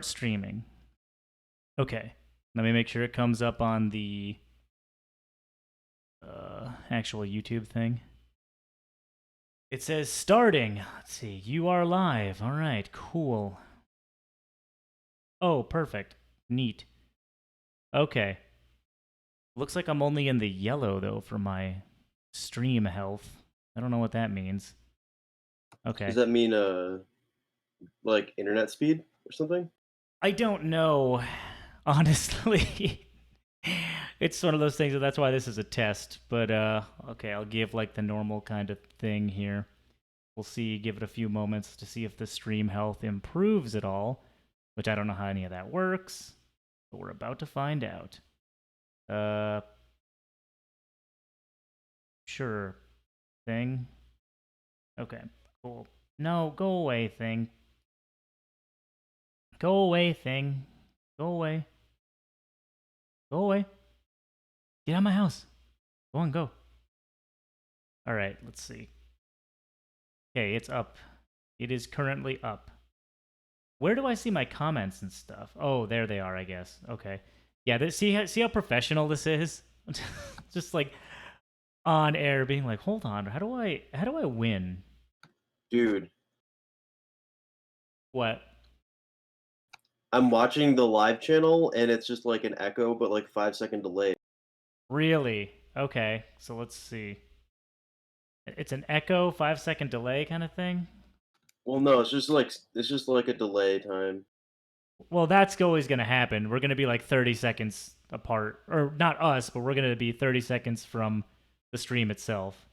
start streaming. Okay. Let me make sure it comes up on the actual YouTube thing. It says starting. Let's see. You are live. All right. Cool. Oh, perfect. Neat. Okay. Looks like I'm only in the yellow, though, for my stream health. I don't know what that means. Does Okay. that mean like internet speed or something? I don't know, honestly. It's one of those things, that's why this is a test. But, okay, I'll give, like, the normal kind of thing here. We'll see, give it a few moments to see if the stream health improves at all, which I don't know how any of that works, but we're about to find out. Uh, sure. Thing. Okay, cool. No, go away, thing. Go away, thing. Go away. Go away. Get out of my house. Go on, go. All right, let's see. Okay, it's up. It is currently up. Where do I see my comments and stuff? Oh, there they are, I guess. Okay. Yeah, see how professional this is? Just like on air being like, "Hold on. How do I win?" Dude, What? I'm watching the live channel and it's just like an echo, but like 5 second delay. Really? Okay. So let's see. It's an echo 5-second delay kind of thing. Well, no, it's just like a delay time. Well, that's always going to happen. We're going to be like 30 seconds apart. Or not us, but we're going to be 30 seconds from the stream itself.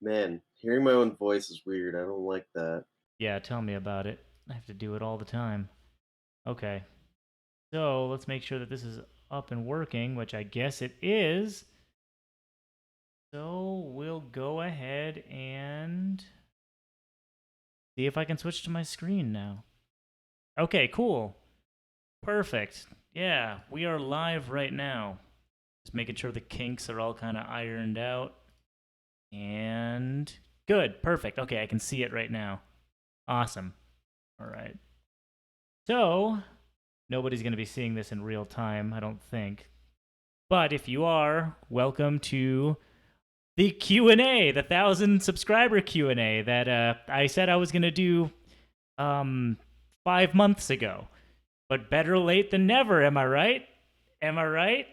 Man, hearing my own voice is weird. I don't like that. Yeah, tell me about it. I have to do it all the time. Okay. So let's make sure that this is up and working, which I guess it is. So we'll go ahead and see if I can switch to my screen now. Okay, cool. Perfect. Yeah, we are live right now. Just making sure the kinks are all kind of ironed out. And good, perfect. Okay, I can see it right now. Awesome. All right. So, nobody's going to be seeing this in real time, I don't think. But if you are, welcome to the Q&A, the 1,000 subscriber Q&A that I said I was going to do 5 months ago. But better late than never, am I right? Am I right?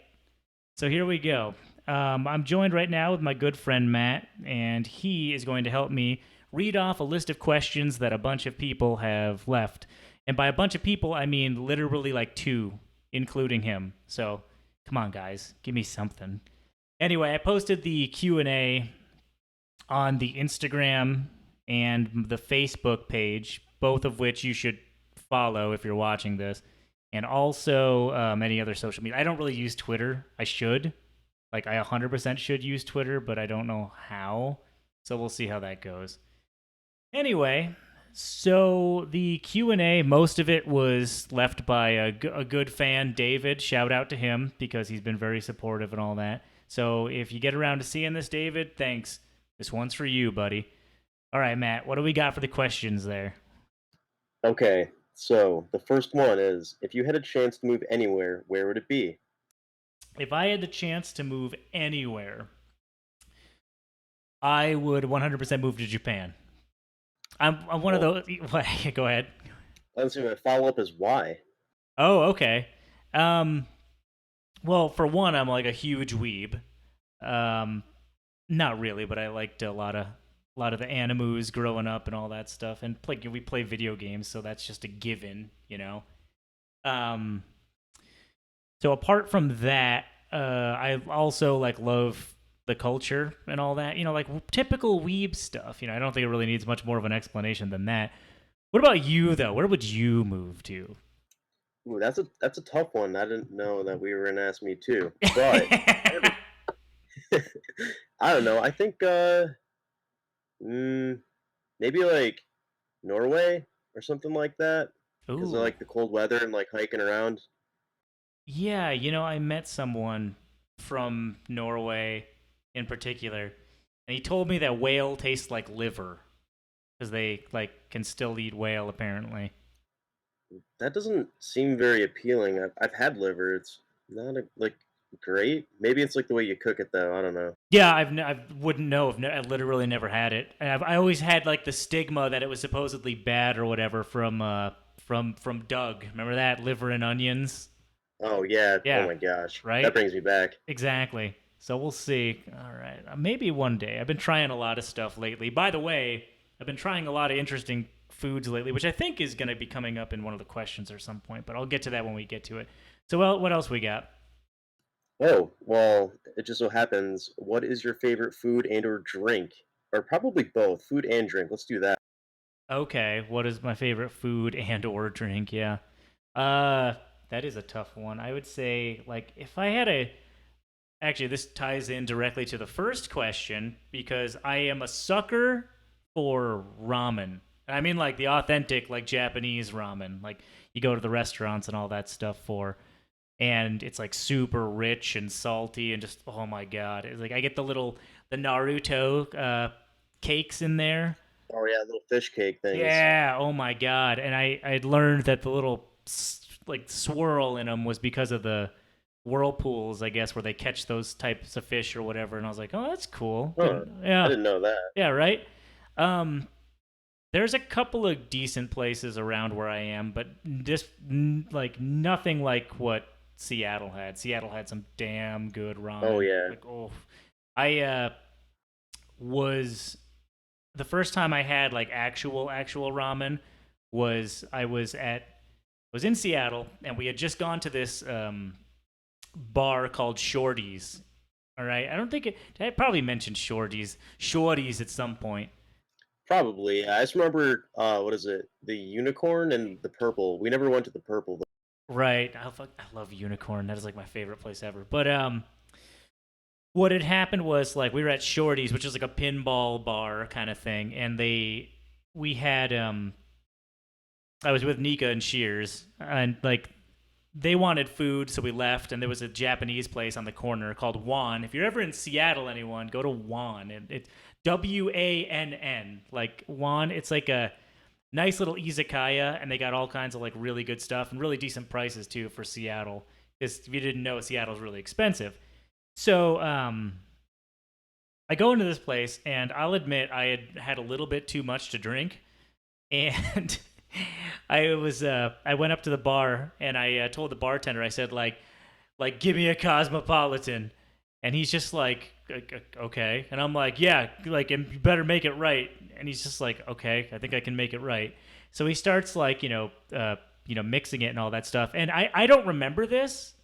So here we go. I'm joined right now with my good friend Matt, and he is going to help me read off a list of questions that a bunch of people have left. And by a bunch of people, I mean literally like two, including him. So come on, guys, give me something. Anyway, I posted the Q&A on the Instagram and the Facebook page, both of which you should follow if you're watching this, and also any other social media. I don't really use Twitter. I should. Like, I 100% should use Twitter, but I don't know how. So we'll see how that goes. Anyway, so the Q&A, most of it was left by a good fan, David. Shout out to him because he's been very supportive and all that. So if you get around to seeing this, David, thanks. This one's for you, buddy. All right, Matt, what do we got for the questions there? Okay, so the first one is if you had a chance to move anywhere, where would it be? If I had the chance to move anywhere, I would 100% move to Japan. I'm one of Well, those. What? Go ahead. I was going to follow up as why. Oh, okay. Um, well, for one, I'm like a huge weeb. Um, not really, but I liked a lot of the animus growing up and all that stuff. And we play video games, so that's just a given. Um, so apart from that, I also like love the culture and all that. Like typical weeb stuff. I don't think it really needs much more of an explanation than that. What about you though? Where would you move to? Ooh, that's a tough one. I didn't know that we were going to ask me too. But I have a, I don't know. I think mm, maybe like Norway or something like that because I Ooh, like the cold weather and like hiking around. yeah. I met someone from Norway in particular, and he told me that whale tastes like liver because they like can still eat whale apparently. That doesn't seem very appealing. I've had liver. It's not like great. Maybe it's like the way you cook it though. I don't know. Yeah, I wouldn't know. I literally never had it. And I always had like the stigma that it was supposedly bad or whatever from Doug. Remember that liver and onions? Oh yeah. Oh Yeah, my gosh. That right. brings me back. Exactly. So we'll see. All right, maybe one day. I've been trying a lot of stuff lately. By the way, I've been trying a lot of interesting foods lately, which I think is going to be coming up in one of the questions or some point. But I'll get to that when we get to it. So, well, what else we got? Oh, well, it just so happens, what is your favorite food and or drink? Or probably both, food and drink. Let's do that. Okay, what is my favorite food and or drink? Yeah. Uh, that is a tough one. I would say like if I had a actually this ties in directly to the first question because I am a sucker for ramen. I mean like the authentic like Japanese ramen. Like you go to the restaurants and all that stuff for and it's like super rich and salty and just oh my god. It's like I get the Naruto cakes in there. Oh yeah, little fish cake things. Yeah, oh my god. And I'd learned that the little like swirl in them was because of the whirlpools, I guess, where they catch those types of fish or whatever. And I was like, oh, that's cool. Huh. I Yeah, didn't know that. yeah, right. Um, there's a couple of decent places around where I am, but just like nothing like what Seattle had. Seattle had some damn good Oh ramen. yeah. Like, oh, I was the first time I had like actual ramen was I was in Seattle and we had just gone to this bar called Shorty's. All right, I don't think I probably mentioned Shorty's at some point. Probably. I just remember what is it? The unicorn and the purple. We never went to the purple though. Right, I love Unicorn. That is like my favorite place ever. But what had happened was like we were at Shorty's, which is like a pinball bar kind of thing, and we had I was with Nika and Shears, and like they wanted food, so we left, and there was a Japanese place on the corner called Wan. If you're ever in Seattle, anyone, go to Wan. It's WANN, like Wan. It's like a nice little izakaya, and they got all kinds of like really good stuff and really decent prices too for Seattle. Because if you didn't know, Seattle's really expensive. So I go into this place, and I'll admit I had had a little bit too much to drink, and I went up to the bar and I told the bartender I said like give me a cosmopolitan, and he's just like okay, and I'm like yeah, like and you better make it right, and he's just like okay, I think I can make it right. So he starts like mixing it and all that stuff, and I don't remember this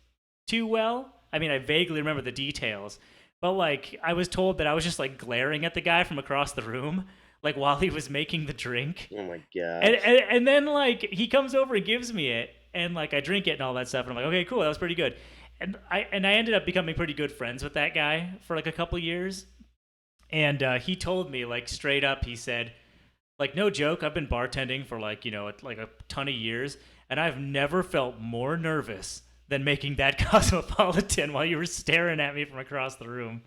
too well. I mean I vaguely remember the details, but like I was told that I was just like glaring at the guy from across the room like while he was making the drink, Oh my and, gosh. and and then like he comes over and gives me it, and like I drink it and all that stuff, and I'm like, okay, cool, that was pretty good. And I ended up becoming pretty good friends with that guy for like a couple years, and he told me like straight up, he said, like no joke, I've been bartending for like like a ton of years, and I've never felt more nervous than making that cosmopolitan while you were staring at me from across the room.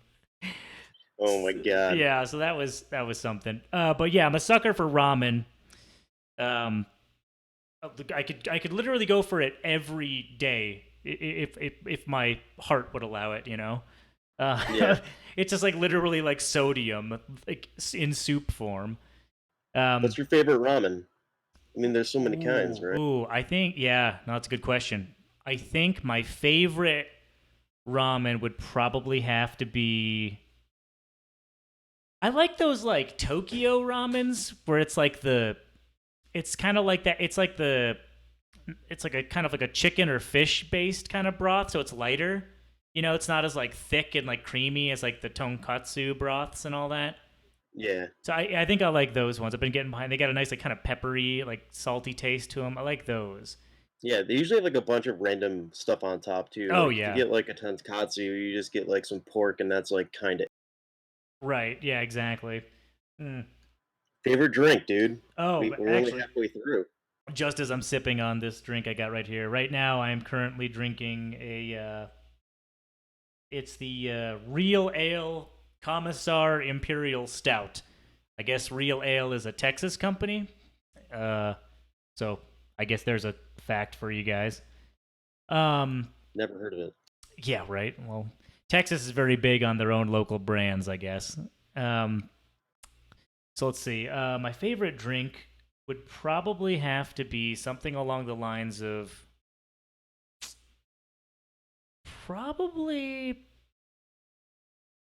Oh my god. Yeah, so that was something. But yeah, I'm a sucker for ramen. Um, I could literally go for it every day if my heart would allow it. Yeah. It's just like literally like sodium, like in soup form. Um, What's your favorite ramen? I mean, there's so many kinds, ooh, right? ooh, I think yeah, no, that's a good question. I think my favorite ramen would probably have to be. I like those like Tokyo ramens where it's kind of like that. It's like a kind of like a chicken or fish based kind of broth, so it's lighter. It's not as like thick and like creamy as like the tonkatsu broths and all that. Yeah. So I think I like those ones. I've been getting behind. They got a nice like kind of peppery, like salty taste to them. I like those. Yeah, they usually have like a bunch of random stuff on top too. Oh Like if you yeah, get like a tonkatsu, you just get like some pork, and that's like kind of right. Yeah, exactly. Mm. favorite drink, dude. Oh, We're only actually, halfway through. just as I'm sipping on this drink I got right here, right now I am currently drinking a it's the Real Ale Commissar Imperial Stout. I guess Real Ale is a Texas company. Uh, so I guess there's a fact for you guys. Um, Never heard of it. yeah, right. Well, Texas is very big on their own local brands, I guess. Um, so let's see. My favorite drink would probably have to be something along the lines of probably.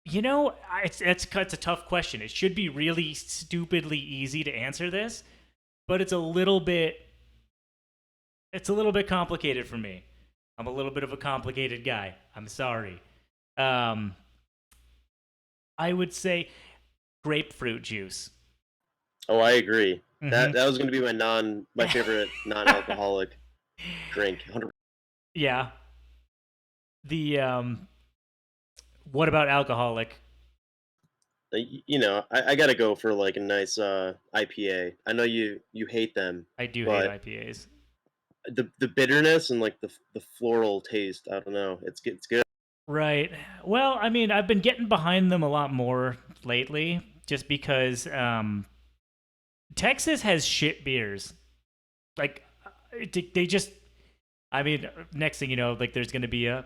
It's a tough question. It should be really stupidly easy to answer this, but it's a little bit complicated for me. I'm a little bit of a complicated guy. I'm sorry. Um, I would say grapefruit juice. Oh, I agree. Mm-hmm. That was going to be my favorite non-alcoholic drink. 100. Yeah. The What about alcoholic? I got to go for like a nice IPA. I know you hate them, I do hate but IPAs. the bitterness and like the floral taste, I don't know. It's good. Right. Well, I mean, I've been getting behind them a lot more lately, just because Texas has shit beers. Like they just. I mean, next thing you know, like there's going to be a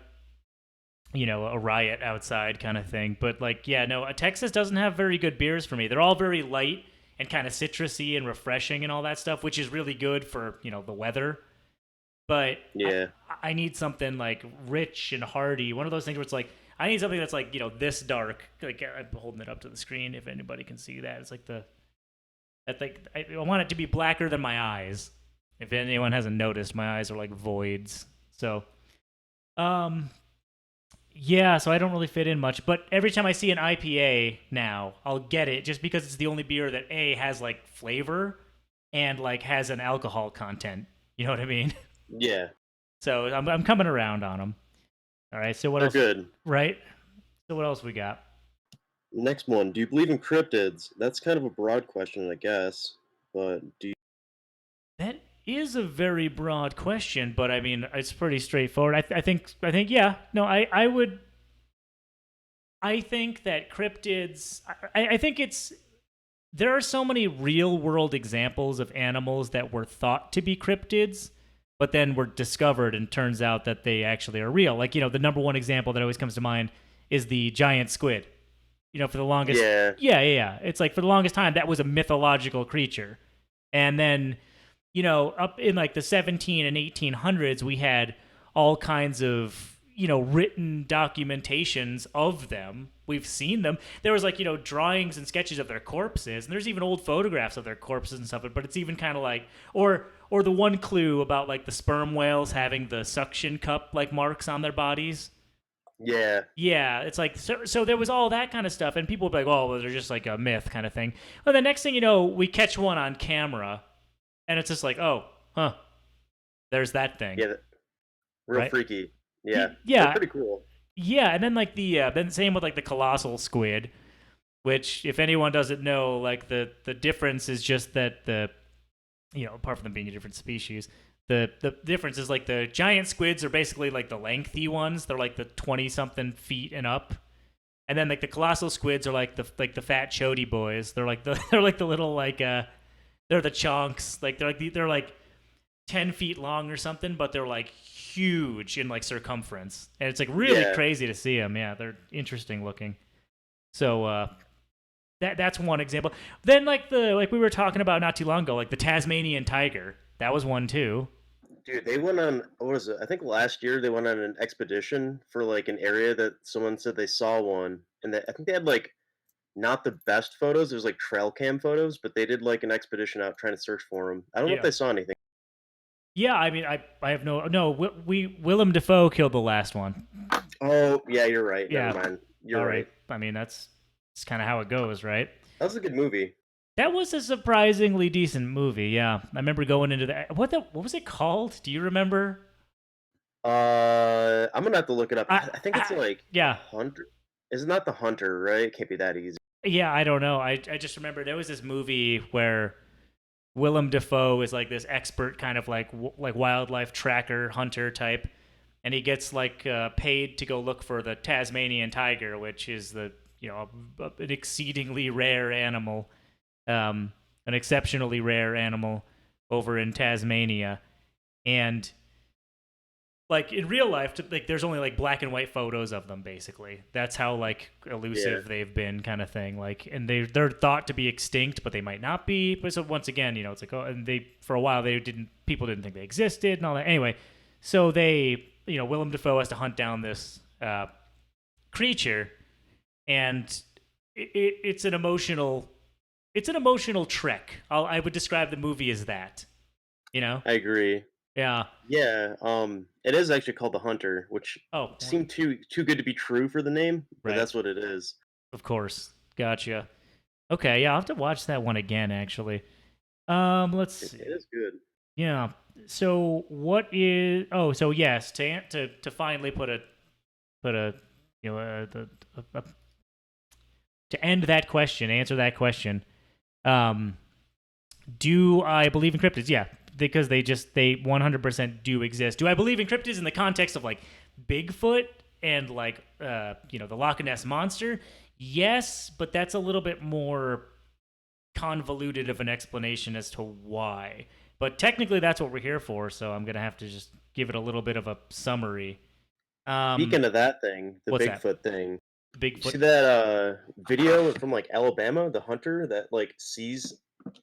riot outside kind of thing. But like, yeah, no, Texas doesn't have very good beers for me. They're all very light and kind of citrusy and refreshing and all that stuff, which is really good for the weather. But Yeah. I need something like rich and hearty. One of those things where it's like I need something that's like this dark. Like I'm holding it up to the screen if anybody can see that. It's like I want it to be blacker than my eyes. If anyone hasn't noticed, my eyes are like voids. So, um, yeah, so I don't really fit in much. But every time I see an IPA now, I'll get it just because it's the only beer that A has like flavor and like has an alcohol content. You know what I mean? Yeah. So I'm coming around on them. All right. So what They're else? good. Right. So what else we got? Next one. Do you believe in cryptids? That's kind of a broad question, I guess. But do you? That is a very broad question, but I mean it's pretty straightforward. I think yeah. No, I would. I think that cryptids. I think it's there are so many real world examples of animals that were thought to be cryptids, but then were discovered and turns out that they actually are real. Like, the number one example that always comes to mind is the giant squid. For the longest, Yeah. yeah. It's like for the longest time that was a mythological creature. And then, up in like the 17 and 1800s, we had all kinds of written documentations of them. We've seen them. There was like drawings and sketches of their corpses, and there's even old photographs of their corpses and stuff. But it's even kind of like or the one clue about like the sperm whales having the suction cup like marks on their bodies. Yeah. Yeah, it's like so there was all that kind of stuff, and people would be like, oh, well, they're just like a myth kind of thing. Well, the next thing you know, we catch one on camera, and it's just like, oh, huh, there's that thing. Yeah. Real Right? freaky. Yeah. They're Yeah, pretty cool. yeah, and then like then same with like the colossal squid, which if anyone doesn't know, like the difference is just that apart from them being a different species, the difference is like the giant squids are basically like the lengthy ones. They're like the 20 something feet and up. And then like the colossal squids are like the fat chody boys. They're like they're like the little like they're the chonks. Like they're like 10 feet long or something, but they're like huge in like circumference. And it's like really Yeah. crazy to see them. Yeah, they're interesting looking. So that's one example. Then like we were talking about not too long ago, like the Tasmanian tiger. That was one too. Dude, they went on, what was it? I think last year they went on an expedition for like an area that someone said they saw one. And I think they had like not the best photos. It was like trail cam photos, but they did like an expedition out trying to search for them. I don't know if Yeah. they saw anything. Yeah, I mean, I have no. We Willem Dafoe killed the last one. Oh, yeah, you're right. Yeah. Never mind. You're All right. right. I mean, that's kind of how it goes, right? That was a good movie. That was a surprisingly decent movie. Yeah, I remember going into that. What was it called? Do you remember? I'm gonna have to look it up. I, I think it's I like yeah Hunter. Is it not the Hunter, right? It can't be that easy. yeah. I don't know. I just remember there was this movie where Willem Dafoe is like this expert kind of like wildlife tracker hunter type, and he gets like paid to go look for the Tasmanian tiger, which is the an exceedingly rare animal, an exceptionally rare animal over in Tasmania. And like in real life, like there's only like black and white photos of them. Basically, that's how like Yeah, elusive they've been, kind of thing. Like, and they're thought to be extinct, but they might not be. But so once again, it's like, oh, and they for a while they didn't people didn't think they existed and all that. Anyway, so they Willem Dafoe has to hunt down this creature, and it's an emotional trek. I would describe the movie as that. You know? I agree. Yeah. Yeah, it is actually called The Hunter, which Oh, seemed too good to be true for the name, but right. that's what it is. Of course. Gotcha. Okay, yeah, I'll have to watch that one again actually. Let's It see. is good. Yeah. So what is so yes, to finally put a a to end that question, answer that question. Um do I believe in cryptids? Yeah, because they 100% do exist. Do I believe in cryptids in the context of like Bigfoot and like the Loch Ness monster? Yes, but that's a little bit more convoluted of an explanation as to why. But technically, that's what we're here for. So I'm gonna have to just give it a little bit of a summary. Um, Speaking of that thing, the what's that? Bigfoot thing, you Bigfoot. see that video from like Alabama, the hunter that like sees,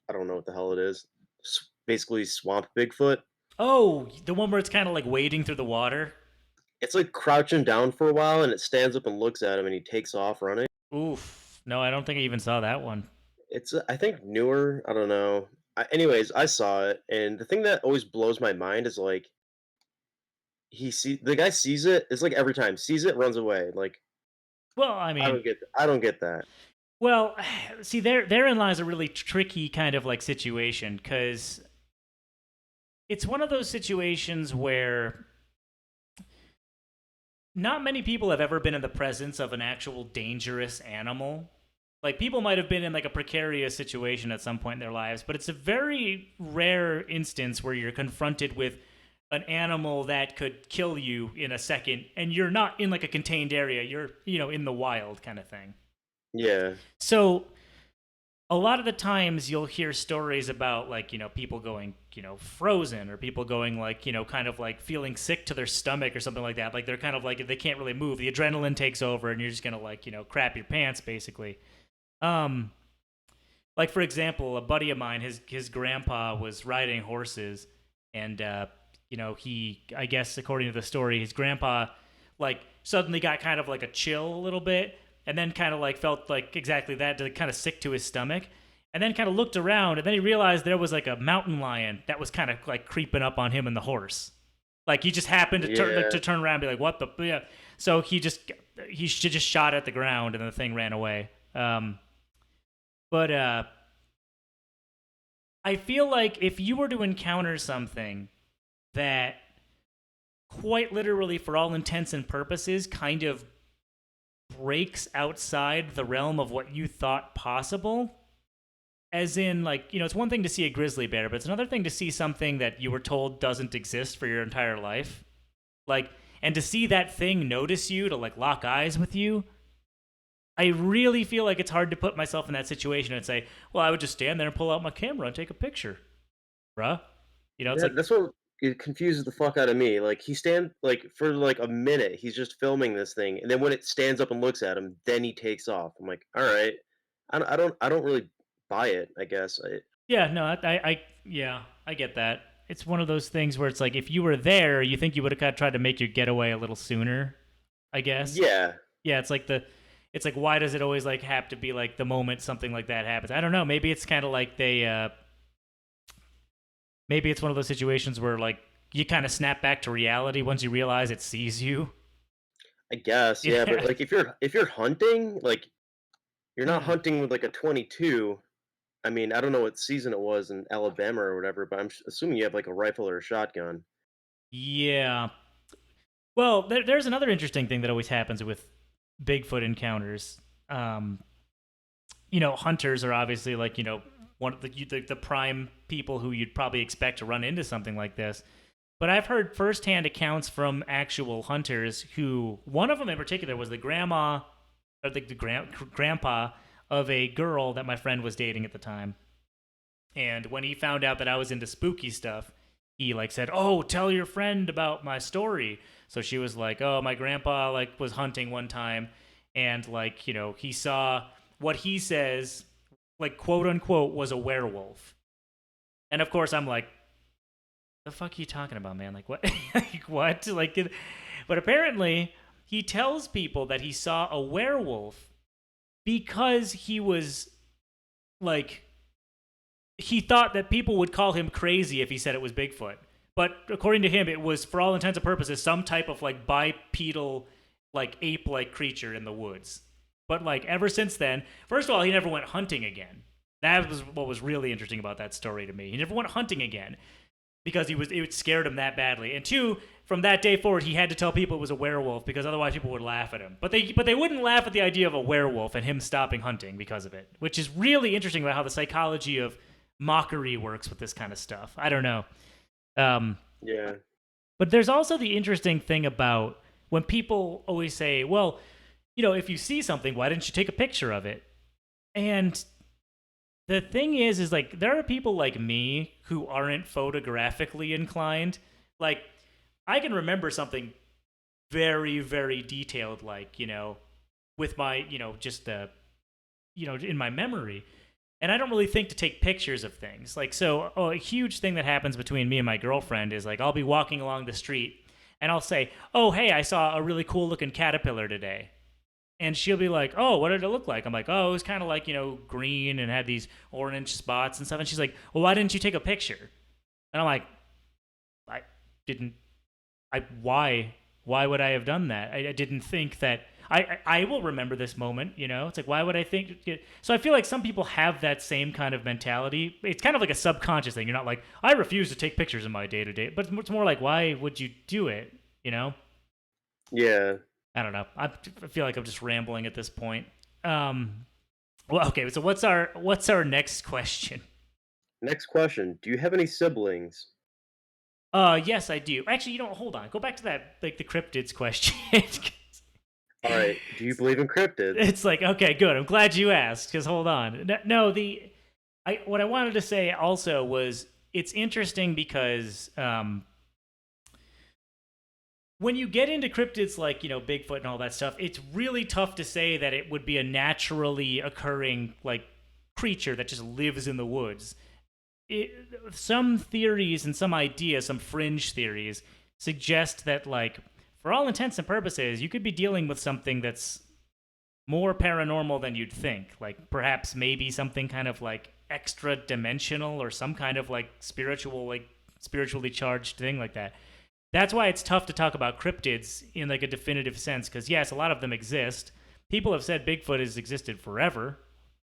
I don't know what the hell it is, basically swamp Bigfoot. Oh, the one where it's kind of like wading through the water. It's like crouching down for a while, and it stands up and looks at him, and he takes off running. Oof. No, I don't think I even saw that one. It's I think newer. I don't know. Anyways, I saw it, and the thing that always blows my mind is like the guy sees it. It's like every time sees it, runs away. Like Well, I mean, I don't get that. well, see, therein lies a really tricky kind of like situation because it's one of those situations where not many people have ever been in the presence of an actual dangerous animal. Like people might have been in like a precarious situation at some point in their lives, but it's a very rare instance where you're confronted with an animal that could kill you in a second and you're not in like a contained area. You're, in the wild kind of thing. Yeah, So a lot of the times you'll hear stories about like people going frozen, or people going like kind of like feeling sick to their stomach or something like that, like they're kind of like they can't really move, the adrenaline takes over and you're just gonna like crap your pants basically. um like for example, a buddy of mine, his grandpa was riding horses, and he, I guess according to the story, his grandpa like suddenly got kind of like a chill a little bit, and then kind of like felt like exactly that, kind of sick to his stomach, and then kind of looked around, and then he realized there was like a mountain lion that was kind of like creeping up on him and the horse. Like he just happened to turn like, yeah. to turn around and be like, "What the?" Yeah. So he just shot at the ground, and the thing ran away. But I feel like if you were to encounter something that quite literally, for all intents and purposes, kind of breaks outside the realm of what you thought possible, as in, like, it's one thing to see a grizzly bear, but it's another thing to see something that you were told doesn't exist for your entire life. Like, and to see that thing notice you, to like lock eyes with you, I really feel like it's hard to put myself in that situation and say, well, I would just stand there and pull out my camera and take a picture, bruh. It's Yeah, like, that's what it confuses the fuck out of me. Like he stand like for like a minute, he's just filming this thing, and then when it stands up and looks at him, then he takes off. I'm like, all right, I don't really buy it. I guess. yeah, no, yeah, I get that. It's one of those things where it's like, if you were there, you think you would have kind of tried to make your getaway a little sooner, I guess. Yeah, Yeah, it's like, why does it always like have to be like the moment something like that happens? I don't know. Maybe it's kind of like maybe it's one of those situations where like you kind of snap back to reality once you realize it sees you. I guess. Yeah, but Yeah. like if you're hunting, like you're not Hmm. hunting with like a 22. I mean, I don't know what season it was in Alabama or whatever, but assuming you have like a rifle or a shotgun. Yeah. Well, there's another interesting thing that always happens with Bigfoot encounters. Um, hunters are obviously like one of the prime people who you'd probably expect to run into something like this. But I've heard firsthand accounts from actual hunters who, one of them in particular was the grandma or grandpa of a girl that my friend was dating at the time. And when he found out that I was into spooky stuff, he like said, "Oh, tell your friend about my story." So she was like, "Oh, my grandpa like was hunting one time, and like he saw what he says like quote unquote was a werewolf." And of course, I'm like, "The fuck are you talking about, man? Like what? Like what? Like?" But apparently, he tells people that he saw a werewolf because he was like he thought that people would call him crazy if he said it was Bigfoot. But according to him, it was, for all intents and purposes, some type of like bipedal, like ape like creature in the woods. But like ever since then, first of all, he never went hunting again. That was what was really interesting about that story to me. He never went hunting again because it scared him that badly. And two, from that day forward, he had to tell people it was a werewolf because otherwise people would laugh at him. But they wouldn't laugh at the idea of a werewolf and him stopping hunting because of it, which is really interesting about how the psychology of mockery works with this kind of stuff. I don't know. Yeah. But there's also the interesting thing about when people always say, well, if you see something, why didn't you take a picture of it? And the thing is like, there are people like me who aren't photographically inclined. Like, I can remember something very, very detailed, like, with my, just, in my memory. And I don't really think to take pictures of things. Like, so a huge thing that happens between me and my girlfriend is like, I'll be walking along the street and I'll say, "Oh, hey, I saw a really cool looking caterpillar today." And she'll be like, "Oh, what did it look like?" I'm like, "Oh, it was kind of like, green and had these orange spots and stuff." And she's like, "Well, why didn't you take a picture?" And I'm like, I didn't, why would I have done that? I didn't think that I will remember this moment, It's like, why would I think? So I feel like some people have that same kind of mentality. It's kind of like a subconscious thing. You're not like, I refuse to take pictures in my day to day, but it's more like, why would you do it? Yeah. I don't know. I feel like I'm just rambling at this point. Well, okay. So what's our next question? Next question. Do you have any siblings? Yes, I do. Actually, hold on. Go back to that, like the cryptids question. All right. Do you believe in cryptids? It's like, okay, good. I'm glad you asked. Because hold on. No, what I wanted to say also was it's interesting because when you get into cryptids like Bigfoot and all that stuff, it's really tough to say that it would be a naturally occurring like creature that just lives in the woods. Some theories and some ideas, some fringe theories, suggest that like for all intents and purposes, you could be dealing with something that's more paranormal than you'd think. Like perhaps maybe something kind of like extra dimensional or some kind of like spiritually charged thing like that. That's why it's tough to talk about cryptids in like a definitive sense because yes, a lot of them exist. People have said Bigfoot has existed forever.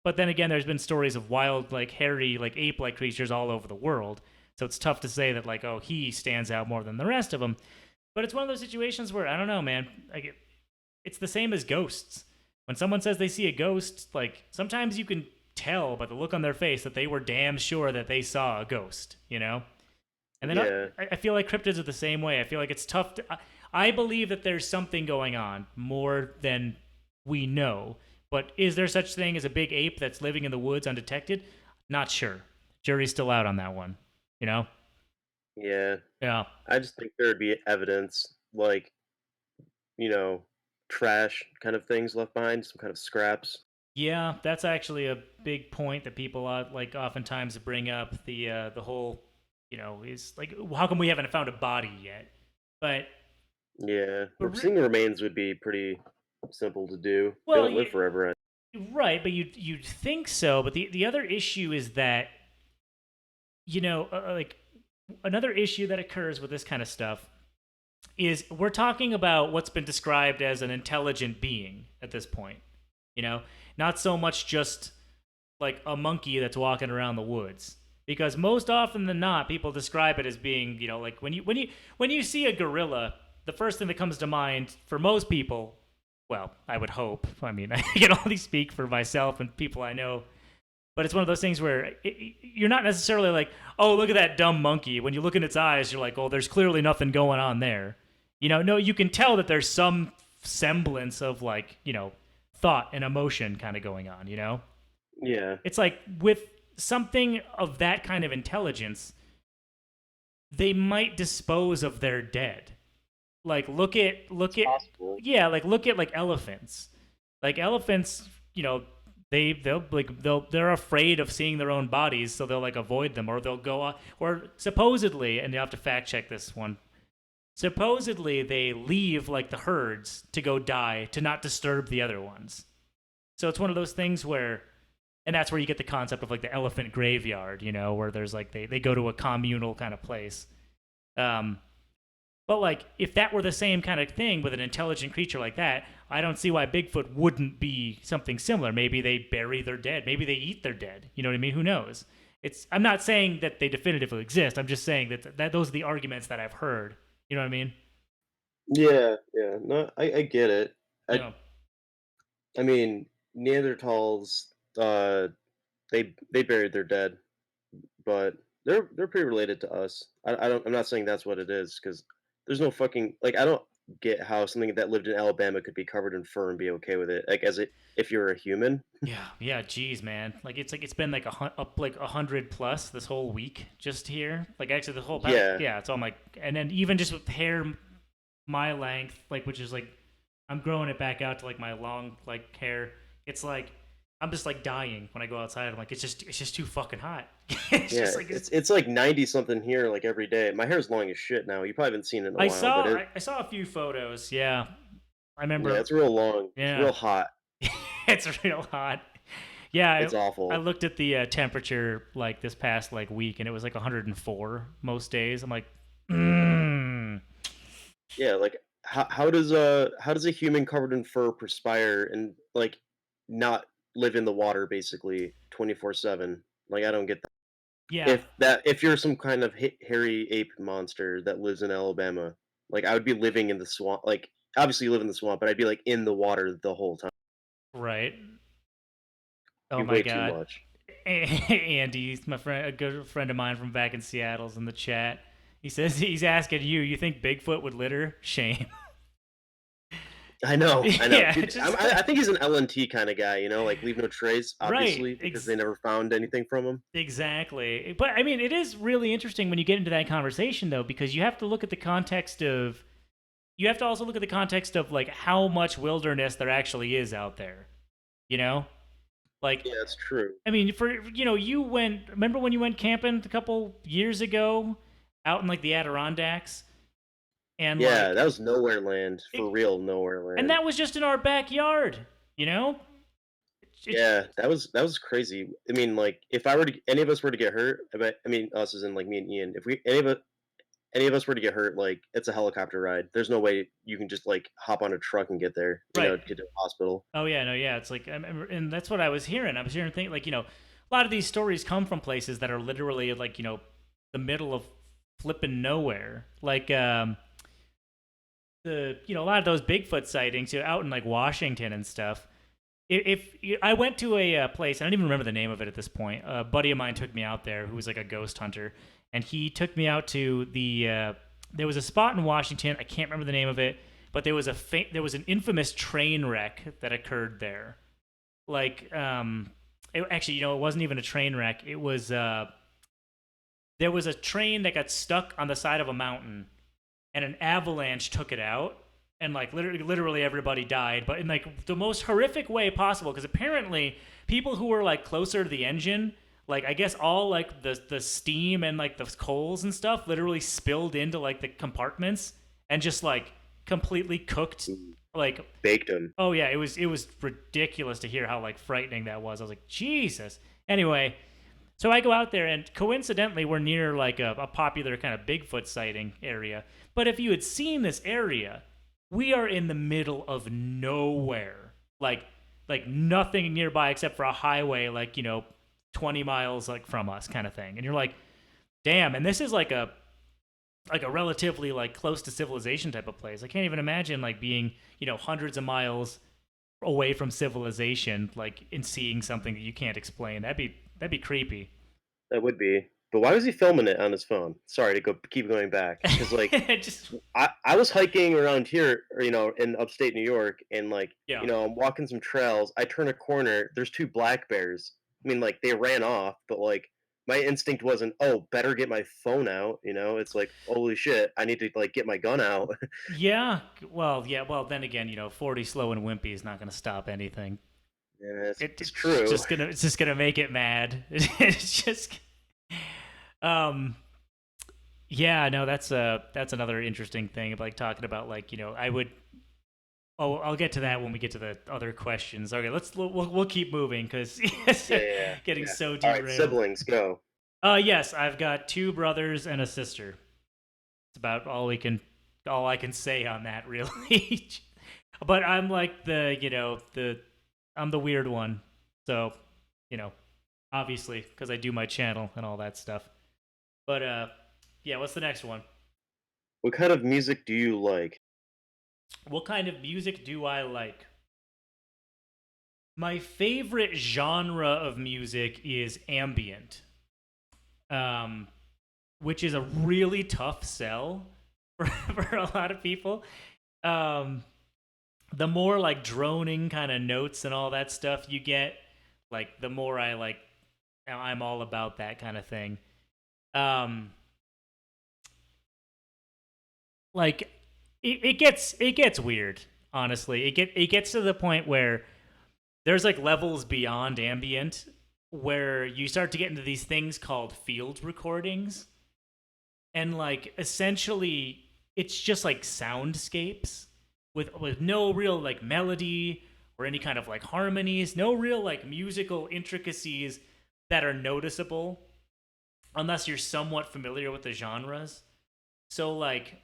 But then again, there's been stories of wild, like hairy, like ape-like creatures all over the world. So it's tough to say that like, oh, he stands out more than the rest of them. But it's one of those situations where I don't know, man. Like it's the same as ghosts. When someone says they see a ghost, like sometimes you can tell by the look on their face that they were damn sure that they saw a ghost, And then Yeah. I feel like cryptids are the same way. I feel like it's tough to. I believe that there's something going on more than we know. But is there such thing as a big ape that's living in the woods undetected? Not sure. Jury's still out on that one. You know? Yeah. Yeah. I just think there'd be evidence like, you know, trash kind of things left behind, some kind of scraps. Yeah, that's actually a big point that people like oftentimes bring up. The whole, is like, how come we haven't found a body yet? But, Yeah. but Seeing remains would be pretty simple to do. They well, don't live forever. right, but you'd think so. But the other issue is that like another issue that occurs with this kind of stuff is we're talking about what's been described as an intelligent being at this point. Not so much just like a monkey that's walking around the woods. Because most often than not, people describe it as being, like when you see a gorilla, the first thing that comes to mind for most people, well, I would hope. I mean, I can only speak for myself and people I know, but it's one of those things where you're not necessarily like, oh, look at that dumb monkey. When you look in its eyes, you're like, oh, there's clearly nothing going on there. No, you can tell that there's some semblance of like, thought and emotion kind of going on. Yeah. It's like with something of that kind of intelligence, they might dispose of their dead. Like It's possible. yeah, like look at like elephants. Like elephants, you know, they're afraid of seeing their own bodies, so they'll like avoid them, or they'll go or supposedly, and you have to fact check this one. Supposedly they leave like the herds to go die to not disturb the other ones. So it's one of those things where, and that's where you get the concept of like the elephant graveyard, you know, where there's like they go to a communal kind of place. Um, but like, if that were the same kind of thing with an intelligent creature like that, I don't see why Bigfoot wouldn't be something similar. Maybe they bury their dead. Maybe they eat their dead. You know what I mean? Who knows? It's. I'm not saying that they definitively exist. I'm just saying that those are the arguments that I've heard. You know what I mean? Yeah, yeah. No, I get it. You I know. I mean, Neanderthals, they buried their dead, but they're pretty related to us. I'm not saying that's what it is because there's no fucking like I don't get how something that lived in Alabama could be covered in fur and be okay with it. Like as it if you're a human. Yeah, yeah. Geez, man. Like it's been like up like 100 plus this whole week just here. Like actually the whole past. Yeah, Yeah, it's all like, and then even just with hair my length, like which is like I'm growing it back out to like my long like hair. It's like I'm just like dying when I go outside. I'm like it's just too fucking hot. It's yeah. just like It's like 90 something here like every day. My hair's long as shit now. You probably haven't seen it in a while, but I saw a few photos. Yeah, I yeah, remember. it's real long. It's Yeah, real hot. it's real hot. Yeah, It's I awful. looked at the temperature like this past like week, and it was like 104 most days. I'm like, mm. Yeah, like how does a human covered in fur perspire and like not live in the water basically 24/7? Like I don't get Yeah, if you're some kind of hairy ape monster that lives in Alabama, like I would be living in the swamp. Like obviously you live in the swamp, but I'd be like in the water the whole time. right. Oh Be my way too god, much. Andy, my friend, a good friend of mine from back in Seattle's in the chat. He says he's asking you. You think Bigfoot would litter? Shame. I know, Yeah, dude. just I think he's an LNT kind of guy, you know, like leave no trace, right. obviously, because they never found anything from him. Exactly. But I mean, it is really interesting when you get into that conversation, though, because you have to look at the context of. You have to also look at the context of like how much wilderness there actually is out there. You know, like Yeah, it's true. I mean, for you went. Remember when you went camping a couple years ago, out in like the Adirondacks, and Yeah, like, that was nowhere land for it, real, nowhere and land. that was just in our backyard. You know, it, Yeah, that was crazy. I mean, like, if I were to any of us were to get hurt, I mean, us as in like me and Ian, if we any of us were to get hurt, like it's a helicopter ride. There's no way you can just like hop on a truck and get there, right. to get to the hospital. Oh yeah, no, yeah. It's like, and that's what I was hearing. I was hearing things like, a lot of these stories come from places that are literally like, the middle of flipping nowhere. Like, a lot of those Bigfoot sightings, out in like Washington and stuff. I went to a place, I don't even remember the name of it at this point. A buddy of mine took me out there who was like a ghost hunter, and he took me out to there was a spot in Washington. I can't remember the name of it, but there was an infamous train wreck that occurred there. Like, actually, it wasn't even a train wreck. It was there was a train that got stuck on the side of a mountain, and an avalanche took it out, and like literally everybody died, but in like the most horrific way possible, because apparently people who were like closer to the engine, like I guess all like the steam and like the coals and stuff literally spilled into like the compartments and just like completely cooked, like, Baked them. oh yeah, it was ridiculous to hear how like frightening that was. I was like, Jesus. Anyway, so I go out there, and coincidentally, we're near like a popular kind of Bigfoot sighting area. But if you had seen this area, we are in the middle of nowhere. Like nothing nearby except for a highway, like 20 miles like from us, kind of thing. And you're like, damn. And this is like a relatively like close to civilization type of place. I can't even imagine like being hundreds of miles away from civilization, like and seeing something that you can't explain. That'd be creepy. That would be. But why was he filming it on his phone? Sorry to go keep going back, because like Just I was hiking around here, or, in upstate New York, and like yeah. I'm walking some trails. I turn a corner. There's two black bears. I mean, like they ran off, but like my instinct wasn't, oh, better get my phone out. It's like, holy shit, I need to like get my gun out. Yeah, well, yeah, well, then again, 40 slow and wimpy is not going to stop anything. Yeah, it's It's true. just gonna, it's just gonna make it mad. It's just, um, yeah, no, that's another interesting thing of like talking about like I would. Oh, I'll get to that when we get to the other questions. Okay, we'll keep moving because Yeah, yeah, getting yeah. so All right, derailed. siblings, go. Yes, I've got two brothers and a sister. It's about all I can say on that, really. But I'm like I'm the weird one. So, you know, obviously, because I do my channel and all that stuff. But yeah, what's the next one? What kind of music do you like? What kind of music do I like? My favorite genre of music is ambient, um, which is a really tough sell for a lot of people. Um, the more like droning kind of notes and all that stuff you get, like the more I like, I'm all about that kind of thing. Um, like it gets weird. Honestly, it gets to the point where there's like levels beyond ambient where you start to get into these things called field recordings, and like essentially it's just like soundscapes with no real like melody or any kind of like harmonies, no real like musical intricacies that are noticeable unless you're somewhat familiar with the genres. So like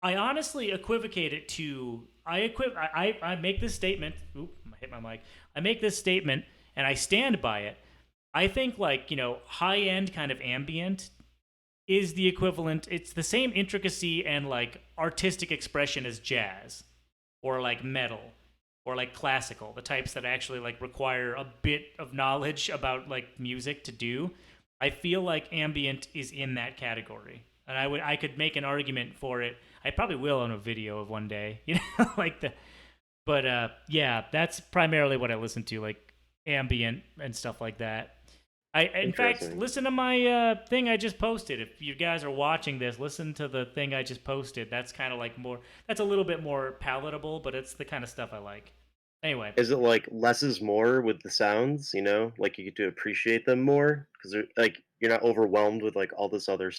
I honestly equivocate it to I make this statement. Oop, I hit my mic. I make this statement and I stand by it. I think like high end kind of ambient is the equivalent. It's the same intricacy and like artistic expression as jazz, or like metal, or like classical. The types that actually like require a bit of knowledge about like music to do. I feel like ambient is in that category, and I could make an argument for it. I probably will on a video of one day, like the. But yeah, that's primarily what I listen to, like ambient and stuff like that. In fact, Interesting. listen to my thing I just posted. If you guys are watching this, listen to the thing I just posted. That's kind of like more. That's a little bit more palatable, but it's the kind of stuff I like. Anyway, Is it like less is more with the sounds? Like you get to appreciate them more because they're like you're not overwhelmed with like all this other.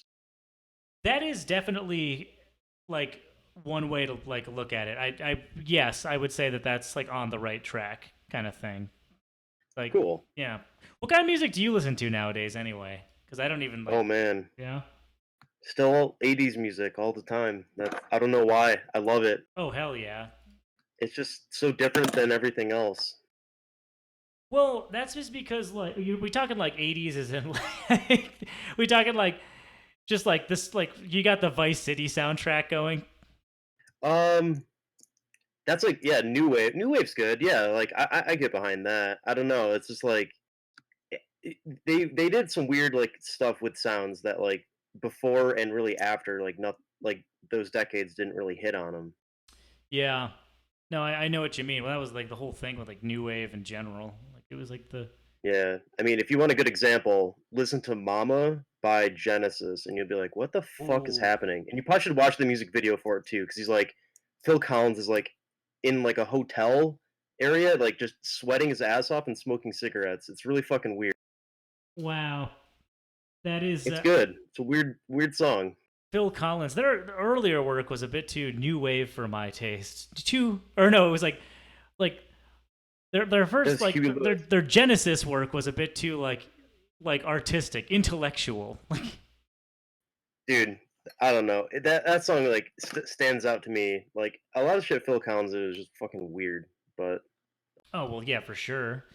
that is definitely like one way to like look at it. I yes, I would say that that's like on the right track kind of thing. Like, Cool. yeah. What kind of music do you listen to nowadays, anyway? Because I don't even like. Oh man, Yeah. still 80s music all the time. I don't know why. I love it. Oh hell yeah. It's just so different than everything else. Well, that's just because like we talking like 80s is in like we talking like just like this like you got the Vice City soundtrack going. Um, that's like yeah, new wave. New wave's good. Yeah, like I get behind that. I don't know. It's just like they did some weird like stuff with sounds that like before and really after like not like those decades didn't really hit on them. Yeah. No, I know what you mean. Well, that was like the whole thing with like new wave in general. Like it was like the. Yeah, I mean, if you want a good example, listen to "Mama" by Genesis, and you'll be like, "What the fuck is Ooh. happening?" And you probably should watch the music video for it too, because he's like, Phil Collins is like in like a hotel area, like just sweating his ass off and smoking cigarettes. It's really fucking weird. Wow. That is It's good. It's a weird, weird song. Phil Collins. Their earlier work was a bit too new wave for my taste. Too or no, it was like their first That's like Huey Lewis. their Genesis work was a bit too like artistic, intellectual. Like Dude, I don't know. That song like stands out to me. Like a lot of shit Phil Collins did is just fucking weird, but oh well, yeah, for sure.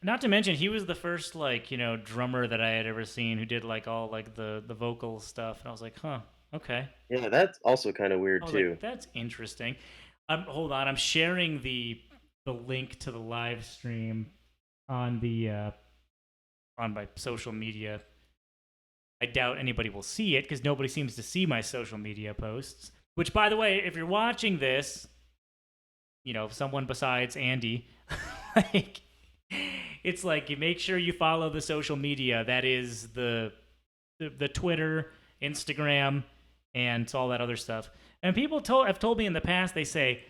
Not to mention he was the first like drummer that I had ever seen who did like all like the vocal stuff, and I was like, huh, okay. yeah, that's also kind of I weird was too. like, that's interesting. Hold on, I'm sharing the link to the live stream on the on my social media. I doubt anybody will see it because nobody seems to see my social media posts. Which, by the way, if you're watching this, someone besides Andy, like, it's like you make sure you follow the social media. That is the Twitter, Instagram, and all that other stuff. And people have told me in the past, they say,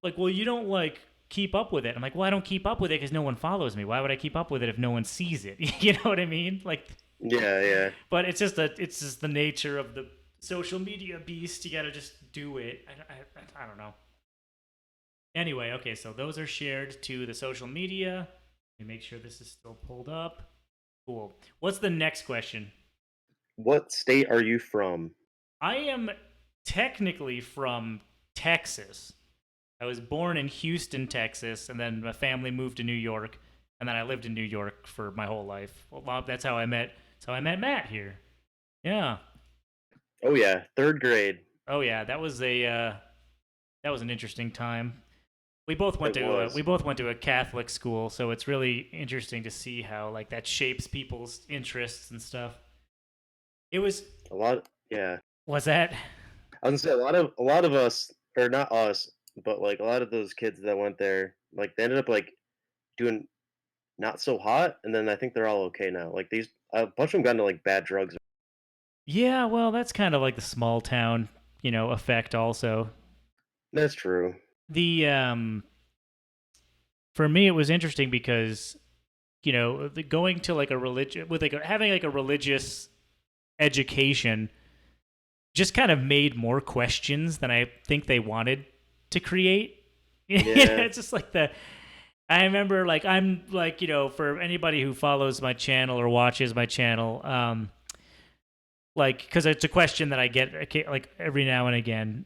like, well, you don't like keep up with it. I'm like, well, I don't keep up with it because no one follows me. Why would I keep up with it if no one sees it? You know what I mean? Like, Yeah, yeah. but it's just the nature of the social media beast. You gotta just do it. I don't know. Anyway, okay, so those are shared to the social media. Let me make sure this is still pulled up. Cool. What's the next question? What state are you from? I am technically from Texas. I was born in Houston, Texas, and then my family moved to New York, and then I lived in New York for my whole life. Well, that's how I met. That's how I met Matt here. Yeah. Oh yeah, third grade. Oh yeah, that was an interesting time. It We was both went to a Catholic school, so it's really interesting to see how like that shapes people's interests and stuff. It a lot. Yeah, was that I was gonna say a lot of us, or not us, but like a lot of those kids that went there, like they ended up like doing not so hot, and then I think they're all okay now. Like these, a bunch of them got into like bad drugs. Yeah, well, that's kind of like the small town, effect also. That's true. The For me it was interesting because, going to like a religion with having like a religious education just kind of made more questions than I think they wanted to create. Yeah, It's just like I remember like I'm like, for anybody who follows my channel or watches my channel, like because it's a question that I get like every now and again,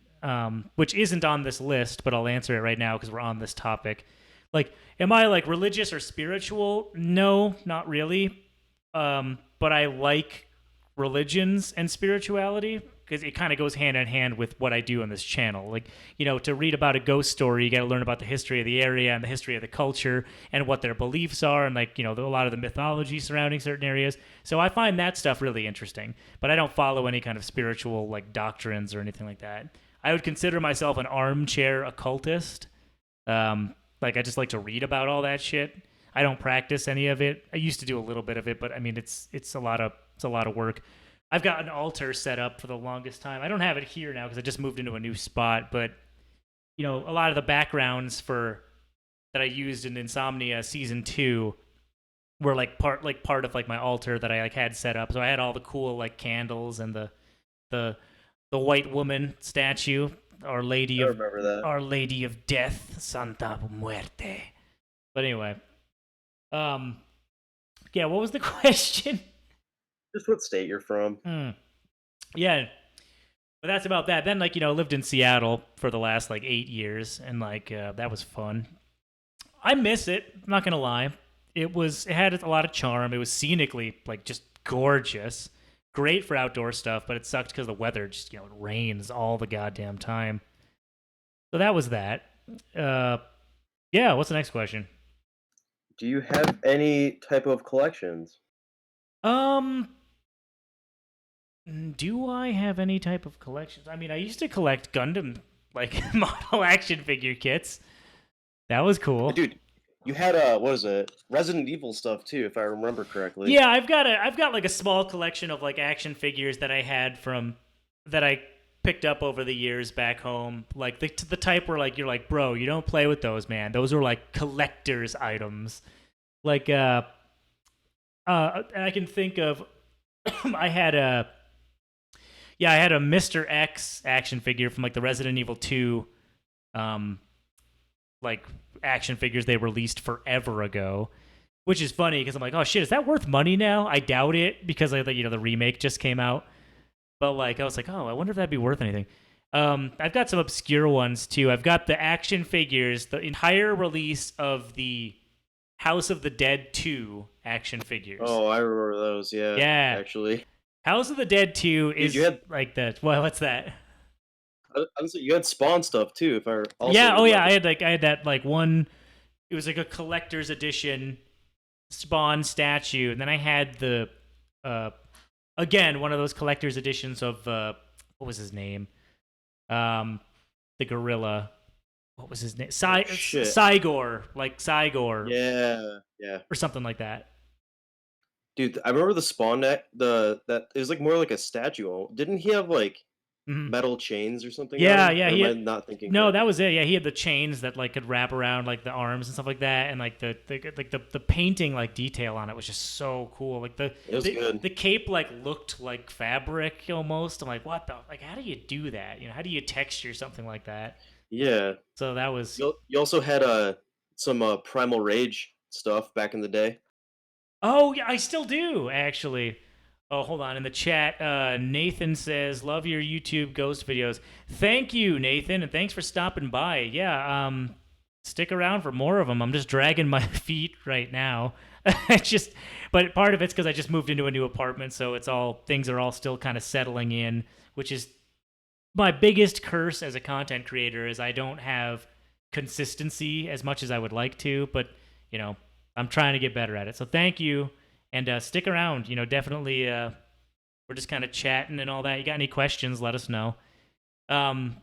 which isn't on this list, but I'll answer it right now because we're on this topic. Like, am I like religious or spiritual? No, not really. But I like religions and spirituality because it kind of goes hand in hand with what I do on this channel. Like, to read about a ghost story, you got to learn about the history of the area and the history of the culture and what their beliefs are, and like, a lot of the mythology surrounding certain areas. So I find that stuff really interesting, but I don't follow any kind of spiritual like doctrines or anything like that. I would consider myself an armchair occultist. Like I just like to read about all that shit. I don't practice any of it. I used to do a little bit of it, but I mean it's a lot of work. I've got an altar set up for the longest time. I don't have it here now because I just moved into a new spot, but a lot of the backgrounds for that I used in Insomnia season 2 were part of like my altar that I like had set up. So I had all the cool like candles and the the white woman statue, I remember that. Our Lady of Death, Santa Muerte. But anyway, um, yeah. What was the question? Just what state you're from? Yeah, but that's about that. Then, like, lived in Seattle for the last like 8 years, and like that was fun. I miss it. I'm not gonna lie. It had a lot of charm. It was scenically like just gorgeous, great for outdoor stuff. But it sucked because the weather just it rains all the goddamn time. So that was that. Uh, yeah. What's the next question? Do you have any type of collections? Um, do I have any type of collections? I mean, I used to collect Gundam like model action figure kits. That was cool. Dude, you had what is it? Resident Evil stuff too, if I remember correctly. Yeah, I've got like a small collection of like action figures that I had from that I picked up over the years back home. Like the type where like you're like, bro, you don't play with those, man. Those are like collector's items. Like I can think of I had a I had a Mr. X action figure from like the Resident Evil 2 like action figures they released forever ago, which is funny because I'm like, oh shit, is that worth money now? I doubt it because like the remake just came out. But like I was like, oh, I wonder if that'd be worth anything. I've got some obscure ones too. I've got the action figures, the entire release of the House of the Dead 2 action figures. Oh, I remember those. Yeah. Yeah. Actually, House of the Dead 2 is you had like that. Well, what's that? I was you had Spawn stuff too. If I also Yeah, oh yeah, remember. I had that like one. It was like a collector's edition Spawn statue, and then I had the again one of those collector's editions of what was his name? The gorilla. what was his name? Oh shit. Cygor, like Cygor Yeah, yeah. or something like that. Dude, I remember the Spawn neck. The that it was like more like a statue. Didn't he have like Mhm. metal chains or something on Yeah, him? yeah, Or am I not thinking no, that correctly? was it. Yeah, he had the chains that like could wrap around like the arms and stuff like that, and like the painting like detail on it was just so cool. Like It was good. the cape like looked like fabric almost. I'm like, what the like? How do you do that? You know, how do you texture something like that? Yeah. So that was. You also had some Primal Rage stuff back in the day. Oh yeah, I still do actually. Oh, hold on. In the chat, Nathan says, "Love your YouTube ghost videos." Thank you, Nathan, and thanks for stopping by. Yeah, stick around for more of them. I'm just dragging my feet right now. It's just, but part of it's because I just moved into a new apartment, so it's all things are all still kind of settling in, which is my biggest curse as a content creator is I don't have consistency as much as I would like to, but you know, I'm trying to get better at it. So thank you, and stick around. You know, definitely. We're just kind of chatting and all that. You got any questions? Let us know. Um,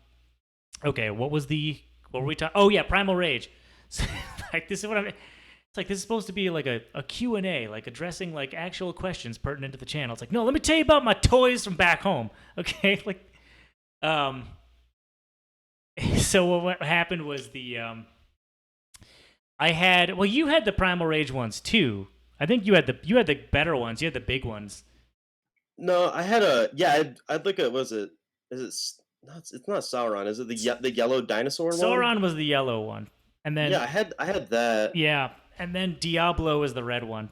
okay, what were we talking? Oh yeah, Primal Rage. So, like this is what I'm. It's like this is supposed to be like a Q&A, like addressing like actual questions pertinent to the channel. It's like, no, let me tell you about my toys from back home. Okay, like um so what happened was the I had well you had the Primal Rage ones too. I think you had the better ones. You had the big ones. No, I had a yeah. I'd like a was it is it not it's not Sauron. Is it the yellow dinosaur one? Sauron was the yellow one. And Yeah, then I had that. yeah, and then Diablo is the red one.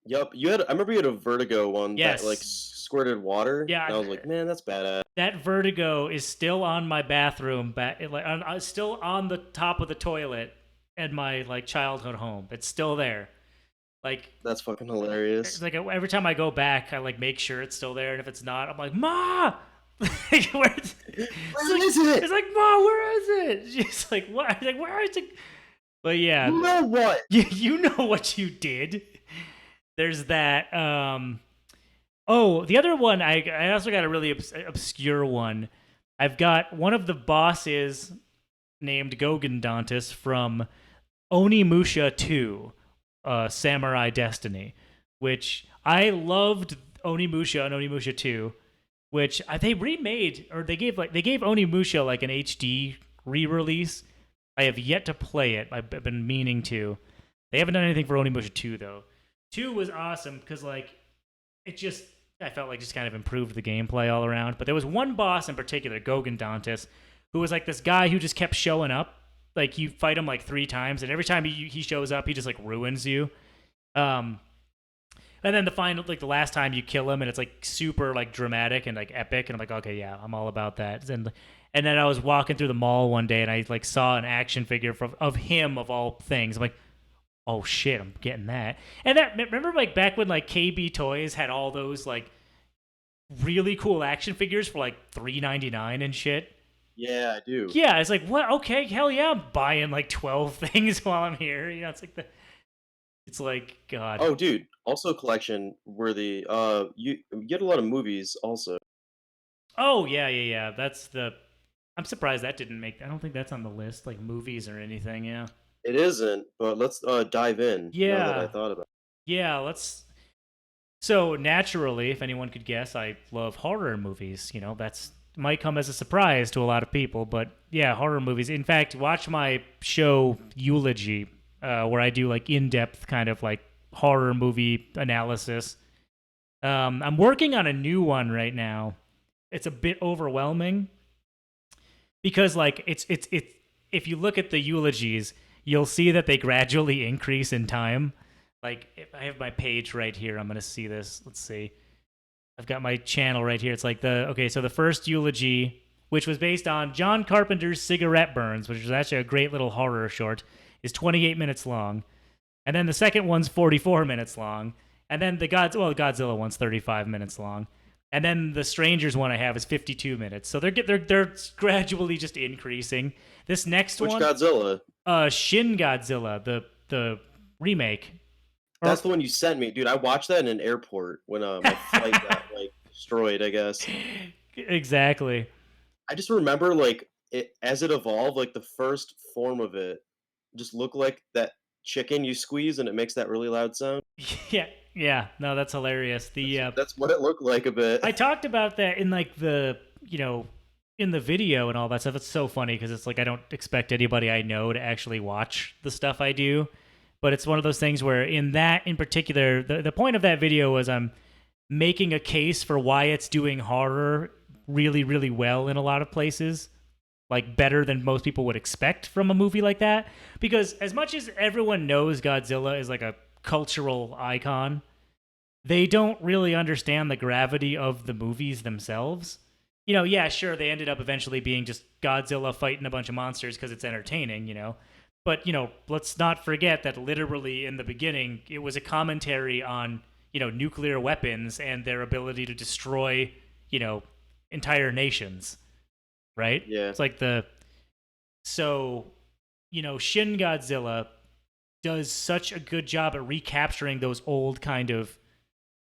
Yup. You had I remember you had a Vertigo one that like Yes. squirted water, and Yeah, I was like, man, that's badass. that Vertigo is still on my bathroom like still on the top of the toilet at my like childhood home. It's still there. Like That's fucking hilarious. like every time I go back, I like make sure it's still there, and if it's not, I'm like, Ma, like, Where is it? it's like, Ma, where is it? She's like, what? I'm like, where is it? But yeah, You know what? you know what you did. There's that. Oh, the other one, I also got a really obscure one. I've got one of the bosses named Gogandantis from Onimusha 2, Samurai Destiny, which I loved Onimusha and Onimusha 2, which they remade or they gave Onimusha like an HD re-release. I have yet to play it. I've been meaning to. They haven't done anything for Onimusha 2 though. 2 was awesome because like it just I felt like just kind of improved the gameplay all around. But there was one boss in particular, Gogandantis, who was like this guy who just kept showing up. Like you fight him like 3 times, and every time he shows up, he just like ruins you. Um, and then the final, like the last time you kill him, and it's like super like dramatic and like epic, and I'm like, okay, yeah, I'm all about that. And then I was walking through the mall one day, and I like saw an action figure of him of all things. I'm like, oh shit, I'm getting that. And that remember like back when like KB Toys had all those like really cool action figures for like $3.99 and shit. Yeah, I do. Yeah, it's like what? Okay, hell yeah, I'm buying like 12 things while I'm here. You know, it's like it's like God. Oh, dude. Also, collection worthy. You get a lot of movies also. Oh yeah, yeah, yeah. That's the. I'm surprised that didn't make. I don't think that's on the list, like movies or anything. Yeah. It isn't, but let's dive in now that I Yeah, thought about yeah. Let's. So naturally, if anyone could guess, I love horror movies. You know, that's might come as a surprise to a lot of people, but yeah, horror movies. In fact, watch my show Eulogy, where I do like in-depth kind of like horror movie analysis. I'm working on a new one right now. It's a bit overwhelming because like it's if you look at the eulogies, you'll see that they gradually increase in time. Like if I have my page right here, I'm gonna see this. Let's see. I've got my channel right here. It's like so the first eulogy, which was based on John Carpenter's Cigarette Burns, which was actually a great little horror short, is 28 minutes long. And then the second one's 44 minutes long. And then the Godzilla one's 35 minutes long. And then the Strangers one I have is 52 minutes. So they're gradually just increasing. This next which one, Godzilla. Shin Godzilla, the remake. That's the one you sent me, dude. I watched that in an airport when my flight got like destroyed. I guess. Exactly. I just remember like it as it evolved, like the first form of it just looked like that chicken you squeeze and it makes that really loud sound. Yeah, yeah. No, that's hilarious. That's what it looked like a bit. I talked about that in like you know, in the video and all that stuff. It's so funny because it's like I don't expect anybody I know to actually watch the stuff I do, but it's one of those things where in that in particular, the point of that video was I'm making a case for why it's doing horror really, really well in a lot of places. Like better than most people would expect from a movie like that. Because as much as everyone knows Godzilla is like a cultural icon, they don't really understand the gravity of the movies themselves. You know, yeah, sure, they ended up eventually being just Godzilla fighting a bunch of monsters because it's entertaining, you know. But, you know, let's not forget that literally in the beginning, it was a commentary on, you know, nuclear weapons and their ability to destroy, you know, entire nations, right? Yeah. It's like so, you know, Shin Godzilla does such a good job at recapturing those old kind of,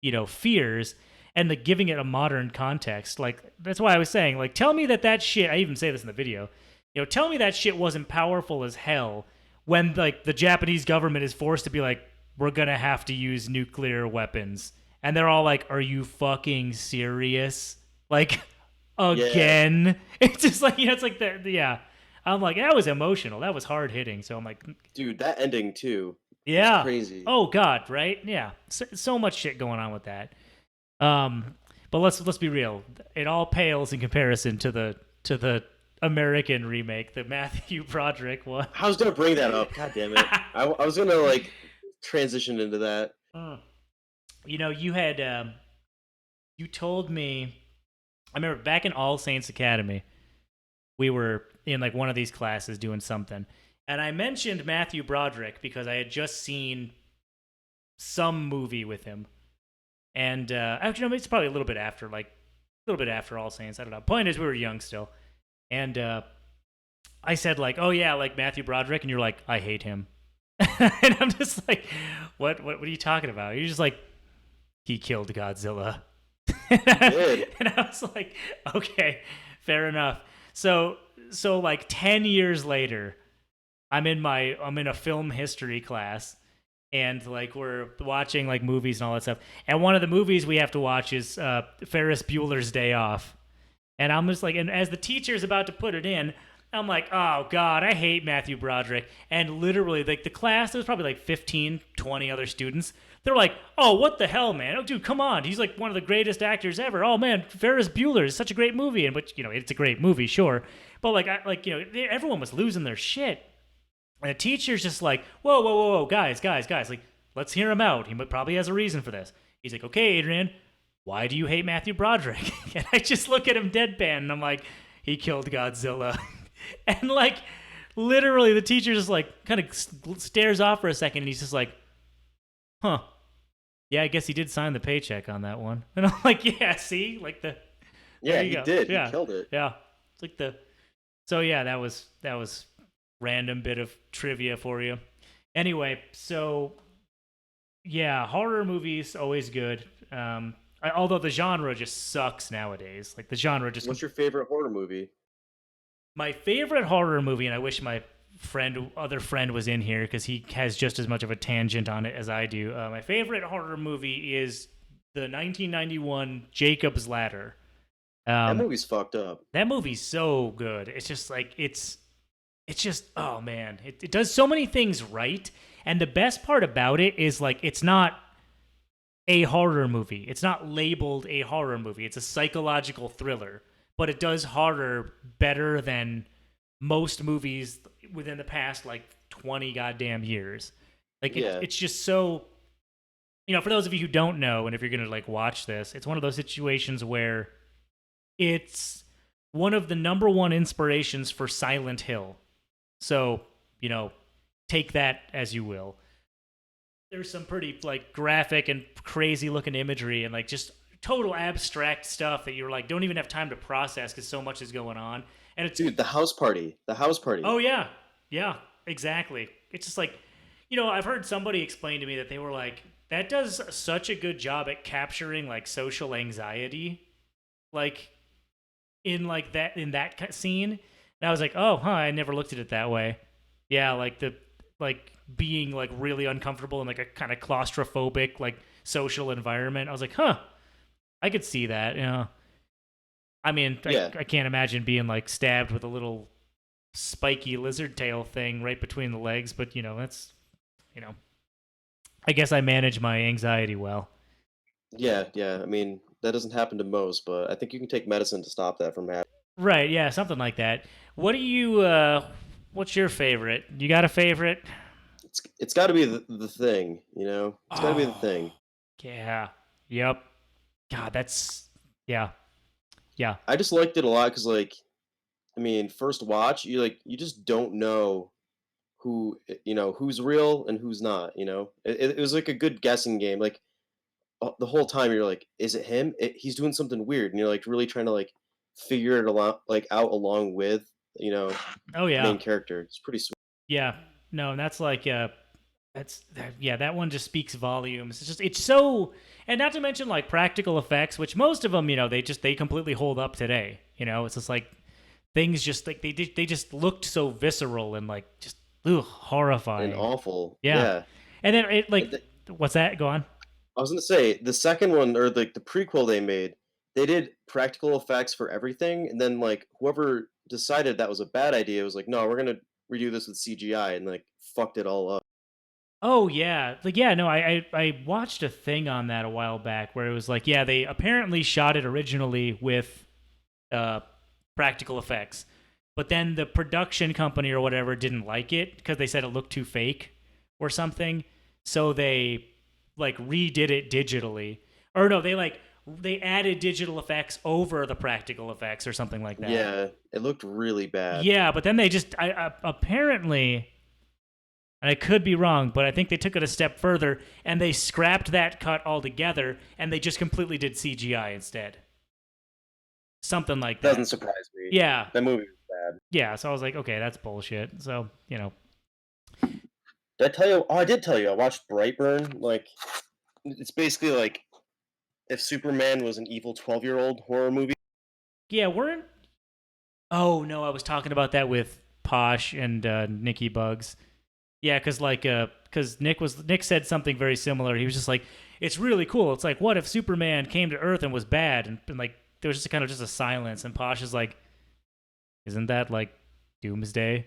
you know, fears and like giving it a modern context. Like that's why I was saying, like, tell me that shit. I even say this in the video. You know, tell me that shit wasn't powerful as hell when like the Japanese government is forced to be like, we're gonna have to use nuclear weapons, and they're all like, "Are you fucking serious?" Like Yeah. again. It's just like, you know, it's like yeah. I'm like, that was emotional. That was hard hitting. So I'm like, Dude, that ending too was yeah. crazy. Oh God, right? Yeah. So much shit going on with that. Um, but let's be real. It all pales in comparison to the American remake, the Matthew Broderick one. I was gonna bring that up. God damn it. I was gonna like transition into that. You know, you had you told me. I remember back in All Saints Academy, we were in like one of these classes doing something, and I mentioned Matthew Broderick because I had just seen some movie with him, and actually, no, it's probably a little bit after, like a little bit after All Saints. I don't know. Point is, we were young still, and I said like, "Oh yeah, like Matthew Broderick," and you're like, "I hate him," and I'm just like, What are you talking about?" You're just like, "He killed Godzilla," He did. and I was like, "Okay, fair enough." So like 10 years later, I'm in a film history class, and like we're watching like movies and all that stuff. And one of the movies we have to watch is Ferris Bueller's Day Off. And I'm just like, and as the teacher's about to put it in, I'm like, oh God, I hate Matthew Broderick. And literally, like the class, there was probably like 15, 20 other students. They're like, oh, what the hell, man? Oh, dude, come on. He's like one of the greatest actors ever. Oh man, Ferris Bueller is such a great movie. And but you know, it's a great movie, sure. But like you know, everyone was losing their shit. And the teacher's just like, whoa, whoa, whoa, whoa, guys, like, let's hear him out. He probably has a reason for this. He's like, okay, Adrian, why do you hate Matthew Broderick? And I just look at him deadpan, and I'm like, he killed Godzilla. And like, literally, the teacher just like kind of stares off for a second, and he's just like, huh. Yeah, I guess he did sign the paycheck on that one. And I'm like, yeah, see? Like there Yeah, you he go. did. Yeah. He killed it. Yeah. It's like so yeah, that was random bit of trivia for you. Anyway, so yeah, horror movies always good. Although the genre just sucks nowadays. Like the genre just. What's your favorite horror movie? My favorite horror movie, and I wish my other friend was in here because he has just as much of a tangent on it as I do. My favorite horror movie is the 1991 Jacob's Ladder. That movie's fucked up. That movie's so good. It's just like it's just, oh man, it does so many things right. And the best part about it is like it's not a horror movie. It's not labeled a horror movie. It's a psychological thriller, but it does horror better than most movies within the past like 20 goddamn years. Like Yeah. it's just so, you know, for those of you who don't know, and if you're gonna like watch this, it's one of those situations where it's one of the number one inspirations for Silent Hill. So, you know, take that as you will. There's some pretty like graphic and crazy looking imagery and like just total abstract stuff that you're like don't even have time to process because so much is going on. And it's Dude, the house party. The house party. oh yeah, yeah, exactly. It's just like, you know, I've heard somebody explain to me that they were like that does such a good job at capturing like social anxiety, like in that scene And I was like, oh, huh, I never looked at it that way. Yeah, like like being like really uncomfortable in like a kind of claustrophobic like social environment. I was like, huh, I could see that. You know, I mean, Yeah, I can't imagine being like stabbed with a little spiky lizard tail thing right between the legs, but you know, that's you know, I guess I manage my anxiety well. yeah. I mean, that doesn't happen to most, but I think you can take medicine to stop that from happening. Right, yeah, something like that. What do you what's your favorite? You got a favorite? It's got to be the thing, you know. It's got to be the Oh, thing. yeah. Yep. God, that's yeah. Yeah. I just liked it a lot because, like, I mean, first watch, you just don't know who's real and who's not. It was like a good guessing game. Like the whole time, you're like, is it him? He's doing something weird, and you're like really trying to like figure it out along with Oh the yeah. main character. It's pretty sweet. Yeah. No, that's like yeah, that one just speaks volumes. It's just it's so and not to mention like practical effects, which most of them, you know, they completely hold up today. You know, it's just like things just like they just looked so visceral and like just And horrifying. awful. Yeah. Yeah. And then it like And th- what's that? Go on. I was gonna say the second one or like the prequel they made, they did practical effects for everything, and then like whoever decided that was a bad idea was like, no, we're gonna redo this with CGI, and like fucked it all up. Oh yeah, like yeah, no, I watched a thing on that a while back where it was like yeah, they apparently shot it originally with uh practical effects, but then the production company or whatever didn't like it because they said it looked too fake or something, so they like redid it digitally, or no, they added digital effects over the practical effects or something like that. Yeah, it looked really bad. Yeah, but then they just I apparently and I could be wrong, but I think they took it a step further and they scrapped that cut altogether and they just completely did CGI instead. Something like Doesn't that. surprise me. Yeah. That movie was bad. Yeah. So I was like, okay, that's bullshit. So, you know. Did I tell you? Oh, I did tell you. I watched Brightburn. Like, it's basically like if Superman was an evil 12-year-old horror movie. Yeah, weren't. Oh, no, I was talking about that with Posh and Nikki Bugs. Yeah, because Nick said something very similar. He was just like, it's really cool. It's like, what if Superman came to Earth and was bad? And like, there was just kind of just a silence. And Posh is like, isn't that like Doomsday?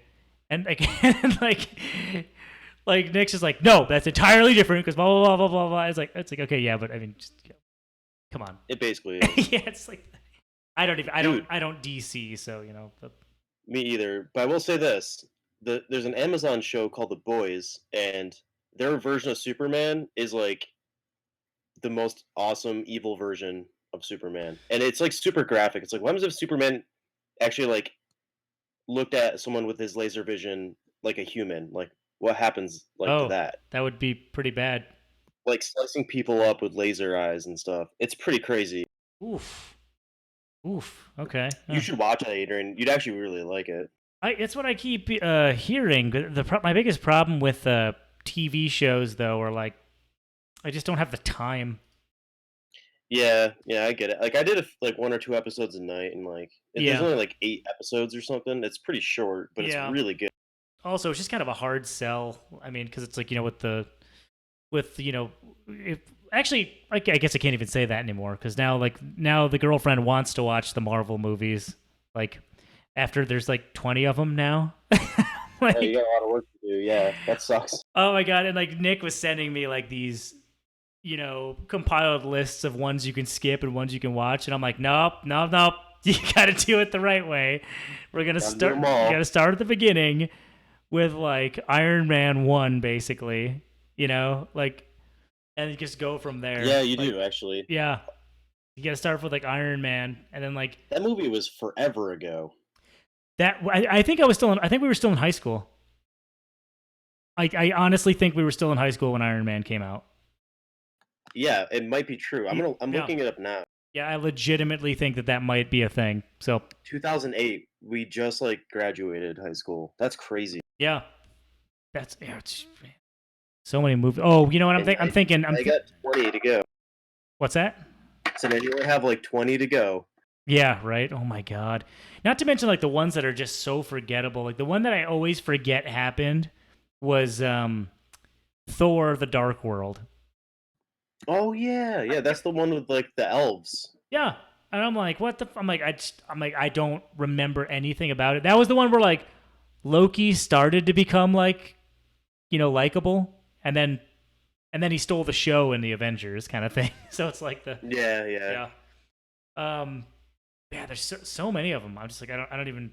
And like, and like Nick's just like, no, that's entirely different because blah blah blah blah blah blah. It's like okay, yeah, but I mean, just come on. It basically is. Yeah, it's like Dude, I don't DC, so you know. But, me either. But I will say this: there's an Amazon show called The Boys, and their version of Superman is like the most awesome evil version of Superman, and it's like super graphic. It's like, what happens if Superman actually like looked at someone with his laser vision like a human? Like, what happens like to oh, that? that would be pretty bad. Like slicing people up with laser eyes and stuff. It's pretty crazy. Oof, oof. Okay, You should watch it, Adrian. You'd actually really like it. it's what I keep hearing. My biggest problem with TV shows though are like I just don't have the time. Yeah, I get it. Like I did like one or two episodes a night, and like there's Yeah, only like 8 episodes or something. It's pretty short, but it's yeah. really good. Also, it's just kind of a hard sell. I mean, because it's like you know with you know if actually I guess I can't even say that anymore because now the girlfriend wants to watch the Marvel movies like after there's like 20 of them now. Oh, you Like got a lot of work to do. Yeah, that sucks. oh my god, and like Nick was sending me like these you know compiled lists of ones you can skip and ones you can watch, and I'm like nope nope nope. You got to do it the right way. We're gonna Gotta do start. 'em You all. got to start at the beginning with like Iron Man 1 basically, you know, like and just go from there. Yeah, you Like do actually. yeah, you got to start with like Iron Man and then like That movie was forever ago. that I think I think we were still in high school. I honestly think we were still in high school when Iron Man came out. Yeah, it might be true. I'm Yeah. looking it up now. Yeah, I legitimately think that might be a thing. So, 2008. We just like graduated high school. That's crazy. yeah. That's yeah, so many movies. Oh, you know what And I'm thinking I got 20 to go. what's that? So then you only have like 20 to go. Yeah, right. Oh my god. Not to mention like the ones that are just so forgettable. Like the one that I always forget happened was Thor: The Dark World. Oh yeah, yeah, that's the one with like the elves. Yeah. And I'm like, what the I'm like I'm like I don't remember anything about it. That was the one where like Loki started to become like, likable and then he stole the show in the Avengers kind of thing. So it's like the Yeah, yeah. yeah. Um yeah, there's so many of them. I'm just like I don't even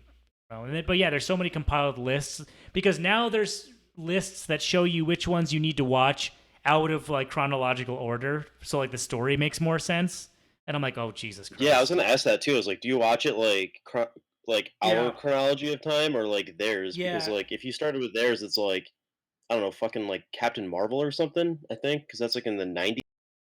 know. But yeah, there's so many compiled lists because now there's lists that show you which ones you need to watch out of like chronological order, so like the story makes more sense. And I'm like, oh Jesus Yeah, I was Christ. gonna ask that too. I was like, do you watch it like like our Yeah, chronology of time or like theirs? Because yeah, like if you started with theirs, it's like I don't know, fucking like Captain Marvel or something. I think because that's like in the '90s.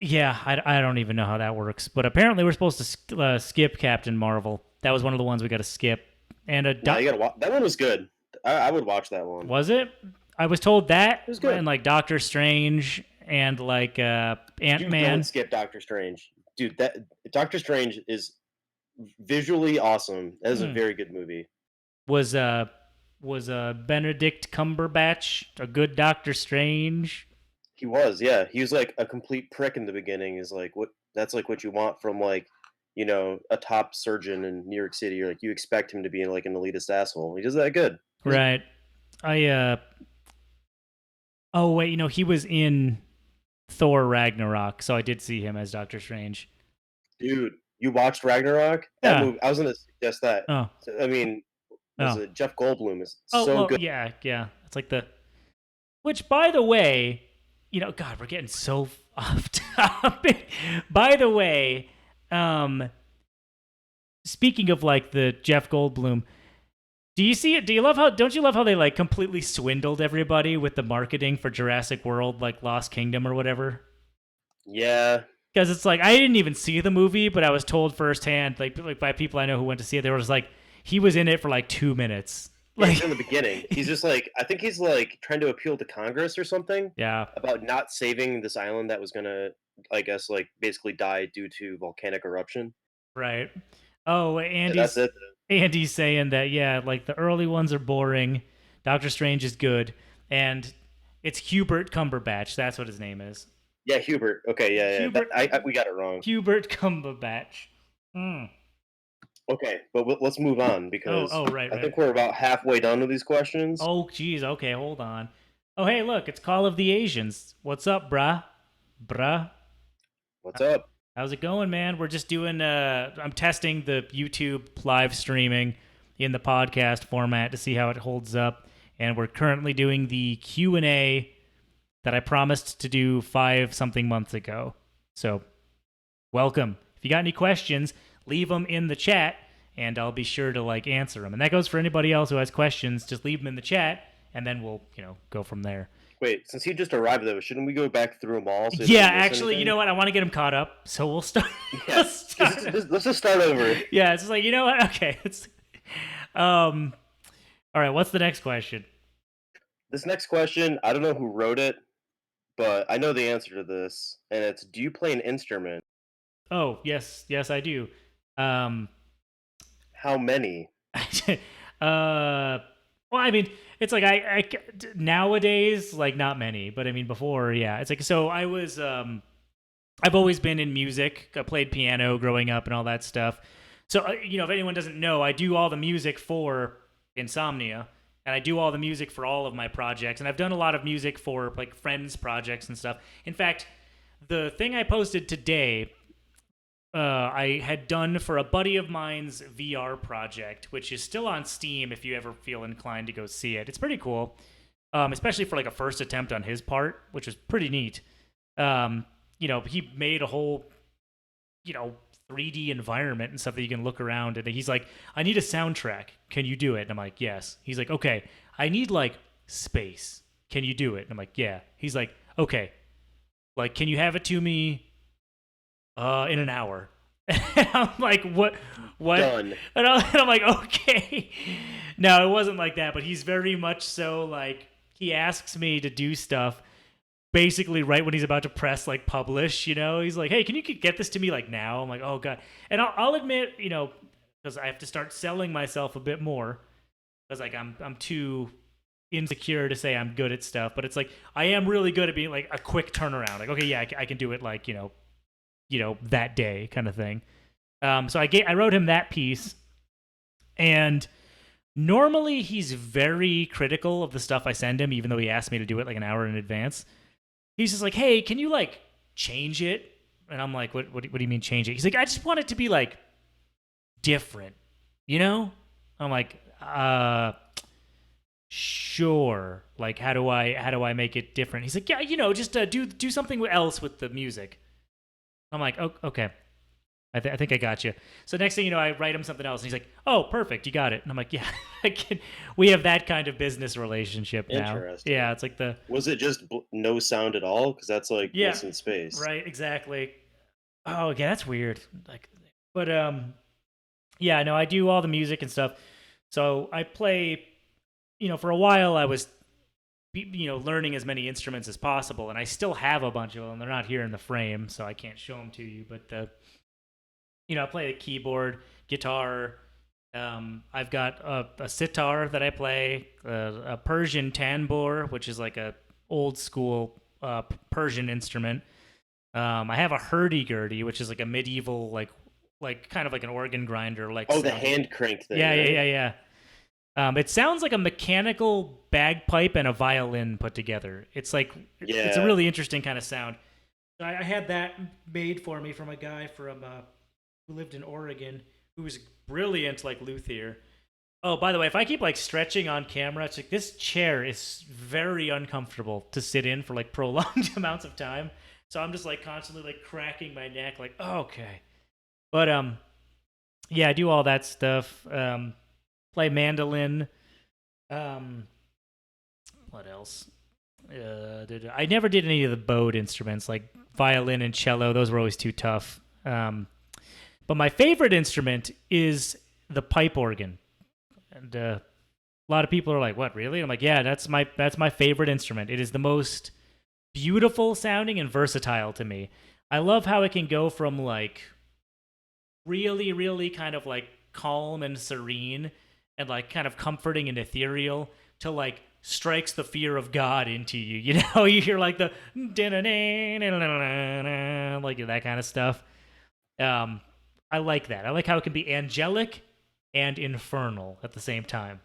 yeah. I don't even know how that works, but apparently we're supposed to skip Captain Marvel. That was one of the ones we got to skip. And a Now you gotta watch. That one was good. I would watch that one. was it? I was told that It was and good. like Doctor Strange and like Ant You don't Man skip Doctor Strange, dude. That Doctor Strange is visually awesome. That is a very good movie. was Benedict Cumberbatch a good Doctor Strange? He was, yeah. He was like a complete prick in the beginning. Is like what that's like what you want from like a top surgeon in New York City. You're like you expect him to be like an elitist asshole. He does that good. Right. I oh wait, he was in Thor Ragnarok, so I did see him as Doctor Strange. Dude, you watched Ragnarok? That Yeah. movie. I was gonna suggest that. Oh. I mean, was Oh. it Jeff Goldblum is Oh so well, good. yeah, yeah. It's like the which by the way, God, we're getting so off topic. By the way, um speaking of like the Jeff Goldblum, do you see it? Do you love how? Don't you love how they like completely swindled everybody with the marketing for Jurassic World, like Lost Kingdom or whatever? Yeah, Because it's like I didn't even see the movie, but I was told firsthand, like by people I know who went to see it, they were just like, he was in it for like 2 minutes. yeah. He's Like, in the beginning. He's just like I think he's like trying to appeal to Congress or something yeah, about not saving this island that was gonna, I guess, like basically die due to volcanic eruption. right. Oh, Yeah, that's it. Andy's saying that yeah, like the early ones are boring. Doctor Strange is good, and it's Hubert Cumberbatch. That's what his name is. Yeah, Hubert. Okay, yeah, yeah. Hubert We got it wrong. Hubert Cumberbatch. Mm. Okay, but let's move on Oh, because oh, right, I right. think we're about halfway done with these questions. Oh, geez. Okay, hold on. Oh, hey, look, it's Call of the Asians. What's up, brah? Bruh. What's up? How's it going, man? We're just doing. I'm testing the YouTube live streaming in the podcast format to see how it holds up, and we're currently doing the Q&A that I promised to do 5 something months ago. So, welcome. If you got any questions, leave them in the chat, and I'll be sure to like answer them. And that goes for anybody else who has questions. Just leave them in the chat, and then we'll go from there. Wait, since he just arrived though, shouldn't we go back through them all? So he Yeah, doesn't miss actually, you anything? know what? I want to get him caught up, so we'll start. Yeah. Let's just start over. Yeah, it's just like, you know what? Okay, all right. What's the next question? This next question, I don't know who wrote it, but I know the answer to this, and it's: do you play an instrument? Oh, yes, yes, I do. Um, How many? well, I mean, it's like nowadays, like not many, but I mean before, yeah. It's like so I was I've always been in music. I played piano growing up and all that stuff. So if anyone doesn't know, I do all the music for Insomnia, and I do all the music for all of my projects, and I've done a lot of music for like friends' projects and stuff. In fact, the thing I posted today I had done for a buddy of mine's VR project, which is still on Steam if you ever feel inclined to go see it. It's pretty cool, especially for like a first attempt on his part, which was pretty neat. He made a whole, 3D environment and stuff that you can look around. And he's like, I need a soundtrack. Can you do it? And I'm like, yes. He's like, okay, I need like space. Can you do it? And I'm like, yeah. He's like, okay, like, can you have it to me in an hour? And I'm like, what? Done. And I'm like, okay. No, it wasn't like that, but he's very much so like he asks me to do stuff basically right when he's about to press like publish, he's like, hey, can you get this to me like now? I'm like, oh god. And I'll admit, because I have to start selling myself a bit more, because like I'm too insecure to say I'm good at stuff, but it's like I am really good at being like a quick turnaround. Like, okay, yeah, I can do it like that day kind of thing. So I wrote him that piece, and normally he's very critical of the stuff I send him, even though he asked me to do it like an hour in advance. He's just like, hey, can you like change it? And I'm like, what do you mean change it? He's like, I just want it to be like different, I'm like, sure. Like, how do I make it different? He's like, yeah, just do something else with the music. I'm like, oh, okay. I think I got you. So next thing you know, I write him something else, and he's like, "Oh, perfect, you got it." And I'm like, "Yeah, I can." We have that kind of business relationship now. Interesting. Yeah, it's like Was it just no sound at all? Because that's like yeah, missing space. right, exactly. Oh, yeah, that's weird. Like, but yeah, no, I do all the music and stuff. So I play. For a while, I was, learning as many instruments as possible, and I still have a bunch of them. They're not here in the frame, so I can't show them to you, but. I play a keyboard, guitar. I've got a sitar that I play, a Persian tanbur, which is like a old school Persian instrument. I have a hurdy-gurdy, which is like a medieval, like kind of like an organ grinder. Like the hand crank thing. Yeah, right? yeah. It sounds like a mechanical bagpipe and a violin put together. It's like it's a really interesting kind of sound. I had that made for me from a guy from. Who lived in Oregon, who was brilliant like luthier. Oh, by the way, if I keep like stretching on camera, it's like this chair is very uncomfortable to sit in for like prolonged amounts of time. So I'm just like constantly like cracking my neck, like, oh, okay. But yeah, I do all that stuff. Play mandolin. What else? I never did any of the bowed instruments like violin and cello. Those were always too tough. But my favorite instrument is the pipe organ, and a lot of people are like, "What, really?" I'm like, "Yeah, that's my favorite instrument. It is the most beautiful sounding and versatile to me. I love how it can go from like really, really kind of like calm and serene and like kind of comforting and ethereal to like strikes the fear of God into you. You hear like the like that kind of stuff. I like that. I like how it can be angelic and infernal at the same time,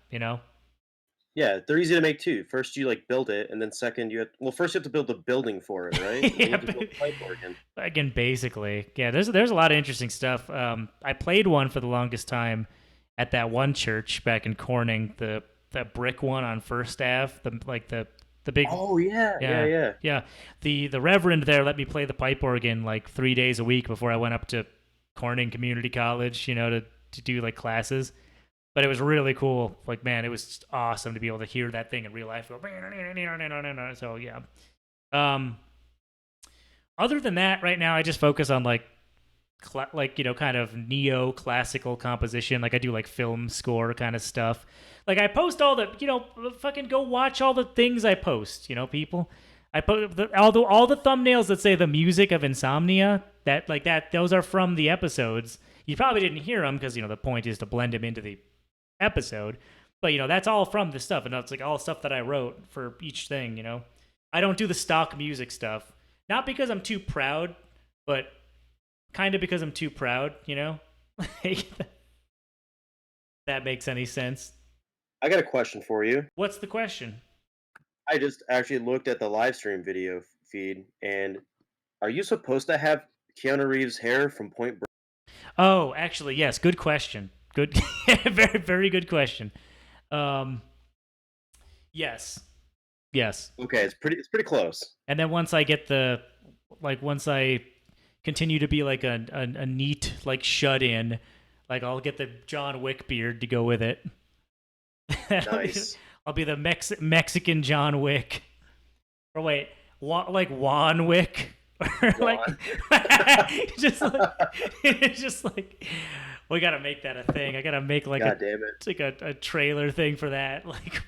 Yeah, they're easy to make too. First, you like build it, and then second, first you have to build the building for it, right? And then you have to build the pipe organ. Again, basically, yeah. There's a lot of interesting stuff. I played one for the longest time at that one church back in Corning, that brick one on First Ave, the big. Oh yeah. The reverend there let me play the pipe organ like 3 days a week before I went up to Corning Community College, to do like classes. But it was really cool. Like, man, it was just awesome to be able to hear that thing in real life. So yeah. Other than that, right now I just focus on like kind of neo-classical composition. Like I do like film score kind of stuff. Like I post all the fucking go watch all the things I post. People. I put all the thumbnails that say the music of Insomnia. That those are from the episodes. You probably didn't hear them because the point is to blend them into the episode. But that's all from the stuff, and that's like all stuff that I wrote for each thing. I don't do the stock music stuff, not because I'm too proud, but kind of because I'm too proud. That makes any sense. I got a question for you. What's the question? I just actually looked at the live stream video feed, and are you supposed to have Keanu Reeves' hair from Point Break? Oh, actually, yes. Good question. Good, very, very good question. Yes. Okay, it's pretty close. And then once I continue to be like a neat like shut in, like I'll get the John Wick beard to go with it. Nice. I'll be the Mexican John Wick. Or wait, like Juan Wick. Like it's just like we gotta make that a thing. I gotta make like God damn it. it's like a trailer thing for that. Like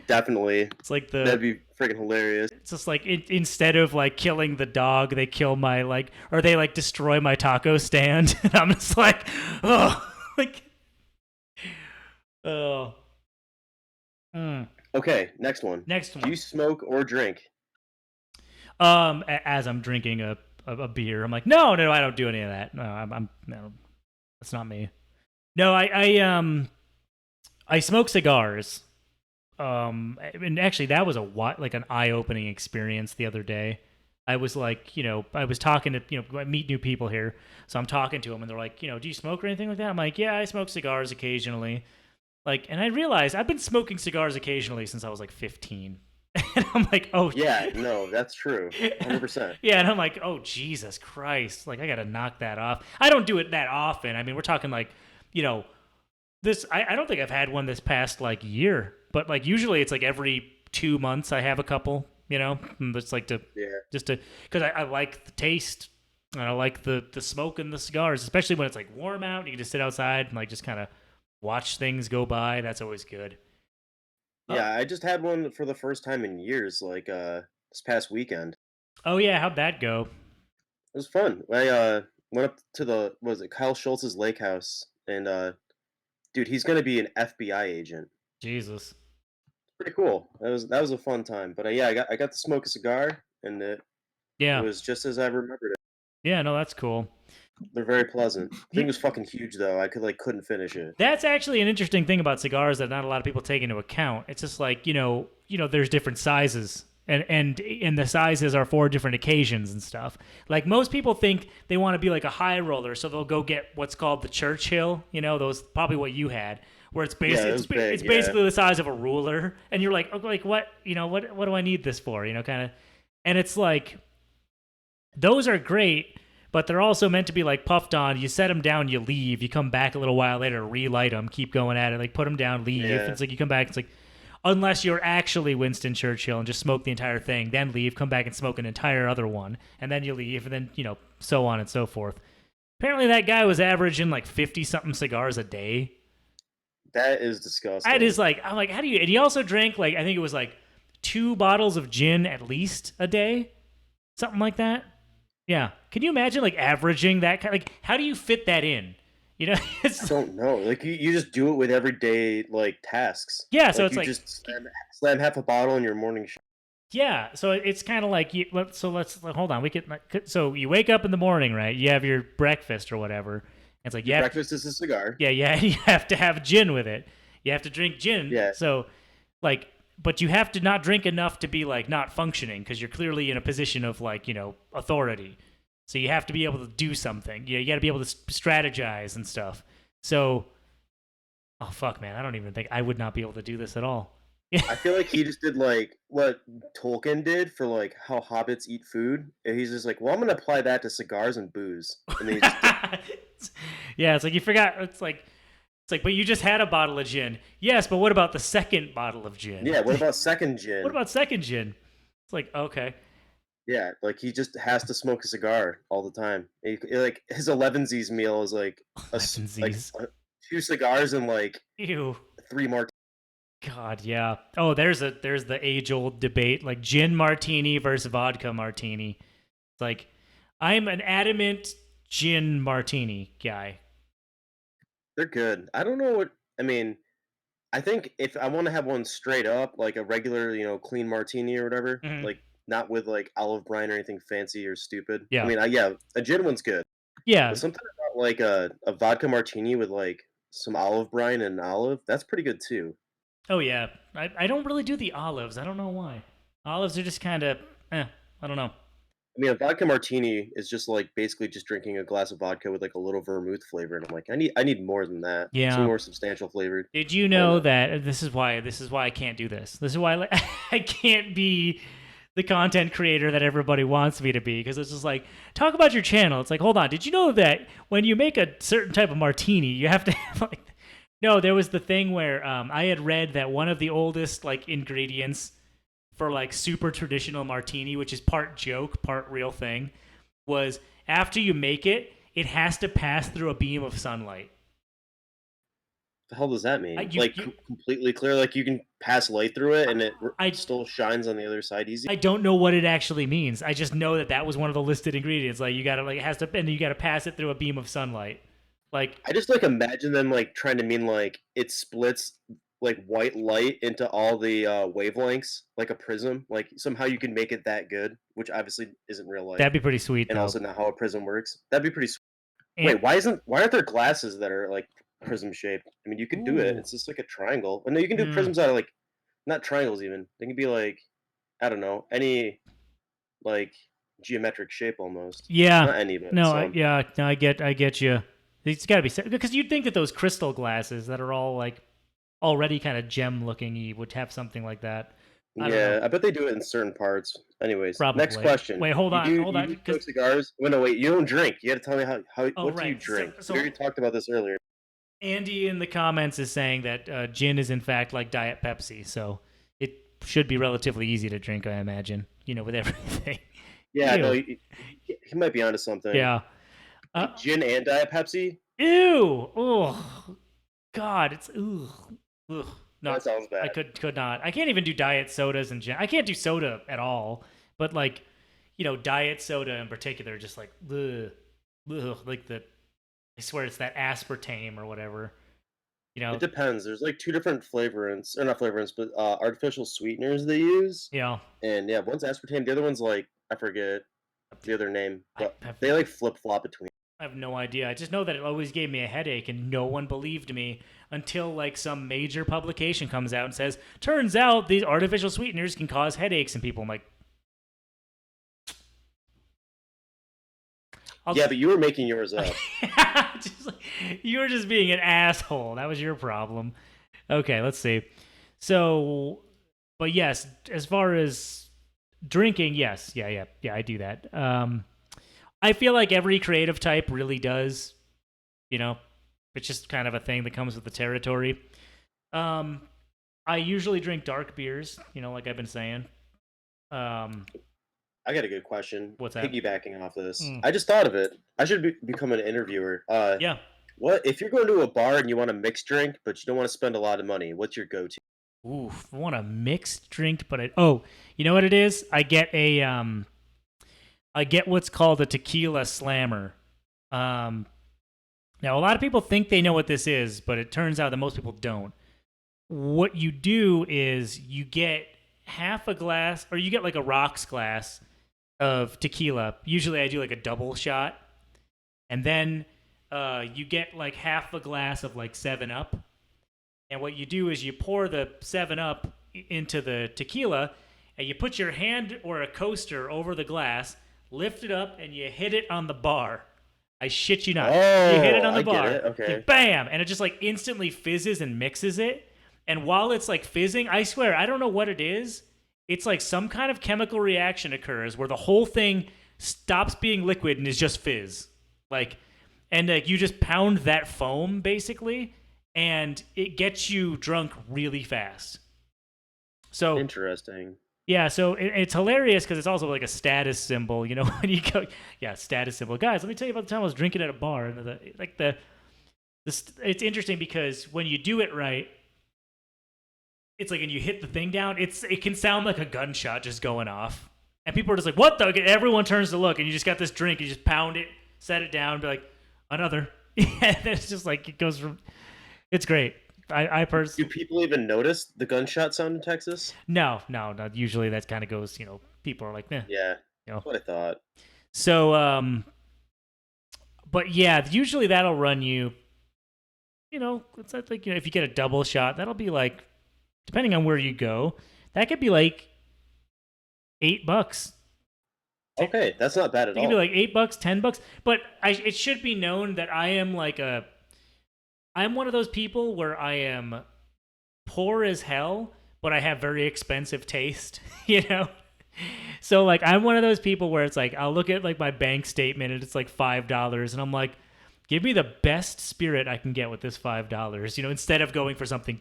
definitely. It's like That'd be freaking hilarious. it's just like instead of like killing the dog, they kill my like, or they like destroy my taco stand. And I'm just like, oh, like, oh. Okay, next one. Next Do one. you smoke or drink? As I'm drinking a beer, I'm like, no, I don't do any of that. No, I'm no, that's not me. No, I smoke cigars. And actually, that was like an eye-opening experience the other day. I was like, I was talking to, I meet new people here, so I'm talking to them, and they're like, do you smoke or anything like that? I'm like, yeah, I smoke cigars occasionally. Like, and I realized I've been smoking cigars occasionally since I was like 15. And I'm like, oh Yeah, no, that's true. 100%. yeah, and I'm like, oh Jesus Christ, like I gotta knock that off. I don't do it that often. I mean, we're talking like, this. I don't think I've had one this past like year, but like usually it's like every 2 months I have a couple. And it's like just to because I like the taste and I like the smoke and the cigars, especially when it's like warm out. And you can just sit outside and like just kind of watch things go by. That's always good. Yeah, I just had one for the first time in years, like this past weekend. Oh yeah, how'd that go? It was fun. I went up to the what was it Kyle Schultz's lake house, and dude, he's gonna be an FBI agent. Jesus. Pretty cool. That was a fun time. But yeah, I got to smoke a cigar, and it Yeah. was just as I remembered it. Yeah, no, that's cool. They're very pleasant. The thing was fucking huge though. I couldn't finish it. That's actually an interesting thing about cigars that not a lot of people take into account. It's just like, there's different sizes. And the sizes are for different occasions and stuff. Like most people think they want to be like a high roller, so they'll go get what's called the Churchill, those probably what you had, where it's basically it's basically the size of a ruler, and you're like, okay, like what do I need this for? Kind of, and it's like those are great, but they're also meant to be like puffed on. You set them down, you leave, you come back a little while later, relight them, keep going at it, like put them down, leave. Yeah. It's like you come back, it's like unless you're actually Winston Churchill and just smoke the entire thing, then leave, come back and smoke an entire other one, and then you leave, and then so on and so forth. Apparently, that guy was averaging like 50-something cigars a day. That is disgusting. That is like, I'm like, how do you? And he also drank like I think it was like 2 bottles of gin at least a day, something like that. Yeah, can you imagine like averaging that kind? Like, how do you fit that in? I don't know. Like you just do it with everyday like tasks. Yeah, so like, it's like just slam half a bottle in your morning. Yeah, so it's kind of like let's hold on. So you wake up in the morning, right? You have your breakfast or whatever. It's like breakfast is a cigar. Yeah, you have to have gin with it. You have to drink gin. Yeah. So, like, but you have to not drink enough to be like not functioning because you're clearly in a position of like authority. So you have to be able to do something. You got to be able to strategize and stuff. So, oh fuck, man, I don't even think I would not be able to do this at all. I feel like he just did like what Tolkien did for like how hobbits eat food, and he's just like, well, I'm gonna apply that to cigars and booze. And then he just yeah, it's like you forgot. It's like, but you just had a bottle of gin. Yes, but what about the second bottle of gin? Yeah, what about second gin? What about second gin? It's like, okay. Yeah, like he just has to smoke a cigar all the time. Like his 11sies meal is like like 2 cigars and like ew 3 more. God, yeah. Oh, there's the age-old debate, like gin martini versus vodka martini. It's like I'm an adamant gin martini guy. They're good. I don't know what I mean. I think if I want to have one straight up, like a regular, clean martini or whatever, like not with like olive brine or anything fancy or stupid. Yeah. I mean, a gin one's good. Yeah. But something about like a vodka martini with like some olive brine and olive, that's pretty good too. Oh yeah. I don't really do the olives. I don't know why. Olives are just kind of, I don't know. I mean, a vodka martini is just like basically just drinking a glass of vodka with like a little vermouth flavor, and I'm like, I need more than that. Yeah, some more substantial flavored. Did you know that this is why I can't do this? This is why I can't be the content creator that everybody wants me to be, because it's just like, talk about your channel. It's like, hold on, did you know that when you make a certain type of martini, you have to have like, no, there was the thing where I had read that one of the oldest like ingredients for like super traditional martini, which is part joke, part real thing, was after you make it, it has to pass through a beam of sunlight. The hell does that I, mean? you, Like you, completely clear, like you can pass light through it and it I, still shines on the other side easy. I don't know what it actually means. I just know that that was one of the listed ingredients. Like you gotta like it has to, and you gotta pass it through a beam of sunlight. Like I just like imagine them like trying to mean like it splits like white light into all the wavelengths like a prism. Like somehow you can make it that good, which obviously isn't real light, that'd be pretty sweet and though. also not how a prism works. That'd be pretty. And Wait, why aren't there glasses that are like prism shaped? I mean, you could do it. ooh, It's just like a triangle. And no, you can do mm, prisms out of like not triangles even. They can be like I don't know any like geometric shape almost. yeah, Not any, but no, some. yeah, no, I get you. It's got to be because you'd think that those crystal glasses that are all like already kind of gem looking would have something like that. I don't know. Yeah, I bet they do it in certain parts. Anyways, next Probably. question. Wait, hold You on, do because smoke cigars? Well, no, wait. You don't drink. You got to tell me how oh what do you right, drink? We so already talked about this earlier. Andy in the comments is saying that gin is in fact like Diet Pepsi, so it should be relatively easy to drink, I imagine. You know, with everything. Yeah, no, Ew. he might be onto something. Yeah. Uh, Like gin and Diet Pepsi. ew. Oh God, it's ooh. Ugh. That Not. sounds I bad. could not. I can't even do diet sodas and gin. I can't do soda at all. But like, diet soda in particular, just like ugh, like the. I swear it's that aspartame or whatever. You It know. depends. There's like two different flavorants, or not flavorants, but artificial sweeteners they use. You know. And yeah, one's aspartame, the other one's like I forget the other name, I but have they like flip flop between. I have no idea. I just know that it always gave me a headache, and no one believed me until like some major publication comes out and says, "Turns out these artificial sweeteners can cause headaches," and people. I'm like, I'll Yeah, but you were making yours up. just like, you were just being an asshole. That was your problem. Okay, let's see. So, but yes, as far as drinking, yes, yeah, I do that. I feel like every creative type really does. You know, it's just kind of a thing that comes with the territory. Um, I usually drink dark beers. Like I've been saying. Um, I got a good question. what's that? Piggybacking off this, Mm, I just thought of it. I should become an interviewer. yeah. What if you're going to a bar and you want a mixed drink, but you don't want to spend a lot of money? What's your go-to? Ooh, I want a mixed drink, but oh, you know what it is? I get what's called a tequila slammer. Um, Now a lot of people think they know what this is, but it turns out that most people don't. What you do is you get half a glass, or you get like a rocks glass of tequila. Usually, I do like a double shot, and then you get like half a glass of like Seven Up. And what you do is you pour the 7 Up into the tequila, and you put your hand or a coaster over the glass, lift it up, and you hit it on the bar. I shit you not. You hit it Oh, on the I get bar. it. Okay. Bam! And it just like instantly fizzes and mixes it. And while it's like fizzing, I swear, I don't know what it is. It's like some kind of chemical reaction occurs where the whole thing stops being liquid and is just fizz. Like, and like you just pound that foam basically, and it gets you drunk really fast. So Interesting. yeah, so it's hilarious because it's also like a status symbol. When you go, yeah, status symbol. Guys, let me tell you about the time I was drinking at a bar, and it's interesting because when you do it right, it's like, and you hit the thing down, it can sound like a gunshot just going off, and people are just like, "What the?" Everyone turns to look, and you just got this drink, you just pound it, set it down, be like, another, and it's just like it goes from. It's great. I Do personally people even notice the gunshot sound in Texas? no. Usually that kind of goes. People are like, eh, Yeah, you know. that's what I thought. So, but yeah, usually that'll run you. It's I think if you get a double shot, that'll be like, depending on where you go, that could be like $8. Okay, that's not bad at It could be all. like $8, $10. But it should be known that I'm one of those people where I am poor as hell, but I have very expensive taste. you know. So like I'm one of those people where it's like I'll look at like my bank statement and it's like $5, and I'm like, give me the best spirit I can get with this $5. Instead of going for something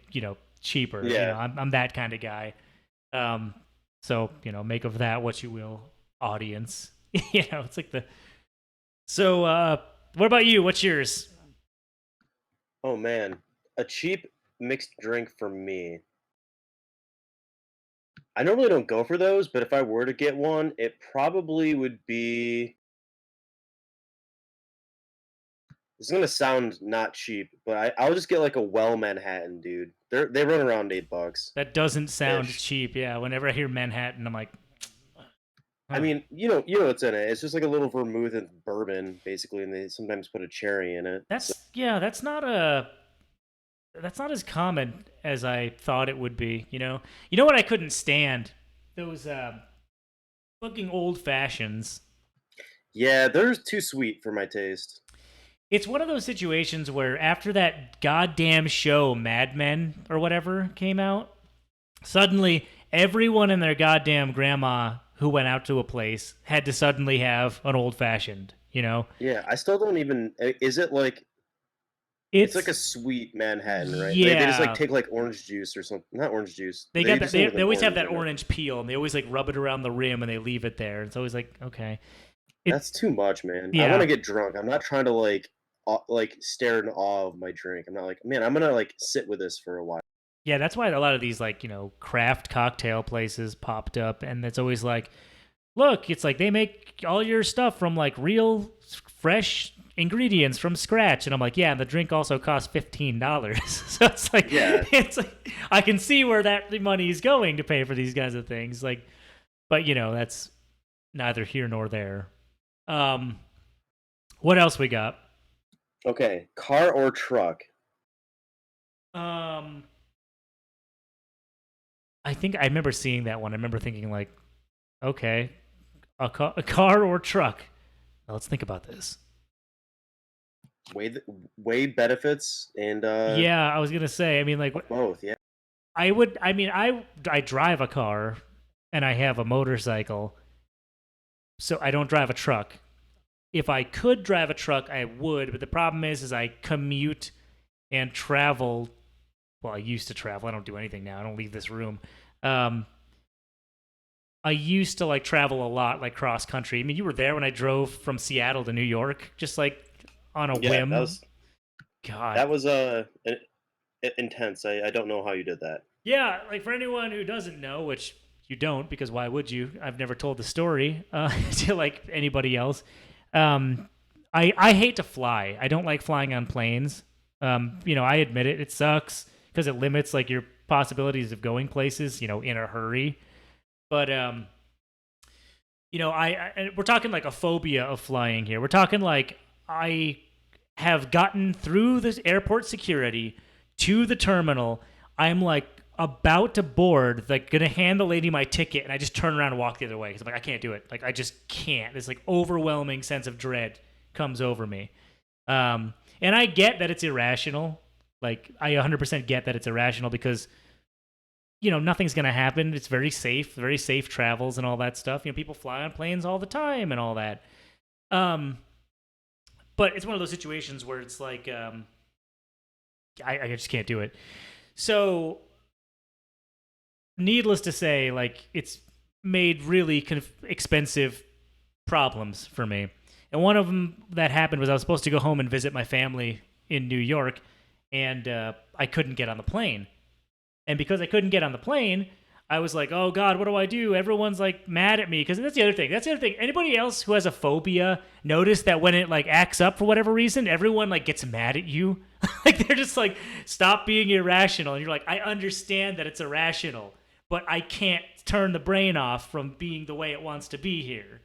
cheaper. Yeah. I'm that kind of guy. So make of that what you will, audience. It's like the. So what about you? What's yours? Oh man. a cheap mixed drink for me. I normally don't go for those, but if I were to get one, it probably would be. It's gonna sound not cheap, but I'll just get like a well Manhattan, dude. They run around $8 That doesn't sound ish. cheap. Yeah, whenever I hear Manhattan, I'm like, I huh. mean, you know what's in it. It's just like a little vermouth and bourbon, basically, and they sometimes put a cherry in it. So That's yeah, that's not as common as I thought it would be. You know what I couldn't stand? Those fucking old fashions. yeah, they're too sweet for my taste. It's one of those situations where after that goddamn show, Mad Men or whatever, came out, suddenly everyone and their goddamn grandma who went out to a place had to suddenly have an old fashioned. Yeah, I still don't even. Is it like it's like a It's sweet Manhattan, right? They just like yeah. take like orange juice or something. Not orange juice. They They got do that. something They with an always have orange that in it. orange peel, and they always like rub it around the rim, and they leave it there. It's always like okay, it That's too much, man. I want yeah. to get drunk. I'm not trying to like stare in awe of my drink. I'm not like, man, I'm gonna like sit with this for a while. Yeah, that's why a lot of these like craft cocktail places popped up, and it's always like, look, it's like they make all your stuff from like real fresh ingredients from scratch, and I'm like, yeah, and the drink also costs $15. So Yeah. it's like I can see where that money is going to pay for these kinds of things, like, but that's neither here nor there. Um, what else we got? Okay. Car or truck? Um, I think I remember seeing that one. I remember thinking like, okay, a car or truck. Now let's think about this. Way benefits and Yeah, I was gonna say. I mean, like, both. Yeah. I would. I mean, I drive a car, and I have a motorcycle, so I don't drive a truck. If I could drive a truck, I would. But the problem is I commute and travel. Well, I used to travel. I don't do anything now. I don't leave this room. Um, I used to like travel a lot, like cross country. I mean, you were there when I drove from Seattle to New York, just like on a Yeah. whim. God, That was intense. I don't know how you did that. yeah. Like for anyone who doesn't know, which you don't, because why would you? I've never told the story to like anybody else. Um, I hate to fly. I don't like flying on planes. I admit it. It sucks because it limits like your possibilities of going places. In a hurry. But and we're talking like a phobia of flying here. We're talking like I have gotten through this airport security to the terminal. I'm like about to board, like gonna hand the lady my ticket, and I just turn around and walk the other way because I'm like, I can't do it. Like I just can't. This like overwhelming sense of dread comes over me. And I get that it's irrational. Like I 100% get that it's irrational because nothing's going to happen. It's very safe travels and all that stuff. People fly on planes all the time and all that. Um, but it's one of those situations where it's like, I just can't do it. So, needless to say, like, it's made really expensive problems for me. And one of them that happened was I was supposed to go home and visit my family in New York, and I couldn't get on the plane. And because I couldn't get on the plane, I was like, oh God, what do I do? Everyone's like mad at me. Because that's the other thing. That's the other thing. Anybody else who has a phobia notice that when it like acts up for whatever reason, everyone like gets mad at you? Like they're just like, stop being irrational. And you're like, I understand that it's irrational, but I can't turn the brain off from being the way it wants to be here.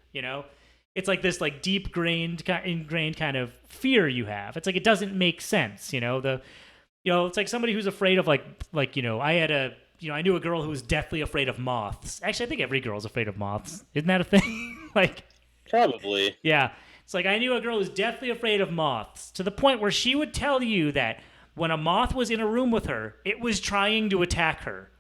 It's like this like deep ingrained kind of fear you have. It's like it doesn't make sense. It's like somebody who's afraid of I knew a girl who was deathly afraid of moths. Actually, I think every girl's afraid of moths. Isn't that a thing? Like, Probably. yeah. It's like I knew a girl who was deathly afraid of moths to the point where she would tell you that when a moth was in a room with her, it was trying to attack her.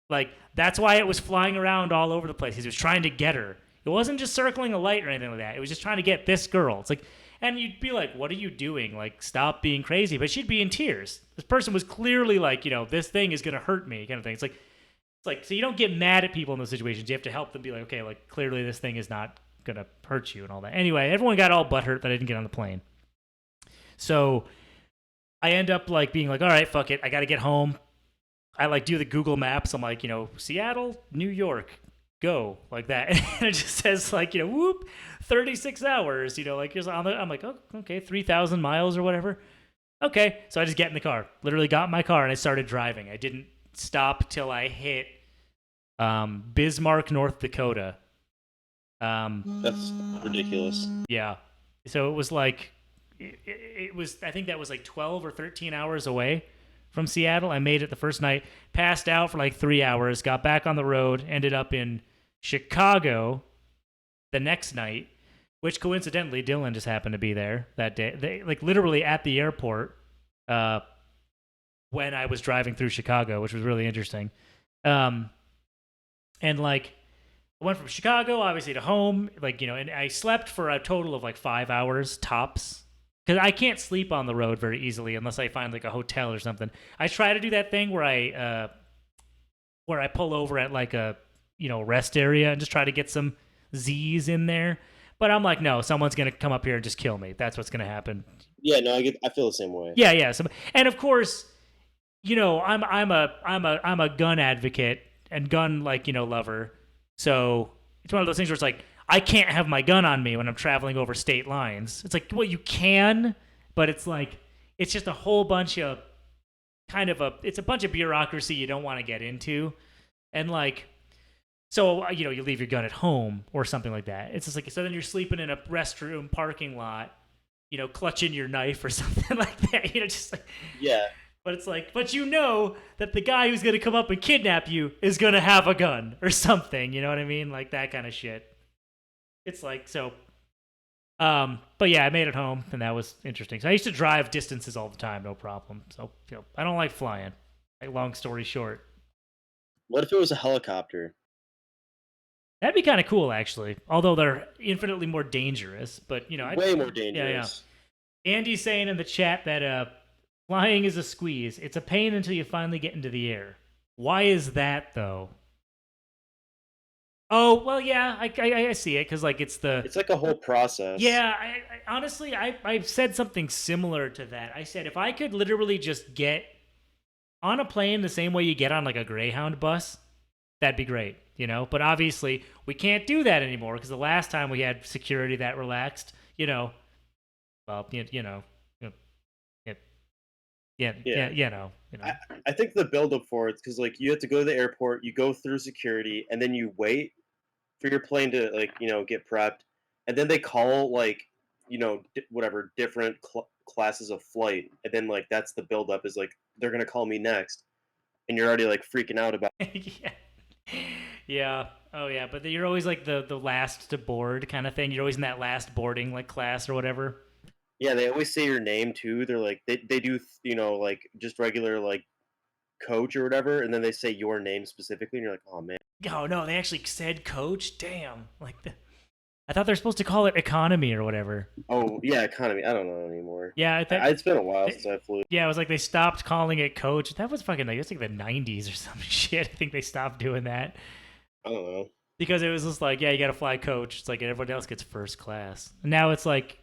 Like, that's why it was flying around all over the place. He was trying to get her. It wasn't just circling a light or anything like that. It was just trying to get this girl. It's like, and you'd be like, what are you doing? Like, stop being crazy. But she'd be in tears. This person was clearly like, this thing is going to hurt me kind of thing. It's like, so you don't get mad at people in those situations. You have to help them be like, okay, like, clearly this thing is not going to hurt you and all that. Anyway, everyone got all butthurt that I didn't get on the plane. So I end up like being like, all right, fuck it, I got to get home. I like do the Google Maps. I'm like, Seattle, New York, go like that, and it just says like, whoop, 36 hours. Like just on the. I'm like, oh, okay, 3,000 miles or whatever. Okay, so I just get in the car. Literally got in my car and I started driving. I didn't stop till I hit Bismarck, North Dakota. That's ridiculous. Yeah, so it was like it was. I think that was like 12 or 13 hours away from Seattle. I made it the first night, passed out for like 3 hours, got back on the road, ended up in Chicago the next night, which coincidentally Dylan just happened to be there that day. Like literally at the airport when I was driving through Chicago, which was really interesting. And like I went from Chicago obviously to home, and I slept for a total of like 5 hours tops. Because I can't sleep on the road very easily unless I find like a hotel or something. I try to do that thing where I pull over at like a rest area and just try to get some Z's in there. But I'm like, no, someone's gonna come up here and just kill me. That's what's gonna happen. Yeah, no, I feel the same way. Yeah, yeah. So, and of course, I'm a gun advocate and gun lover. So it's one of those things where it's like I can't have my gun on me when I'm traveling over state lines. It's like, well, you can, but it's like it's just a whole bunch of it's a bunch of bureaucracy you don't want to get into, and like. So, you leave your gun at home or something like that. It's just like, so then you're sleeping in a restroom parking lot, clutching your knife or something like that, just like, yeah. But it's like, but that the guy who's going to come up and kidnap you is going to have a gun or something. You know what I mean? Like that kind of shit. It's like, so, but yeah, I made it home and that was interesting. So I used to drive distances all the time, no problem. So, I don't like flying. Like, long story short. What if it was a helicopter? That'd be kind of cool, actually. Although they're infinitely more dangerous, but way more dangerous. Yeah. Andy's saying in the chat that flying is a squeeze. It's a pain until you finally get into the air. Why is that though? Oh well, yeah, I see it because like it's like a whole process. Yeah, I honestly I said something similar to that. I said if I could literally just get on a plane the same way you get on like a Greyhound bus, that'd be great. But obviously we can't do that anymore because the last time we had security that relaxed, well, I think the buildup for it because like you have to go to the airport, you go through security, and then you wait for your plane to get prepped, and then they call like whatever different classes of flight, and then like that's the buildup is like they're gonna call me next, and you're already like freaking out about. Yeah. Yeah. Oh yeah, but you're always like the last to board kind of thing. You're always in that last boarding like class or whatever. Yeah, they always say your name too. They're like they do like just regular like coach or whatever, and then they say your name specifically, and you're like, oh man. Oh no, they actually said coach. Damn, I thought they're supposed to call it economy or whatever. Oh yeah, economy. I don't know anymore. Yeah, it's been a while since I flew. Yeah, it was like they stopped calling it coach. That was fucking like it's like the '90s or some shit. I think they stopped doing that. I don't know. Because it was just like, yeah, you got to fly coach. It's like everybody else gets first class. And now it's like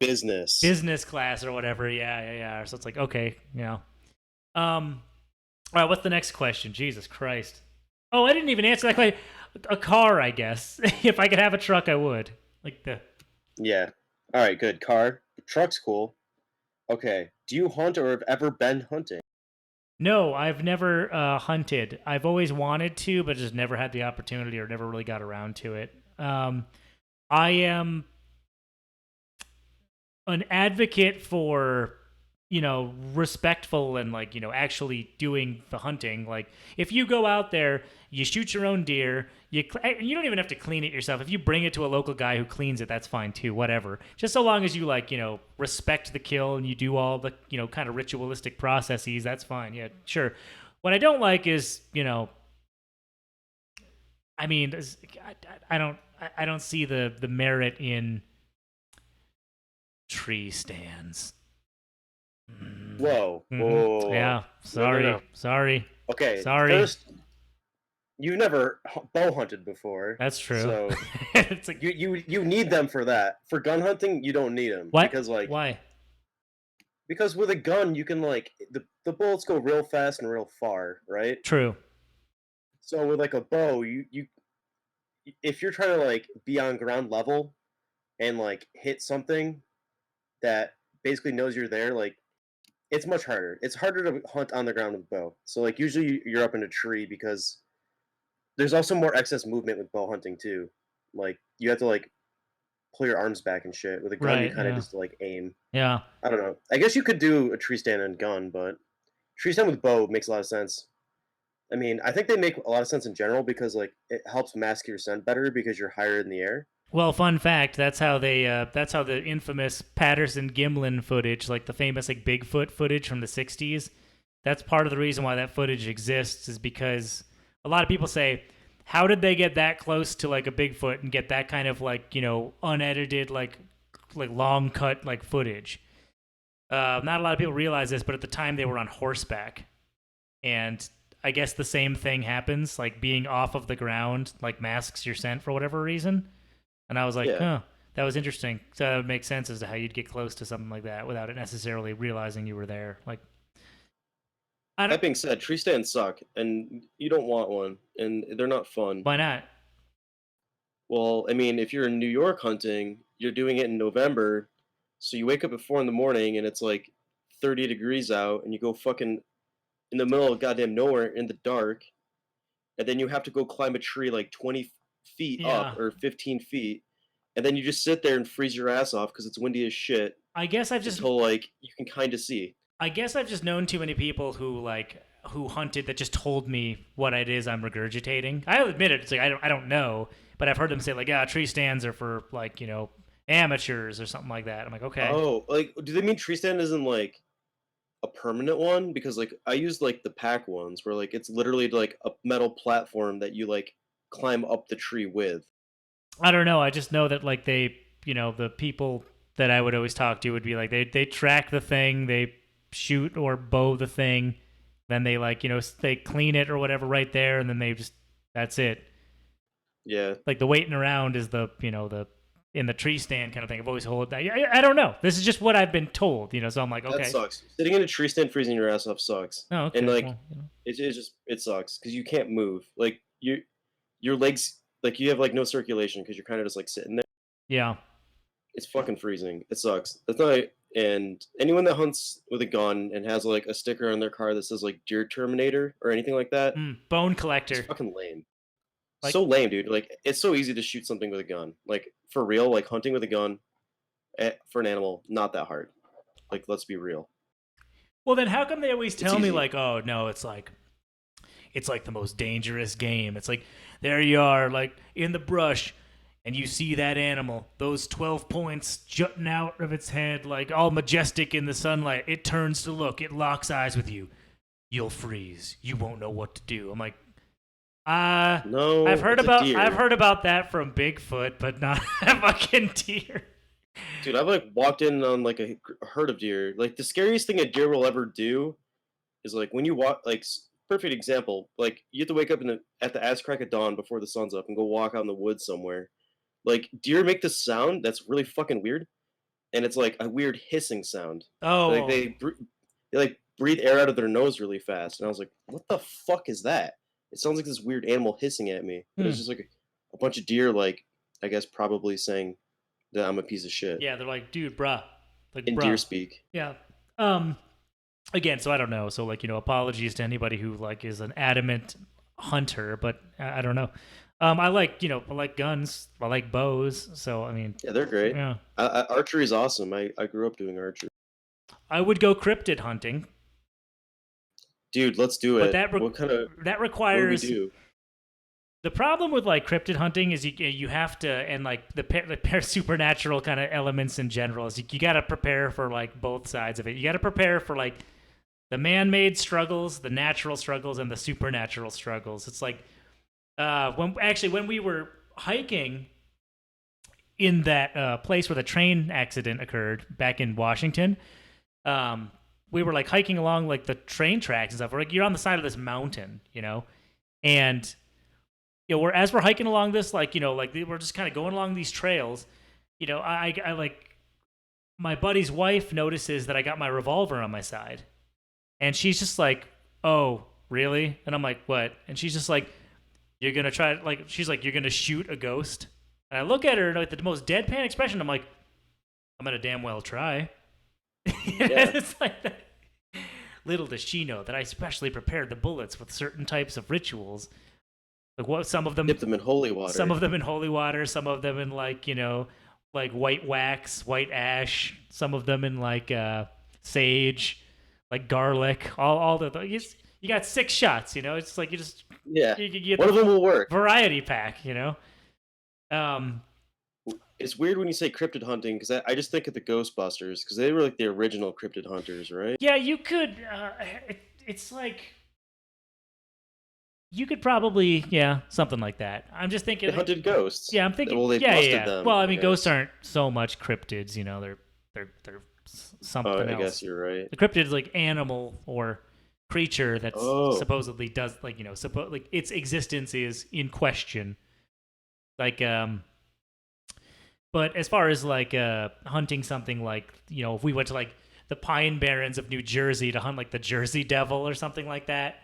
business class or whatever. Yeah. So it's like, okay, all right, what's the next question? Jesus Christ. Oh, I didn't even answer that question. A car, I guess. If I could have a truck, I would. Yeah. All right, good. Car. The truck's cool. Okay. Do you hunt or have ever been hunting? No, I've never hunted. I've always wanted to, but just never had the opportunity or never really got around to it. I am an advocate for respectful and actually doing the hunting. Like if you go out there, you shoot your own deer, you don't even have to clean it yourself. If you bring it to a local guy who cleans it, that's fine too, whatever. Just so long as you respect the kill and you do all the kind of ritualistic processes, that's fine. Yeah, sure. What I don't like is I mean, I don't see the merit in tree stands. Whoa. Mm-hmm. Whoa. Yeah. Sorry. No. Sorry. Okay. Sorry. First, you've never bow hunted before. That's true. So it's like you need them for that. For gun hunting, you don't need them. What? Because why? because with a gun you can like the bullets go real fast and real far, right? True. So with like a bow, you if you're trying to like be on ground level and like hit something that basically knows you're there, like it's much harder. It's harder to hunt on the ground with bow. So like usually you're up in a tree because there's also more excess movement with bow hunting too. Like you have to like pull your arms back and shit. With a gun, you Right. kind of Yeah. just like aim. Yeah. I don't know. I guess you could do a tree stand and gun, but tree stand with bow makes a lot of sense. I mean, I think they make a lot of sense in general because like it helps mask your scent better because you're higher in the air. Well, fun fact, that's how they that's how the infamous Patterson Gimlin footage, like the famous like Bigfoot footage from the 60s, that's part of the reason why that footage exists is because a lot of people say how did they get that close to like a Bigfoot and get that kind of like, unedited like long cut like footage. Not a lot of people realize this, but at the time they were on horseback. And I guess the same thing happens, like being off of the ground like masks your scent for whatever reason. And I was like, Yeah. huh, that was interesting. So that would make sense as to how you'd get close to something like that without it necessarily realizing you were there. Like, I don't. That being said, tree stands suck, and you don't want one, and they're not fun. Why not? Well, I mean, if you're in New York hunting, you're doing it in November, so you wake up at 4 in the morning and it's like 30 degrees out, and you go fucking in the middle of goddamn nowhere in the dark, and then you have to go climb a tree like 20 feet up Yeah, or 15 feet, and then you just sit there and freeze your ass off because it's windy as shit I guess I've just, until like you can kind of see. I guess I've just known too many people who hunted that just told me what it is I'm regurgitating. I'll admit it. It's like I don't know, but I've heard them say like, yeah, tree stands are for like amateurs or something like that. I'm like, okay, Oh, like do they mean tree stand isn't like a permanent one? Because like I use like the pack ones where like it's literally like a metal platform that you like climb up the tree with. I don't know. I just know that like the people that I would always talk to would be like they track the thing, they shoot or bow the thing, then they like they clean it or whatever right there, and then they just that's it. Yeah, Like the waiting around is the the in the tree stand kind of thing. I've always heard that. I don't know. This is just what I've been told, So I'm like, that okay, sucks. Sitting in a tree stand freezing your ass off sucks. oh And okay, like well, it just it sucks because you can't move. Like your legs like you have like no circulation because you're kind of just like sitting there. yeah. It's fucking freezing. It sucks. That's not. And anyone that hunts with a gun and has like a sticker on their car that says like Deer Terminator or anything like that, Bone it's collector, fucking lame. like. So lame, dude. Like it's so easy to shoot something with a gun. Like for real, like hunting with a gun for an animal, not that hard. Like let's be real. Well, then how come they always It's tell me easy. like, oh no, it's like the most dangerous game. It's like there you are, like in the brush, and you see that animal, those 12 points jutting out of its head, like all majestic in the sunlight. It turns to look, it locks eyes with you. You'll freeze. You won't know what to do. I'm like, No, it's a I've deer. heard about that from Bigfoot, but not a fucking deer. Dude, I've like walked in on like a herd of deer. Like the scariest thing a deer will ever do is like when you walk like perfect example, like you have to wake up at the ass crack of dawn before the sun's up and go walk out in the woods somewhere. Like deer make this sound that's really fucking weird, and it's like a weird hissing sound. Like Oh, they like breathe air out of their nose really fast, and I was like, "What the fuck is that?" It sounds like this weird animal hissing at me, but it's hmm. just like a bunch of deer, like I guess probably saying that I'm a piece of shit Yeah, they're like, dude, bruh, like in deer bruh. speak. Yeah. Um, again, so I don't know. So like, apologies to anybody who like is an adamant hunter, but I don't know. I like guns. I like bows. So I mean, Yeah, they're great. yeah, Archery is awesome. I grew up doing archery. I would go cryptid hunting, Dude, let's do but it. that What do we requires do? the problem with like cryptid hunting is you have to and like the supernatural kind of elements in general is you got to prepare for like both sides of it. You got to prepare for like the man-made struggles, the natural struggles, and the supernatural struggles. It's like when we were hiking in that place where the train accident occurred back in Washington, we were like hiking along like the train tracks and stuff. We're like you're on the side of this mountain, and we're hiking along this like like we're just kind of going along these trails. I like my buddy's wife notices that I got my revolver on my side, and she's just like, "Oh, really?" And I'm like, "What?" And she's just like, "You're gonna try like," she's like, "You're gonna shoot a ghost." And I look at her with the most deadpan expression. I'm like, "I'm gonna damn well try." Yeah. It's like that. Little does she know that I specially prepared the bullets with certain types of rituals. Like what Dip them in holy some water. of them in holy water, some of them in like, like white wax, white ash, some of them in like sage, like garlic, all the you got 6 shots, It's like Yeah. you get One of the them will work. variety pack. Um It's weird when you say cryptid hunting because I just think of the Ghostbusters because they were like the original cryptid hunters, right? yeah, you could it's like you could probably, yeah, something like that. I'm just thinking They like, hunted ghosts. yeah, I'm thinking, Well, they yeah, yeah, busted yeah. them, Well, I I mean, ghosts guess. aren't so much cryptids, they're Oh, something I guess else. you're right. The cryptid is like animal or creature that's Oh, supposedly does like like its existence is in question. Like but as far as like hunting something like if we went to like the Pine Barrens of New Jersey to hunt like the Jersey Devil or something like that,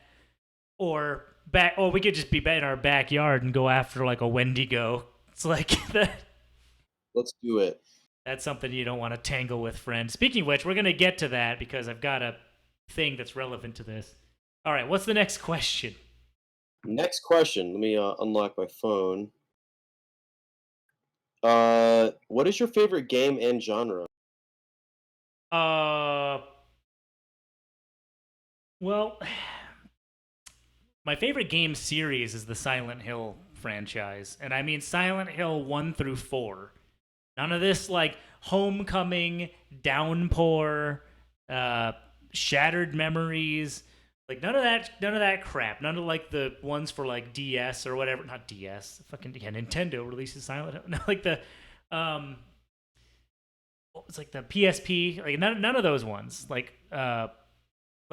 or we could just be in our backyard and go after like a Wendigo. It's like let's do it. that's something you don't want to tangle with, friend. Speaking of which, we're gonna get to that because I've got a thing that's relevant to this. All right, what's the next question? Next question. Let me unlock my phone. What is your favorite game and genre? Uh, well, my favorite game series is the Silent Hill franchise, and I mean Silent Hill 1 through 4. None of this like Homecoming, Downpour, uh, Shattered Memories, like none of that crap. None of like the ones for like DS or whatever. Not DS. Fucking yeah, Nintendo releases Silent Hill. No, like the um, what was like the PSP. Like none of those ones. Like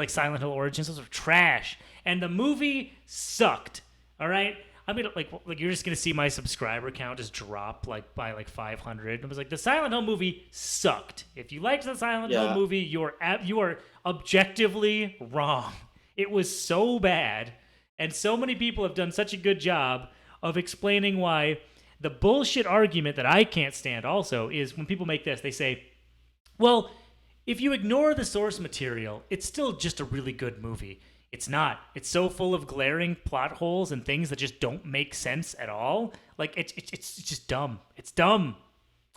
Silent Hill Origins. Those are trash. And the movie sucked. All right. I mean, like you're just gonna see my subscriber count just drop like by like 500. It was like the Silent Hill movie sucked. If you liked the Silent Hill Yeah, movie, you are objectively wrong. It was so bad, and so many people have done such a good job of explaining why. The bullshit argument that I can't stand also is when people make this, they say, well, if you ignore the source material, it's still just a really good movie. It's not. It's so full of glaring plot holes and things that just don't make sense at all. Like it's just dumb. It's dumb. like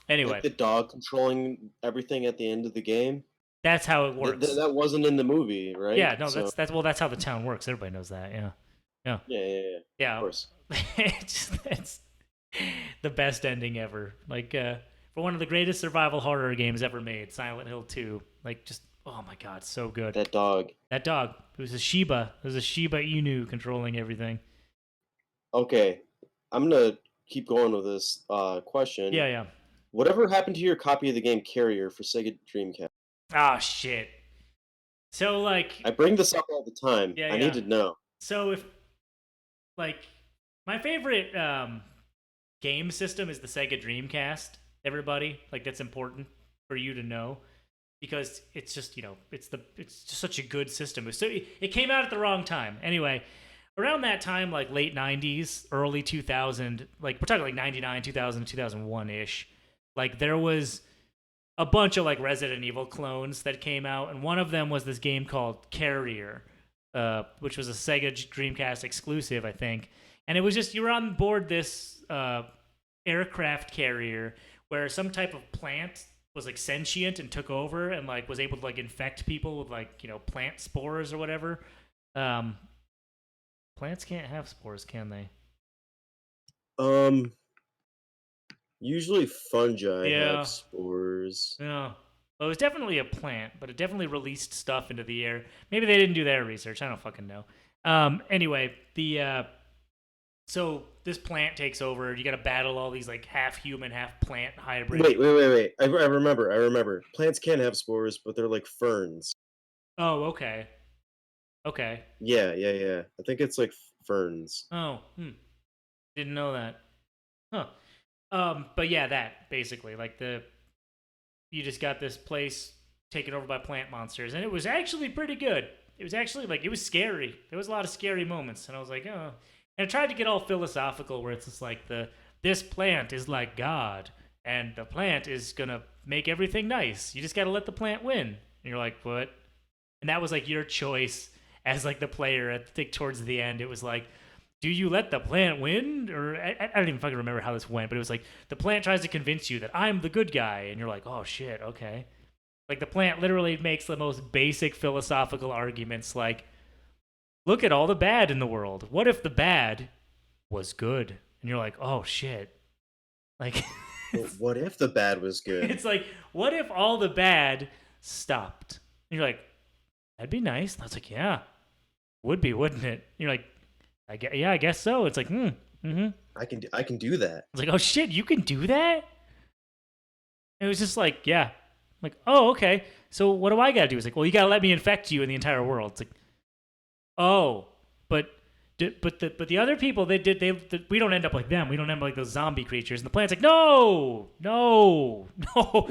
Anyway, the dog controlling everything at the end of the game. that's how it works. That wasn't in the movie, right? Yeah, no, So that's how the town works. Everybody knows that. Yeah, yeah, yeah, yeah, yeah. Of yeah. course. It's the best ending ever. Like for one of the greatest survival horror games ever made, Silent Hill 2. Like just oh my god, so good. That dog. That dog. It was a Shiba. It was a Shiba Inu controlling everything. Okay, I'm gonna keep going with this question. Yeah, yeah. Whatever happened to your copy of the game Carrier for Sega Dreamcast? Ah, shit. So like, I bring this up all the time. yeah, I need yeah. to know. So if like my favorite game system is the Sega Dreamcast. Everybody, like that's important for you to know because it's just it's just such a good system. So it came out at the wrong time. Anyway, around that time, like late '90s, early 2000, like we're talking like '99, 2000, 2001 ish. Like there was a bunch of like Resident Evil clones that came out, and one of them was this game called Carrier, which was a Sega Dreamcast exclusive, I think. And it was just you were on board this aircraft carrier where some type of plant was like sentient and took over and like was able to like infect people with like plant spores or whatever. Um, Plants can't have spores, can they? Um, Usually fungi have Yeah, spores. yeah. Well, it was definitely a plant, but it definitely released stuff into the air. Maybe they didn't do their research. I don't fucking know. Anyway, the so this plant takes over. You got to battle all these like half human, half plant hybrid. Wait. I remember. I remember. Plants can have spores, but they're like ferns. Oh, okay, okay. Yeah. I think it's like ferns. Oh, didn't know that. Huh. But yeah, that basically like you just got this place taken over by plant monsters, and it was actually pretty good. It was actually like it was scary. There was a lot of scary moments, and I was like, oh. And I tried to get all philosophical, where it's just like this plant is like God, and the plant is gonna make everything nice. You just gotta let the plant win. And you're like, what? And that was like your choice as like the player. I think towards the end, it was like, do you let the plant win? Or I don't even fucking remember how this went, but it was like the plant tries to convince you that I'm the good guy, and you're like, oh shit, okay. Like the plant literally makes the most basic philosophical arguments, like, look at all the bad in the world. What if the bad was good? And you're like, oh shit. Like, What if the bad was good? it's like, what if all the bad stopped? And you're like, that'd be nice. And I was like, yeah, would be, wouldn't it? And you're like, I guess so. It's like, mm-hmm. I can do that. It's like, oh shit, you can do that? It was just like, yeah. I'm like, oh, okay. So what do I gotta do? It's like, well, you gotta let me infect you in the entire world. It's like, oh, but the other people we don't end up like them. We don't end up like those zombie creatures. And the plant's like, no. Not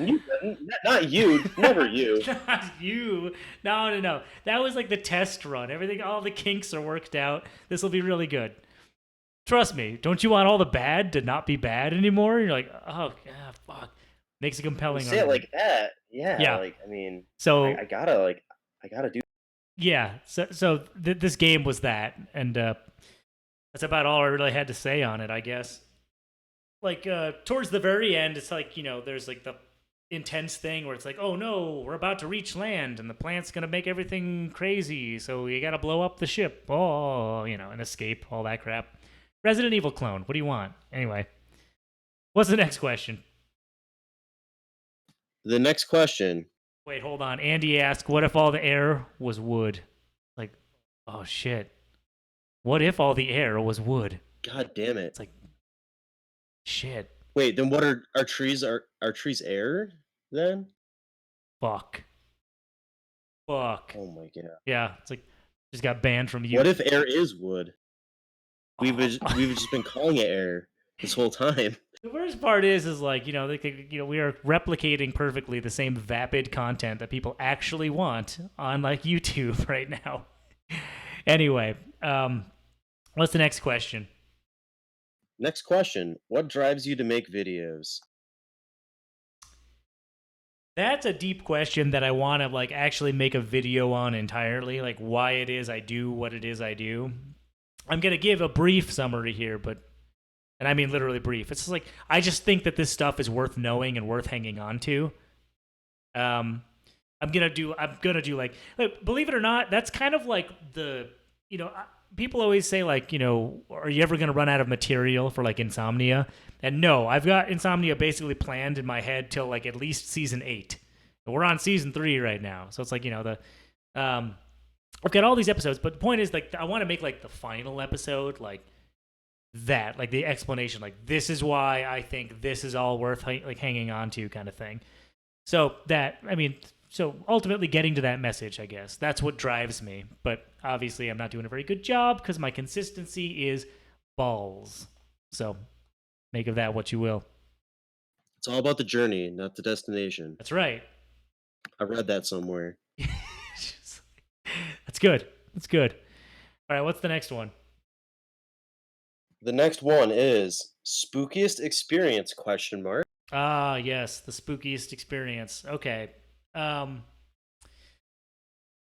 you, never you. Not you. No. That was like the test run. Everything, all the kinks are worked out. This will be really good. Trust me. Don't you want all the bad to not be bad anymore? And you're like, oh, yeah, fuck. Makes a compelling Say it argument. like that. Yeah. Like, I mean, So I gotta do. yeah, so this game was that, and that's about all I really had to say on it, I guess. Like towards the very end, it's like, there's like the intense thing where it's like, oh no, we're about to reach land, and the plant's gonna make everything crazy, so you gotta blow up the ship, and escape, all that crap. Resident Evil clone. What do you want? Anyway, what's the next question? The next question. Wait, hold on. Andy asked, what if all the air was wood? Like, oh shit. What if all the air was wood? God damn it. It's like, shit. Wait, then what are trees? Are trees air then? Fuck. Oh my god. Yeah, it's like, just got banned from you. What if air is wood? We've just been calling it air this whole time. The worst part is like, we are replicating perfectly the same vapid content that people actually want on like YouTube right now. Anyway, what's the next question? Next question. What drives you to make videos? That's a deep question that I want to like actually make a video on entirely, like why it is I do what it is I do. I'm going to give a brief summary here, and I mean literally brief. It's just like, I just think that this stuff is worth knowing and worth hanging on to. I'm gonna do like, believe it or not, that's kind of like people always say like, are you ever gonna run out of material for like Insomnia? And no, I've got Insomnia basically planned in my head till like at least season 8. And we're on season 3 right now, so it's like, I've got all these episodes, but the point is like, I want to make like the final episode like that, like the explanation, like this is why I think this is all worth like hanging on to, kind of thing. So ultimately getting to that message, I guess that's what drives me. But obviously I'm not doing a very good job because my consistency is balls. So make of that what you will. It's all about the journey, not the destination. That's right. I read that somewhere. That's good. All right, what's the next one? The next one is spookiest experience ? Ah, yes, the spookiest experience. Okay.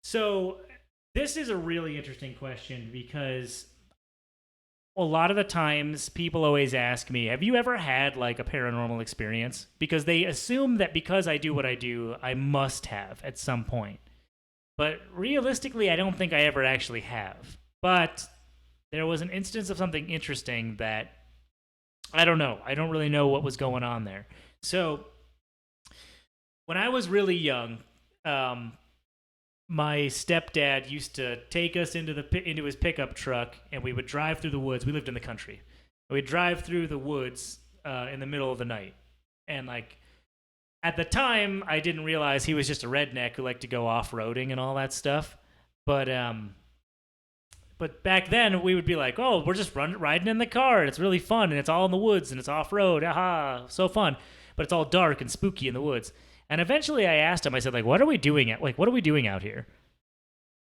So this is a really interesting question because a lot of the times people always ask me, have you ever had like a paranormal experience? Because they assume that because I do what I do, I must have at some point. But realistically, I don't think I ever actually have. But there was an instance of something interesting that I don't know. I don't really know what was going on there. So when I was really young, my stepdad used to take us into his pickup truck, and we would drive through the woods. We lived in the country. We'd drive through the woods in the middle of the night. And like at the time, I didn't realize he was just a redneck who liked to go off-roading and all that stuff. But back then, we would be like, oh, we're just riding in the car, and it's really fun, and it's all in the woods, and it's off-road. Aha, so fun. But it's all dark and spooky in the woods. And eventually I asked him, I said, like, what are we doing out here?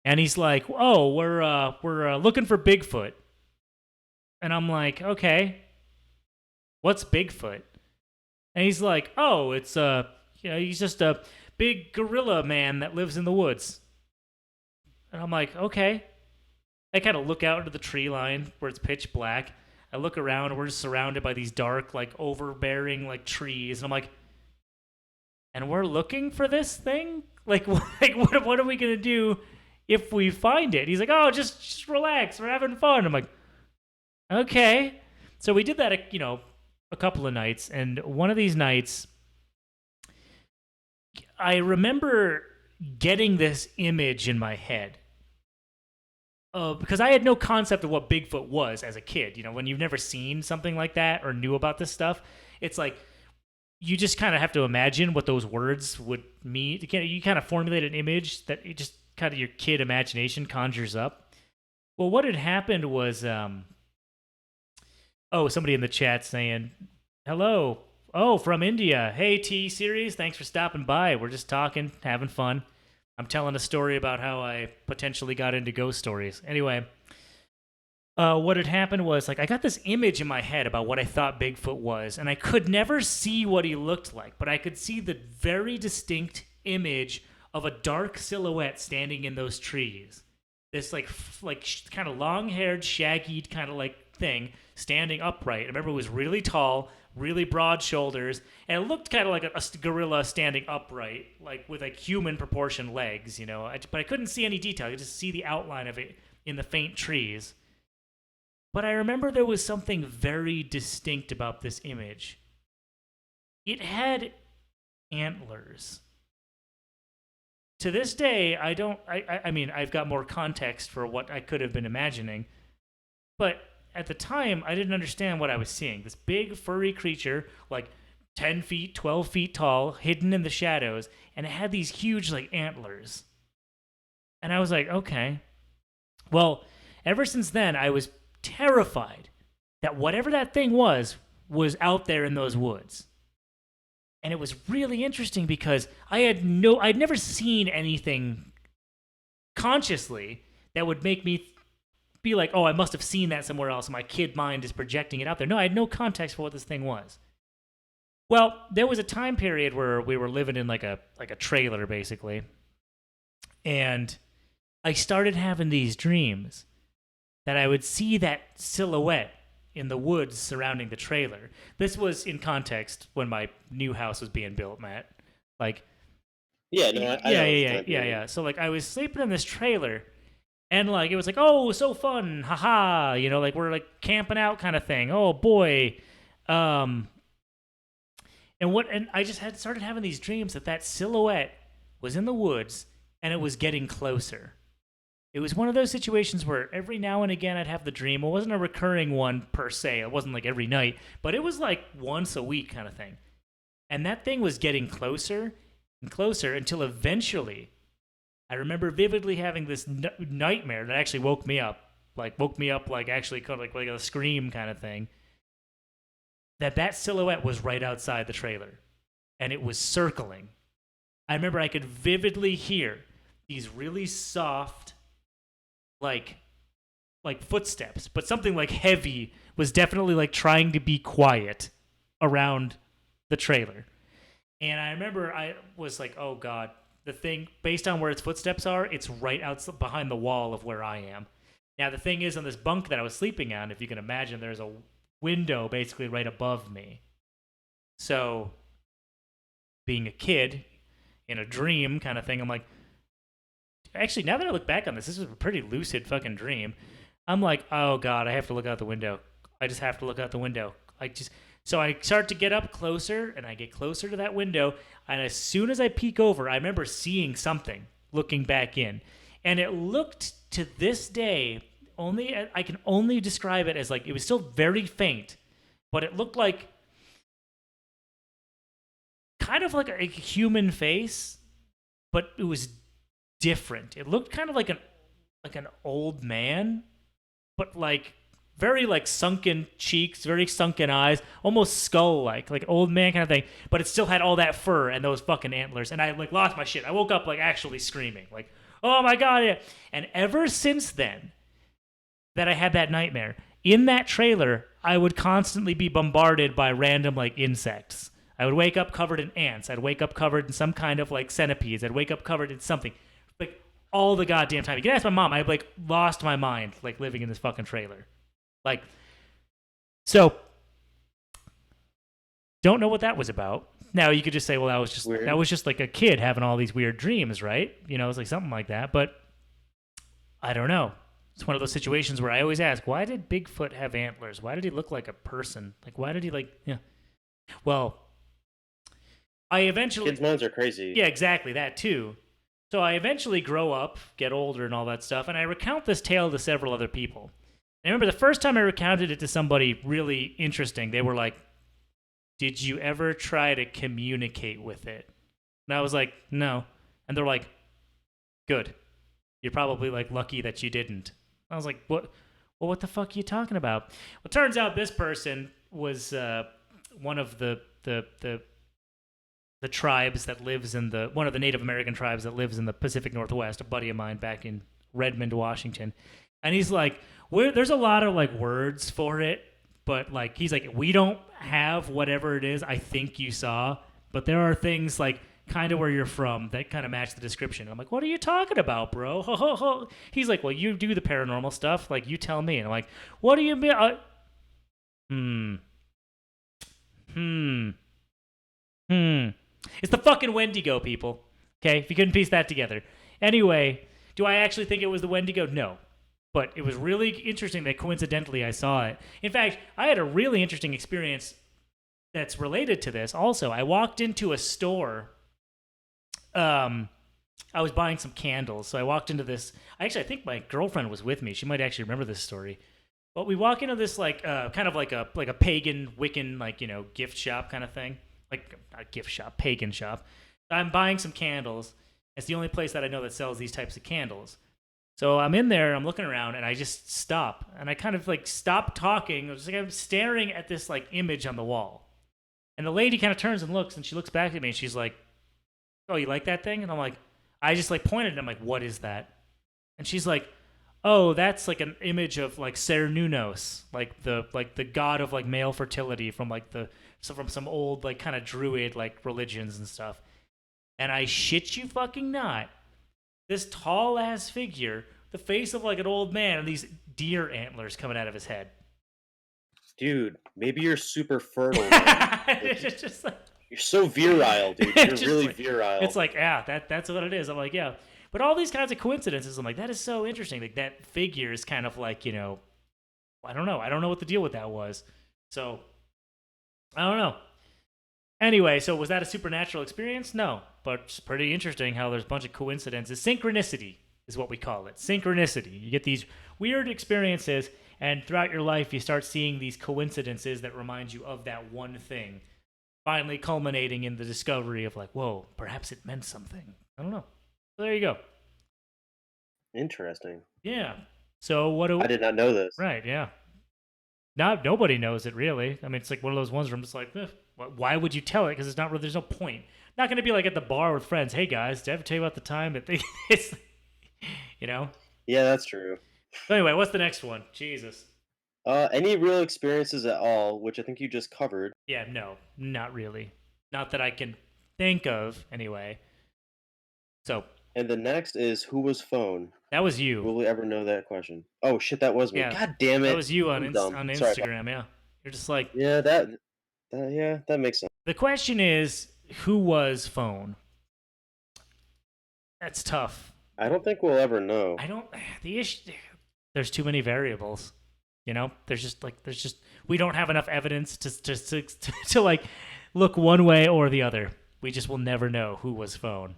And he's like, oh, we're looking for Bigfoot. And I'm like, okay, what's Bigfoot? And he's like, oh, it's he's just a big gorilla man that lives in the woods. And I'm like, okay. I kind of look out into the tree line where it's pitch black. I look around and we're just surrounded by these dark, like overbearing, like trees. And I'm like, and we're looking for this thing? Like what are we gonna do if we find it? He's like, oh, just relax. We're having fun. I'm like, okay. So we did that, a couple of nights, and one of these nights, I remember getting this image in my head. Because I had no concept of what Bigfoot was as a kid. When you've never seen something like that or knew about this stuff, it's like you just kind of have to imagine what those words would mean. You kind of formulate an image that it just kind of your kid imagination conjures up. Well, what had happened was, somebody in the chat saying, hello. Oh, from India. Hey, T-Series, thanks for stopping by. We're just talking, having fun. I'm telling a story about how I potentially got into ghost stories. Anyway, what had happened was, like, I got this image in my head about what I thought Bigfoot was, and I could never see what he looked like, but I could see the very distinct image of a dark silhouette standing in those trees. This, like kind of long-haired, shaggy kind of, like, thing standing upright. I remember it was really tall, really broad shoulders, and it looked kind of like a gorilla standing upright, like with like human proportion legs, but I couldn't see any detail. I could just see the outline of it in the faint trees. But I remember there was something very distinct about this image. It had antlers. To this day, I mean, I've got more context for what I could have been imagining, but at the time, I didn't understand what I was seeing. This big, furry creature, like 10 feet, 12 feet tall, hidden in the shadows, and it had these huge, like, antlers. And I was like, okay. Well, ever since then, I was terrified that whatever that thing was out there in those woods. And it was really interesting because I'd never seen anything consciously that would make me be like, oh, I must have seen that somewhere else. My kid mind is projecting it out there. No, I had no context for what this thing was. Well, there was a time period where we were living in like a trailer, basically. And I started having these dreams that I would see that silhouette in the woods surrounding the trailer. This was in context when my new house was being built, Matt. Like, Yeah, no, I know yeah. So, like, I was sleeping in this trailer, and, like, it was like, oh, so fun, haha, like, we're, like, camping out kind of thing. Oh, boy. And I just started having these dreams that silhouette was in the woods, and it was getting closer. It was one of those situations where every now and again I'd have the dream. It wasn't a recurring one per se. It wasn't, like, every night, but it was, like, once a week kind of thing. And that thing was getting closer and closer until eventually I remember vividly having this nightmare that actually woke me up, like actually kind of like a scream kind of thing. That silhouette was right outside the trailer, and it was circling. I remember I could vividly hear these really soft, like footsteps, but something like heavy was definitely like trying to be quiet around the trailer. And I remember I was like, oh God. The thing, based on where its footsteps are, it's right outside behind the wall of where I am. Now, the thing is, on this bunk that I was sleeping on, if you can imagine, there's a window basically right above me. So, being a kid in a dream kind of thing, I'm like, actually, now that I look back on this was a pretty lucid fucking dream. I'm like, oh God, I have to look out the window. I just have to look out the window. So I start to get up closer, and I get closer to that window, and as soon as I peek over, I remember seeing something looking back in. And it looked, to this day, I can only describe it as, like, it was still very faint, but it looked like kind of like a human face, but it was different. It looked kind of like an old man, but like very like sunken cheeks, very sunken eyes, almost skull-like old man kind of thing. But it still had all that fur and those fucking antlers. And I like lost my shit. I woke up like actually screaming, like, "Oh my god!" Yeah. And ever since then, that I had that nightmare in that trailer, I would constantly be bombarded by random like insects. I would wake up covered in ants. I'd wake up covered in some kind of like centipedes. I'd wake up covered in something. Like all the goddamn time. You can ask my mom. I like lost my mind like living in this fucking trailer. Like, so don't know what that was about. Now you could just say, well, Weird. that was just like a kid having all these weird dreams, right? You know, it's like something like that. But I don't know. It's one of those situations where I always ask, why did Bigfoot have antlers? Why did he look like a person? Like, why did he like, yeah. Well, I eventually... Kids' minds are crazy. Yeah, exactly, that too. So I eventually grow up, get older and all that stuff, and I recount this tale to several other people. And I remember the first time I recounted it to somebody really interesting, they were like, did you ever try to communicate with it? And I was like, no. And they're like, good. You're probably like lucky that you didn't. I was like, what? Well, what the fuck are you talking about? Well, it turns out this person was one of the tribes that lives in one of the Native American tribes that lives in the Pacific Northwest. A buddy of mine back in Redmond, Washington, and he's like, there's a lot of like words for it, but like he's like, we don't have whatever it is I think you saw, but there are things like kind of where you're from that kind of match the description. I'm like, what are you talking about, bro? Ho, ho, ho. He's like, well, you do the paranormal stuff. Like, you tell me. And I'm like, what do you mean? It's the fucking Wendigo, people. Okay, if you couldn't piece that together. Anyway, do I actually think it was the Wendigo? No. But it was really interesting that coincidentally I saw it. In fact, I had a really interesting experience that's related to this also. I walked into a store. I was buying some candles, so I walked into this. I think my girlfriend was with me. She might actually remember this story. But we walk into this like kind of like a pagan Wiccan like gift shop kind of thing, like not gift shop, pagan shop. I'm buying some candles. It's the only place that I know that sells these types of candles. So I'm in there, I'm looking around, and I just stop, and I kind of like stop talking. I was like I'm staring at this like image on the wall, and the lady kind of turns and looks, and she looks back at me, and she's like, "Oh, you like that thing?" And I'm like, I just like pointed, and I'm like, "What is that?" And she's like, "Oh, that's like an image of like Cernunnos, like the god of like male fertility from from some old like kind of druid like religions and stuff." And I shit you fucking not, this tall ass figure, the face of like an old man, and these deer antlers coming out of his head. Dude, maybe you're super fertile. It's just like, You're so virile, dude. It's You're really like- virile. it's like, yeah, that's what it is. I'm like, yeah. But all these kinds of coincidences, I'm like, that is so interesting. Like that figure is kind of like, I don't know. I don't know what the deal with that was. So I don't know. Anyway, so was that a supernatural experience? No, but it's pretty interesting how there's a bunch of coincidences. Synchronicity is what we call it. Synchronicity. You get these weird experiences, and throughout your life, you start seeing these coincidences that remind you of that one thing, finally culminating in the discovery of like, whoa, perhaps it meant something. I don't know. So there you go. Interesting. Yeah. So what do I did not know this. Right, yeah. Nobody knows it really. I mean, it's like one of those ones where I'm just like, why would you tell it? Because it's not really. There's no point. Not going to be like at the bar with friends. Hey guys, did I ever tell you about the time that it's, Yeah, that's true. So anyway, what's the next one? Jesus. Any real experiences at all, which I think you just covered. Yeah, no, not really. Not that I can think of anyway. So And the next is who was phone? that was you. Will we ever know that question? Oh shit, that was me. Yeah, God damn it. That was you on I'm dumb. on Sorry. Instagram. Yeah, you're just like. Yeah, that makes sense. The question is, who was phone? That's tough. I don't think we'll ever know. I don't. The issue. There's too many variables. There's just we don't have enough evidence to like look one way or the other. We just will never know who was phone.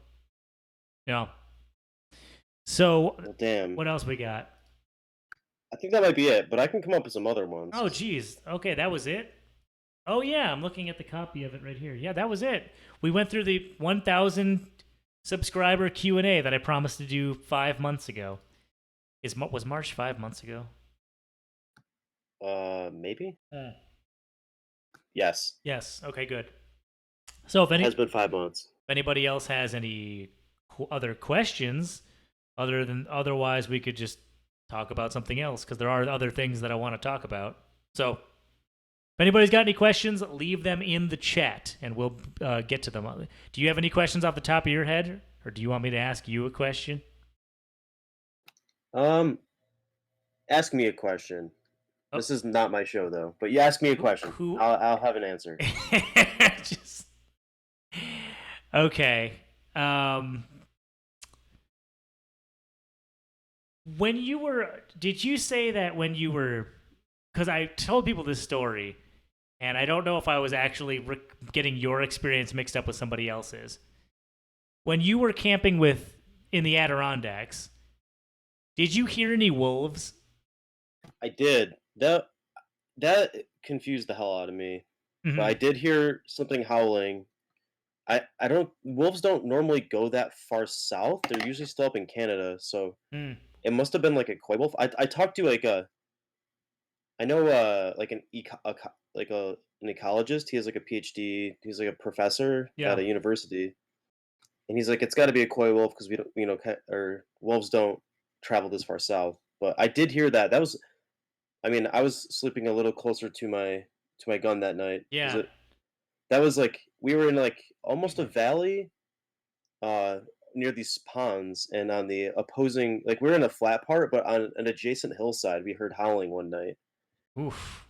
So Well, damn. what else we got? I think that might be it, but I can come up with some other ones. Oh, geez. Okay, that was it? Oh, yeah, I'm looking at the copy of it right here. Yeah, that was it. We went through the 1,000 subscriber Q&A that I promised to do 5 months ago. Was March 5 months ago? Maybe. Hmm. Yes, Yes. Okay, good. So if has been 5 months. anybody else has any other questions, otherwise we could just talk about something else because there are other things that I want to talk about. So if anybody's got any questions, leave them in the chat and we'll get to them. Do you have any questions off the top of your head, or do you want me to ask you a question? Um, Ask me a question. Oh, This is not my show though, but you ask me a question. who? I'll have an answer. Just okay. Um, when you were, did you say that when you were? Because I told people this story, and I don't know if I was actually getting your experience mixed up with somebody else's. When you were camping with in the Adirondacks, did you hear any wolves? I did. That confused the hell out of me. But I Mm-hmm. did hear something howling. I don't wolves don't normally go that far south. They're usually still up in Canada, so Mm. it must have been like a coy wolf. I talked to like a I know like like an ecologist. He has like a PhD. He's like a professor at Yeah. a university, and he's like, it's got to be a coy wolf because we don't, or wolves don't travel this far south. But I did hear that. That was, I mean, I was sleeping a little closer to my gun that night because Yeah. that was like we were in like almost a valley, uh, near these ponds, and on the opposing, like we were in a flat part, but on an adjacent hillside, we heard howling one night. Oof.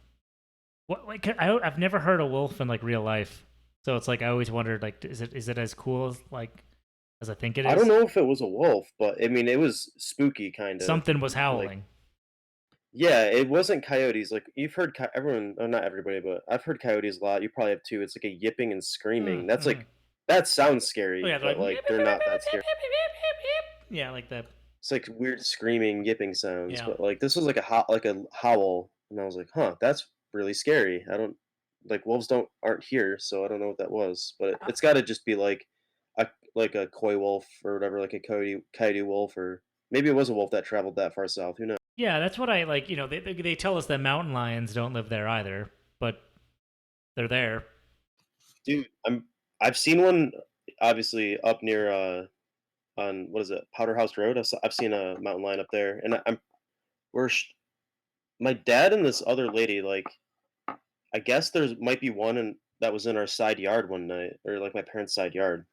What? Like I've never heard a wolf in like real life, so it's like I always wondered like is it as cool as like as I think it I don't is? know if it was a wolf, but I mean, it was spooky, kind of. Something was Like, howling. yeah, it wasn't coyotes. Like you've heard everyone, oh, not everybody, but I've heard coyotes a lot. You probably have too. It's like a yipping and screaming. That's Mm-hmm. like that sounds Oh scary, yeah, they're but like like they're not that scary. yeah, like that. It's like weird screaming, yipping sounds. Yeah. But like this was like like a howl, and I was like, huh, that's really scary. I don't like wolves don't aren't here, so I don't know what that was. But it's got to just be a like a coy wolf or whatever, like a coyote wolf, or maybe it was a wolf that traveled that far south. Who knows? Yeah, that's what I like. You know, they tell us that mountain lions don't live there either, but they're there. Dude, I've seen one obviously up near on what is it, Powder House Road. I've seen a mountain lion up there, and I'm we're sh- my dad and this other lady, like, I guess there's might be one that was in our side yard one night, or like my parents' side yard,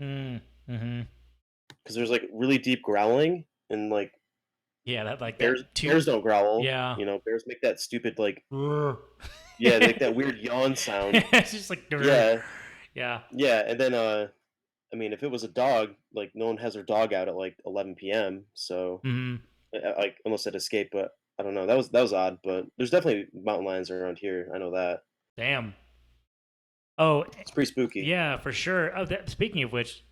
Mm-hmm. because there's like really deep growling, and like Yeah, that like bears that too. bears don't growl. Yeah. Bears make that stupid like, yeah, they make that It's weird yawn sound. just like Yeah, yeah. yeah, and then I mean, if it was a dog, like no one has their dog out at like 11 p.m. So Mm-hmm. like unless it escaped, but I don't know. That was odd, but there's definitely mountain lions around here. I know that. Damn. Oh, It's pretty spooky. yeah, for sure. Oh, speaking of which,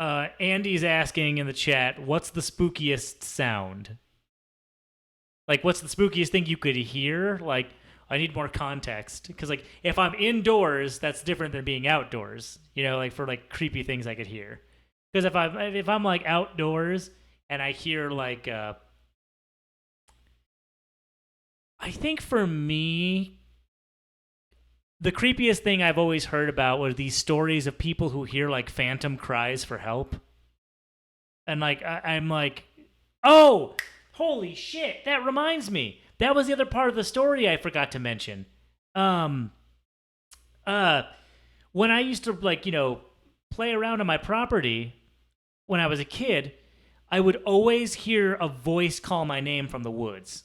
Andy's asking in the chat, what's the spookiest sound? Like, what's the spookiest thing you could hear? Like, I need more context because, like, if I'm indoors, that's different than being outdoors. You know, like for like creepy things I could hear. Because if I'm like outdoors and I hear like, I think for me, the creepiest thing I've always heard about were these stories of people who hear like phantom cries for help. And like I'm like, oh, holy shit! That reminds me. That was the other part of the story I forgot to mention. Um, uh, when I used to like play around on my property when I was a kid, I would always hear a voice call my name from the woods.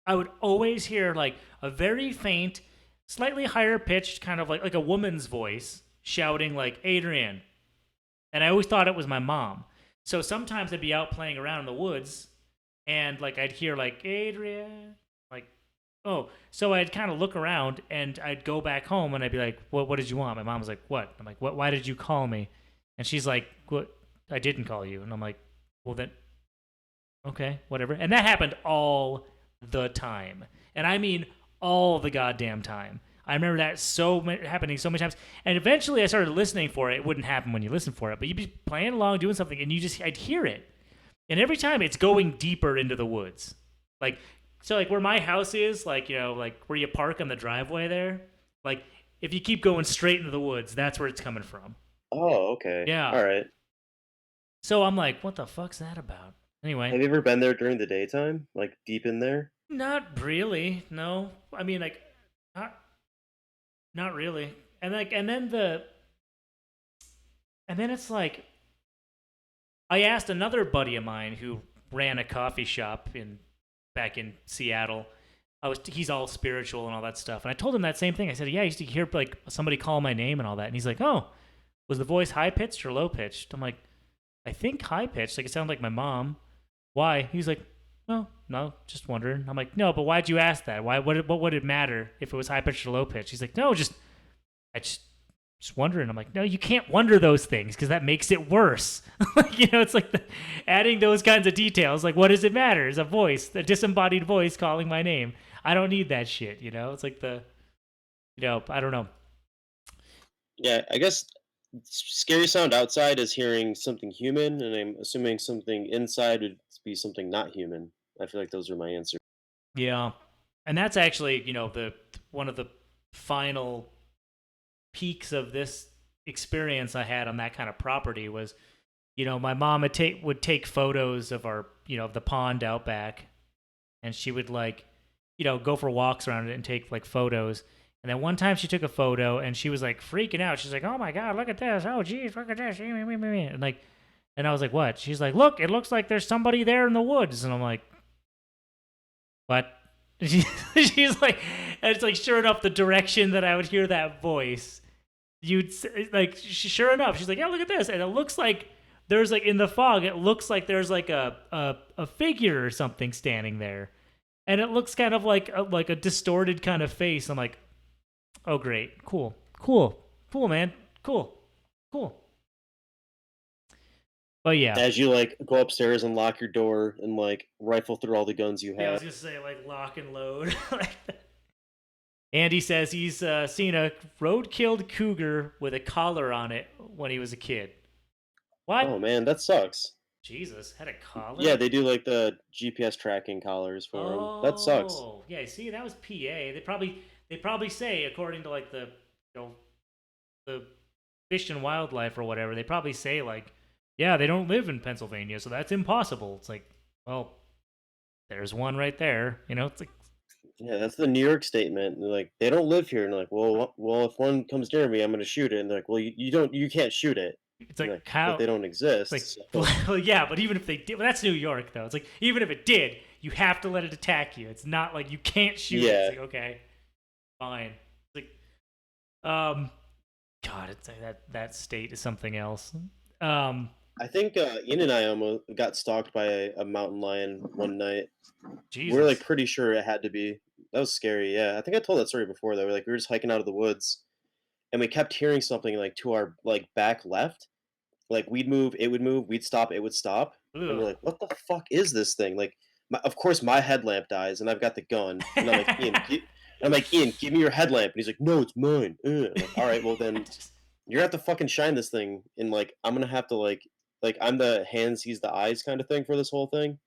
I would always hear like a very faint, slightly higher pitched, kind of like a woman's voice shouting like Adrian, and I always thought it was my mom. So sometimes I'd be out playing around in the woods, and like I'd hear like Adrian, like oh, so I'd kind of look around and I'd go back home and I'd be like, what did you want? My mom was like, what? I'm like, what? Why did you call me? And she's like, what? I didn't call you. And I'm like, well then, okay, whatever. And that happened all the time, and I mean all the goddamn time. I remember that happening so many times, and eventually I started listening for it. It wouldn't happen when you listen for it, but you'd be playing along, doing something, and I'd hear it, and every time it's going deeper into the woods, like so like where my house is, like, you know, like where you park on the driveway there, like if you keep going straight into the woods, that's where it's coming from. Oh, okay. Yeah. All right. So I'm like, what the fuck's that about? Anyway, Have you ever been there during the daytime? Like deep in there? not really. No. I mean, like, not, not really. And like, and then it's like, I asked another buddy of mine who ran a coffee shop back in Seattle. He's all spiritual and all that stuff, and I told him that same thing. I said, yeah, I used to hear like somebody call my name and all that, and he's like, oh, was the voice high pitched or low pitched? I'm like, I think high pitched. Like it sounded like my mom. Why? He's like, no, just wondering. I'm like, no, but why'd you ask that? Why? What would it matter if it was high pitched or low pitched? He's like, no, I just wondering. I'm like, no, you can't wonder those things because that makes it worse. Like, you know, it's like adding those kinds of details. Like, what does it matter? Is a voice, a disembodied voice calling my name. I don't need that shit. You know, it's like I don't know. Yeah, I guess scary sound outside is hearing something human, and I'm assuming something inside would be something not human. I feel like those are my answers. Yeah, and that's actually, you know, the one of the final peaks of this experience I had on that kind of property was, you know, my mom would take photos of our, you know, of the pond out back, and she would like, you know, go for walks around it and take like photos. And then one time she took a photo and she was like freaking out. She's like, "Oh my god, look at this! Oh geez, look at this!" And like, and I was like, "What?" She's like, "Look, it looks like there's somebody there in the woods." And I'm like, "What?" She's like, and it's like, sure enough, the direction that I would hear that voice, like, sure enough, she's like, "Yeah, look at this," and it looks like there's like in the fog, it looks like there's like a figure or something standing there, and it looks kind of like a distorted kind of face. I'm like, oh great, cool, man, cool. But yeah. As you like go upstairs and lock your door and like rifle through all the guns you Yeah, I was have. gonna say like lock and load. Andy says he's seen a road-killed cougar with a collar on it when he was a kid. What? Oh man, that sucks. Jesus, had a collar? Yeah, they do like the GPS tracking collars for them. That sucks. Oh, yeah. See, that was PA. They probably say, according to like the Fish and Wildlife or whatever, they probably say like, yeah, they don't live in Pennsylvania, so that's impossible. It's like, well, there's one right there. You know, it's like, Yeah, that's the New York statement. They're like, they don't live here, and like, well, if one comes near me, I'm gonna shoot it. And they're like, well, you can't shoot it. it's And like like, how but they don't it's exist. like, So- well, yeah, but even if they did, well, that's New York though. It's like even if it did, you have to let it attack you. It's not like you can't shoot it. Yeah. It's like, okay, fine. It's like, God, it's like that state is something else. I think Ian and I almost got stalked by a mountain lion one night. Jesus. We're like pretty sure it had to be. That was scary. Yeah, I think I told that story before. Though, like we were just hiking out of the woods, and we kept hearing something like to our like back left. Like we'd move, it would move. We'd stop, it would stop. And Ugh. we're like, what the fuck is this thing? Like, of course my headlamp dies, and I've got the gun, and I'm like, Ian, give me your headlamp. And he's like, no, it's mine. I'm like, all right, well then you're gonna have to fucking shine this thing, and like I'm gonna have to like I'm the hands, he's the eyes kind of thing for this whole thing.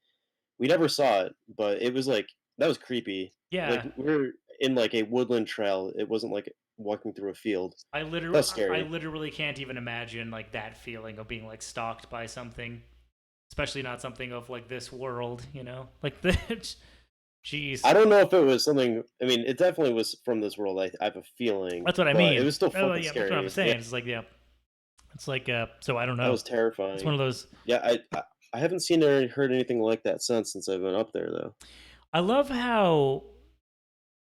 We never saw it, but it was like that was creepy. Yeah. Like we're in like a woodland trail. It wasn't like walking through a field. I literally, That's scary. I literally can't even imagine like that feeling of being like stalked by something, especially not something of like this world. You know, like the, jeez. I don't know if it was something. I mean, it definitely was from this world. I have a feeling. That's what I but mean. It was still Oh, fucking yeah, scary. that's what I'm saying. Yeah, It's like, yeah, it's like, so I don't know. that was terrifying. It's one of those. Yeah, I haven't seen or heard anything like that since I've been up there though. I love how,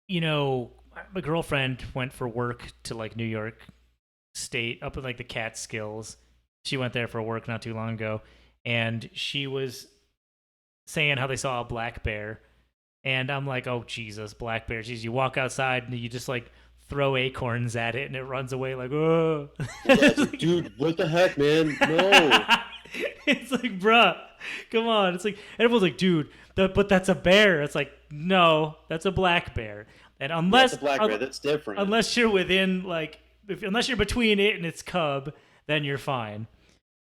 you know, my girlfriend went for work to like New York State, up in like the Catskills. She went there for work not too long ago, and she was saying how they saw a black bear, and I'm like, oh Jesus, black bear! Jeez, you walk outside and you just like throw acorns at it, and it runs away like, oh. Yeah, it's like, dude, what the heck, man? No. It's like, bruh, come on. It's like, everyone's like, dude, but that's a bear. It's like, no, that's a black bear. And unless That's a black bear. That's different. unless you're within like, unless you're between it and its cub, then you're fine.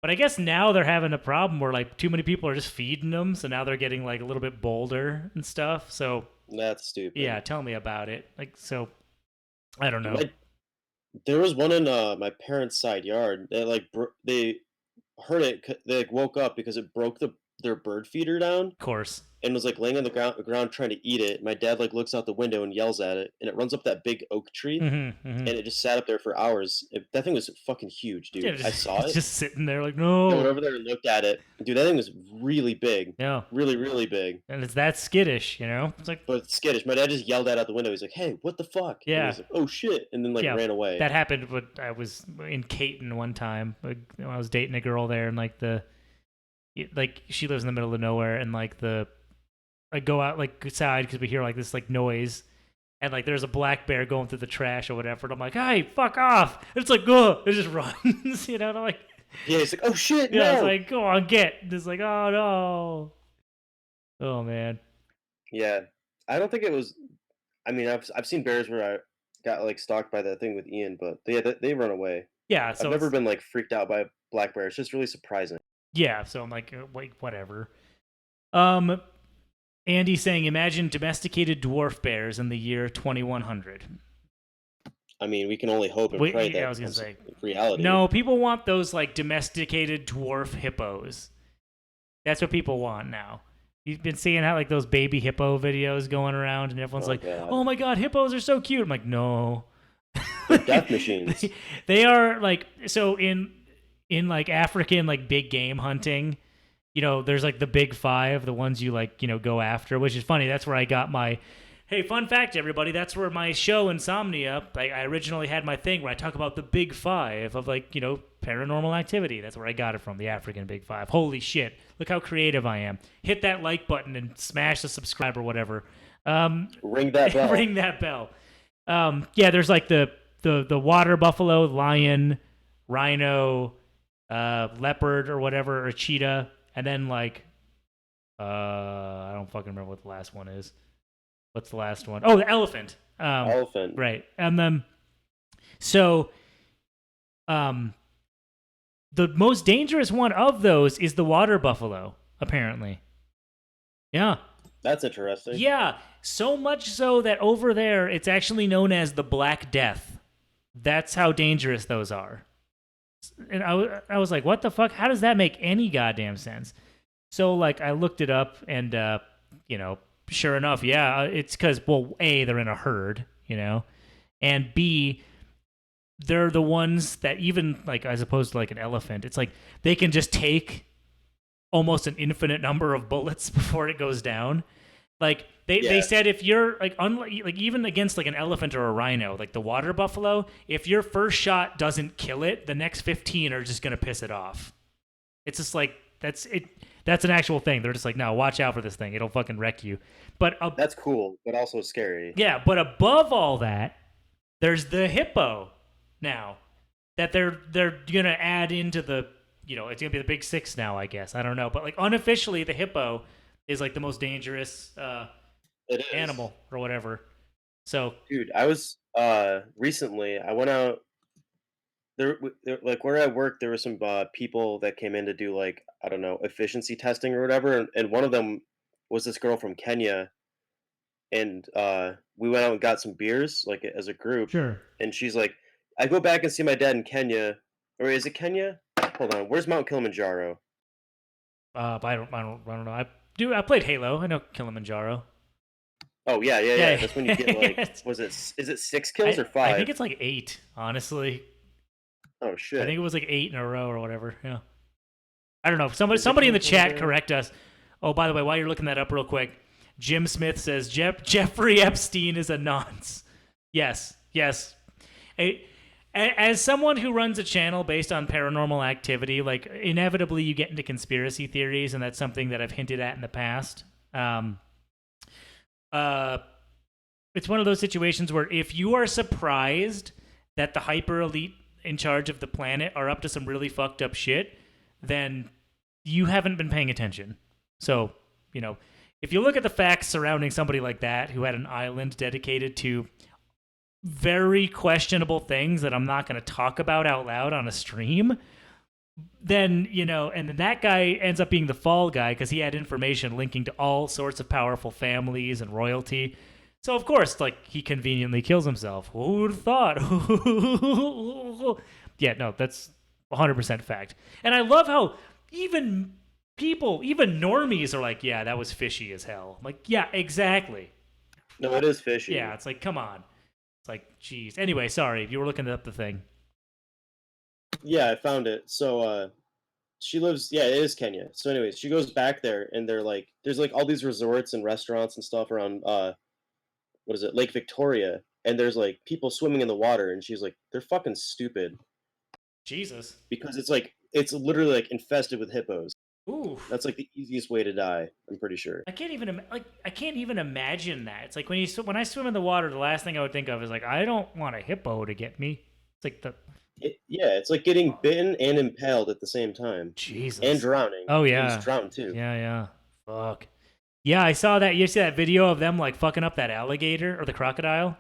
But I guess now they're having a problem where like too many people are just feeding them, so now they're getting like a little bit bolder and stuff. So That's stupid. yeah, tell me about it. Like so, I don't know. My, there was one in my parents' side yard. They like they heard it. They like woke up because it broke their bird feeder down Of course. and was like laying on the ground trying to eat it. My dad like looks out the window and yells at it, and it runs up that big oak tree, and it just sat up there for hours. That thing was fucking huge, dude. Yeah, I saw it. just sitting there like I went no. over there and looked at it, dude. That thing was really big, Yeah, really, really big. and it's that skittish, you know. It's like But it's skittish. My dad just yelled out the window. He's like, "Hey, what the fuck?" And Yeah. he's like, "Oh shit!" And then like Yeah, ran away. that happened when I was in Caton one time. Like, when I was dating a girl there, and like she lives in the middle of nowhere, and like I go out like outside because we hear like this like noise, and like there's a black bear going through the trash or whatever. And I'm like, hey, fuck off! And it's like, go, it just runs, you know. And I'm like, Yeah, he's like, "Oh shit!" yeah, No. it's like, go on, get. And it's like, oh no, oh man. Yeah, I don't think it was. I mean, I've seen bears where I got like stalked by that thing with Ian, but they run away. Yeah, so I've never it's- been like freaked out by a black bear. It's just really surprising. yeah, so I'm like, wait, whatever. Andy saying, imagine domesticated dwarf bears in the year 2100. I mean, we can only hope and Wait, pray yeah, that I was gonna becomes say. reality. No, people want those like domesticated dwarf hippos. That's what people want now. You've been seeing how like those baby hippo videos going around, and everyone's Oh, like, God. "Oh my god, hippos are so cute." I'm like, no, They're death machines. they are like so in like African like big game hunting. You know, there's like the big five, the ones you like, you know, go after, which is funny. That's where I got my, hey, fun fact, everybody. That's where my show, Insomnia, I originally had my thing where I talk about the big five of like, you know, paranormal activity. That's where I got it from, the African big five. Holy shit. Look how creative I am. Hit that like button and smash the subscribe or whatever. Ring that bell. Ring that bell. Yeah, there's like the water buffalo, lion, rhino, leopard or whatever, or cheetah. And then like, I don't fucking remember what the last one is. What's the last one? Oh, the elephant. Elephant. Right. And then, so, the most dangerous one of those is the water buffalo, apparently. Yeah. That's interesting. Yeah. So much so that over there, it's actually known as the Black Death. That's how dangerous those are. And I was like, what the fuck? How does that make any goddamn sense? So, like, I looked it up, and, you know, sure enough, yeah, it's because, well, A, they're in a herd, you know, and B, they're the ones that even, like, as opposed to, like, an elephant, it's like they can just take almost an infinite number of bullets before it goes down. Like, they said if you're, like, like, even against, like, an elephant or a rhino, like the water buffalo, if your first shot doesn't kill it, the next 15 are just going to piss it off. It's just like, that's an actual thing. They're just like, no, watch out for this thing. It'll fucking wreck you. But That's cool, but also scary. yeah, but above all that, there's the hippo now that they're going to add into the, you know, it's going to be the big six now, I guess. I don't know. But, like, unofficially, the hippo is, like, the most dangerous It is. animal or whatever. So, Dude, I was recently. I went out. Like where I work, there were some people that came in to do like I don't know efficiency testing or whatever, and one of them was this girl from Kenya, and we went out and got some beers like as a group, sure. and she's like, I go back and see my dad in Kenya, or is it Kenya? Hold on, where's Mount Kilimanjaro? But I don't know. I played Halo. I know Kilimanjaro. Oh yeah. Yeah. That's when you get like, is it 6 kills or 5? I think it's like 8, honestly. Oh shit. I think it was like 8 in a row or whatever. Yeah. I don't know. Somebody in the chat correct us. Oh, by the way, while you're looking that up real quick, Jim Smith says Jeffrey Epstein is a nonce. Yes. As someone who runs a channel based on paranormal activity, like inevitably you get into conspiracy theories, and that's something that I've hinted at in the past. It's one of those situations where if you are surprised that the hyper elite in charge of the planet are up to some really fucked up shit, then you haven't been paying attention. So, you know, if you look at the facts surrounding somebody like that who had an island dedicated to very questionable things that I'm not going to talk about out loud on a stream, then, and then that guy ends up being the fall guy because he had information linking to all sorts of powerful families and royalty. So of course, like, he conveniently kills himself. Who would have thought? Yeah, no, that's 100% fact. And I love how even people, even normies, are like, yeah, that was fishy as hell. I'm like, yeah, exactly. No, it is fishy. Yeah, it's like, come on. It's like, geez. Anyway, sorry, you were looking up the thing. Yeah, I found it. So she lives, yeah, it is Kenya. So anyways, she goes back there and they're like there's like all these resorts and restaurants and stuff around what is it, Lake Victoria, and there's like people swimming in the water and she's like, they're fucking stupid Jesus. because it's literally like infested with hippos. Ooh. That's like the easiest way to die, I'm pretty sure. I can't even imagine that. It's like when I swim in the water, the last thing I would think of is like, I don't want a hippo to get me. It's like the Yeah, it's like getting bitten and impaled at the same time. Jesus. And drowning. Oh He yeah. was drowned too. Yeah. Fuck. Yeah, I saw that. You see that video of them like fucking up that alligator or the crocodile?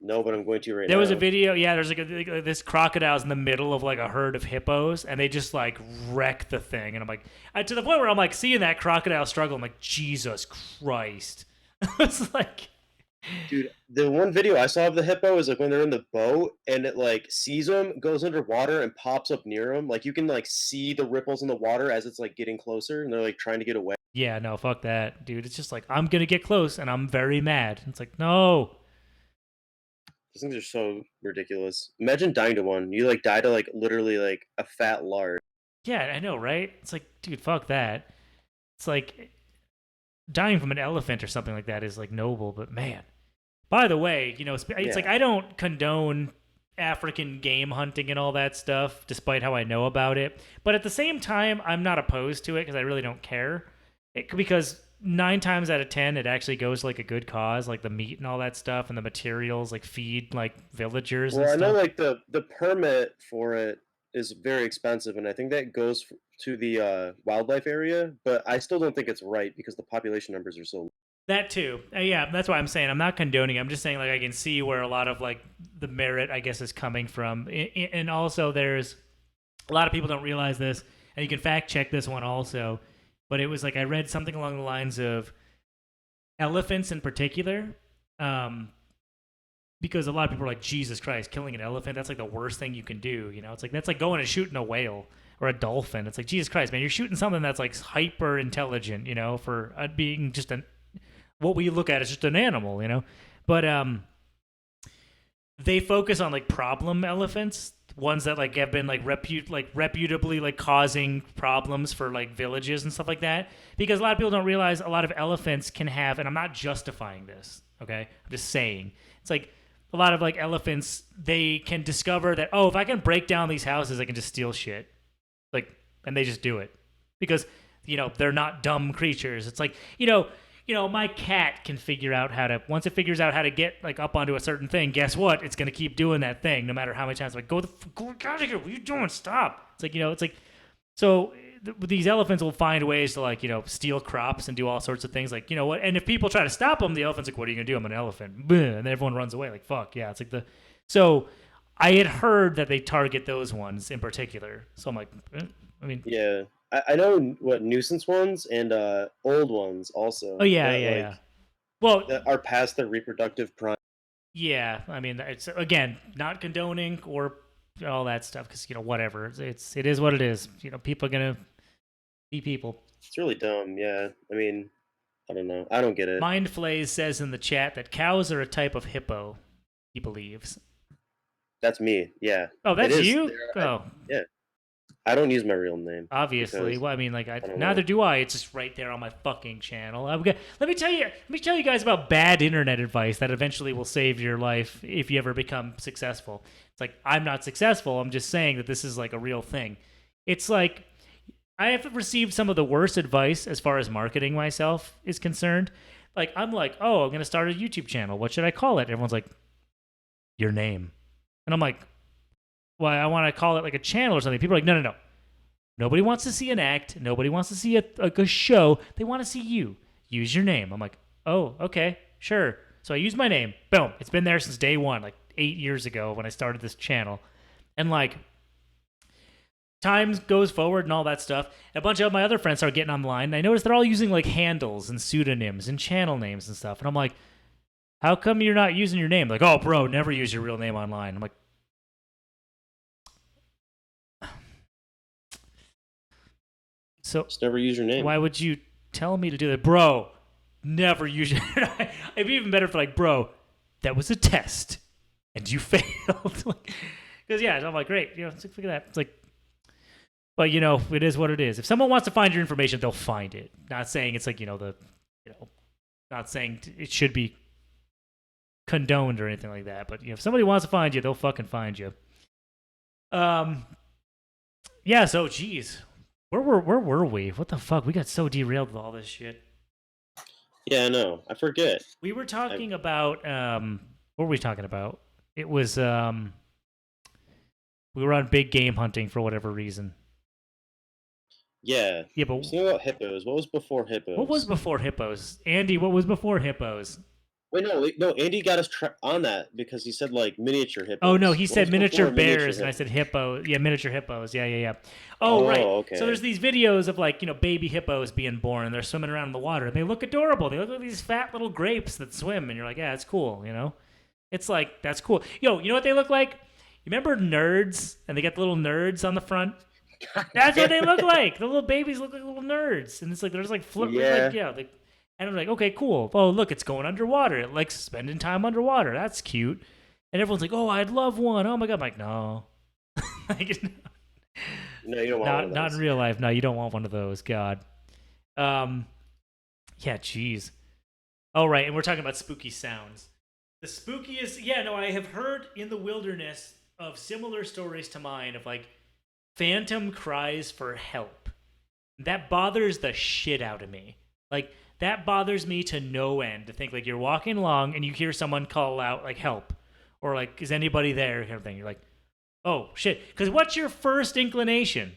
No, but I'm going to right now. There was a video. Yeah, there's like this crocodile's in the middle of like a herd of hippos, and they just like wreck the thing. And I'm like, to the point where I'm like seeing that crocodile struggle. I'm like, Jesus Christ. It's like, Dude, the one video I saw of the hippo is like when they're in the boat and it like sees them, goes underwater and pops up near them. Like you can like see the ripples in the water as it's like getting closer and they're like trying to get away. yeah, no, fuck that, dude. It's just like, I'm gonna get close, and I'm very mad. It's like, no. These things are so ridiculous. Imagine dying to one. You like die to like literally like a fat lard. Yeah, I know, right? It's like, dude, fuck that. It's like dying from an elephant or something like that is like noble, but man. By the way, it's Yeah. like I don't condone African game hunting and all that stuff, despite how I know about it. But at the same time, I'm not opposed to it because I really don't care. Because 9 times out of 10, it actually goes to, like, a good cause, like the meat and all that stuff, and the materials like feed like villagers and Well, I know stuff. like the permit for it is very expensive, and I think that goes to the wildlife area. But I still don't think it's right because the population numbers are so. That too. Yeah, that's why I'm saying I'm not condoning. I'm just saying like I can see where a lot of like the merit, I guess, is coming from. And also there's a lot of people don't realize this, and you can fact check this one also. But it was like I read something along the lines of elephants in particular, because a lot of people are like, Jesus Christ, killing an elephant, that's like the worst thing you can do. It's like that's like going and shooting a whale or a dolphin. It's like, Jesus Christ, man, you're shooting something that's like hyper intelligent, for being just what we look at as just an animal. But they focus on like problem elephants, ones that like have been like reputably like causing problems for like villages and stuff like that. Because a lot of people don't realize a lot of elephants can have, and I'm not justifying this, okay? I'm just saying it's like a lot of like elephants, they can discover that, oh, if I can break down these houses, I can just steal shit, like, and they just do it because they're not dumb creatures. It's like my cat can figure out how to, once it figures out how to get like up onto a certain thing, guess what? It's going to keep doing that thing no matter how many times. Like, go out of here. What are you doing? Stop. It's like, it's like, so these elephants will find ways to like, steal crops and do all sorts of things. Like, what? And if people try to stop them, the elephant's like, what are you going to do? I'm an elephant. And then everyone runs away. Like, fuck. Yeah. It's like so I had heard that they target those ones in particular. So I'm like, I mean, Yeah, I know what nuisance ones and old ones also. oh yeah, that, yeah, like, yeah. Well, that are past their reproductive prime. yeah, I mean, it's again not condoning or all that stuff because whatever. It is what it is. People are gonna be people. It's really dumb. Yeah, I mean, I don't know. I don't get it. Mindflays says in the chat that cows are a type of hippo. He believes. That's me. Yeah. Oh, that's It is. you. Oh, Yeah. I don't use my real name. obviously. because Well, I mean, like, don't neither know. do I. It's just right there on my fucking channel. Let me tell you guys about bad internet advice that eventually will save your life if you ever become successful. It's like I'm not successful. I'm just saying that this is like a real thing. It's like I have received some of the worst advice as far as marketing myself is concerned. Like I'm like, oh, I'm gonna start a YouTube channel. What should I call it? Everyone's like, your name, and I'm like, well, I want to call it like a channel or something. People are like, no, no, no. Nobody wants to see an act. Nobody wants to see a show. They want to see you. Use your name. I'm like, oh, okay, sure. So I use my name. Boom. It's been there since day one, like 8 years ago when I started this channel. And like, time goes forward and all that stuff, a bunch of my other friends start getting online. And I noticed they're all using like handles and pseudonyms and channel names and stuff. And I'm like, how come you're not using your name? Like, oh, bro, never use your real name online. I'm like, so Just never use your name. why would you tell me to do that? Bro, never use your It'd be even better if like, bro, that was a test and you failed. Because yeah, I'm like, great, it's like, look at that. It's like, but it is what it is. If someone wants to find your information, they'll find it. Not saying it's like not saying it should be condoned or anything like that. But if somebody wants to find you, they'll fucking find you. Yeah. So, geez, where were we? What the fuck? We got so derailed with all this shit. Yeah, I know. I forget. We were talking about what were we talking about? It was we were on big game hunting for whatever reason. Yeah. Yeah, but Something about hippos. What was before hippos? what was before hippos? Andy, what was before hippos? Wait, no. Andy got us on that because he said like miniature hippos. Oh no, he What said was miniature before miniature bears, and I hippos? said hippo. Yeah, miniature hippos. Yeah. Oh, right. Okay. So there's these videos of like baby hippos being born, and they're swimming around in the water. And they look adorable. They look like these fat little grapes that swim, and you're like, yeah, it's cool. It's like that's cool. Yo, you know what they look like? You remember nerds, and they got the little nerds on the front. That's what they look like. The little babies look like little nerds, and it's like there's like flip. Yeah. And I'm like, okay, cool. Oh, look, it's going underwater. It likes spending time underwater. That's cute. And everyone's like, oh, I'd love one. Oh my god. I'm like, no. No, you don't want one of Not those. in real life. No, you don't want one of those. God. Yeah, jeez. Oh, right. And we're talking about spooky sounds. The spookiest, I have heard in the wilderness of similar stories to mine of like phantom cries for help. That bothers the shit out of me. Like, that bothers me to no end to think like you're walking along and you hear someone call out like help or like, is anybody there kind of thing. You're like, oh shit. Because what's your first inclination?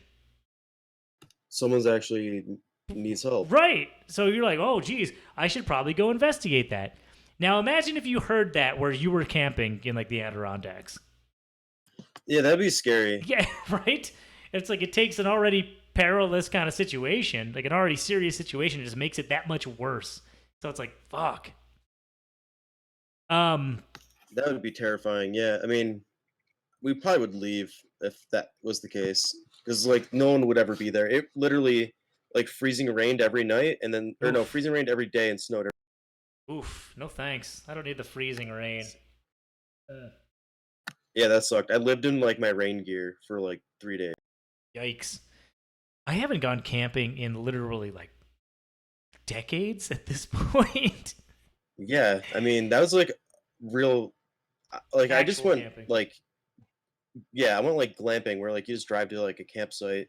Someone's actually needs help. Right. So you're like, oh, geez, I should probably go investigate that. Now imagine if you heard that where you were camping in like the Adirondacks. Yeah, that'd be scary. Yeah, right? It's like it takes an already perilous kind of situation, like an already serious situation, just makes it that much worse. So it's like, fuck. That would be terrifying. Yeah, I mean, we probably would leave if that was the case, because like no one would ever be there. It literally like freezing rained every night, and then freezing rained every day and snowed. Oof, no thanks. I don't need the freezing rain. Yeah, that sucked. I lived in like my rain gear for like 3 days. Yikes. I haven't gone camping in literally like decades at this point. Yeah, I mean that was like real. Like I just Actual went camping. like, yeah, I went like glamping where like you just drive to like a campsite.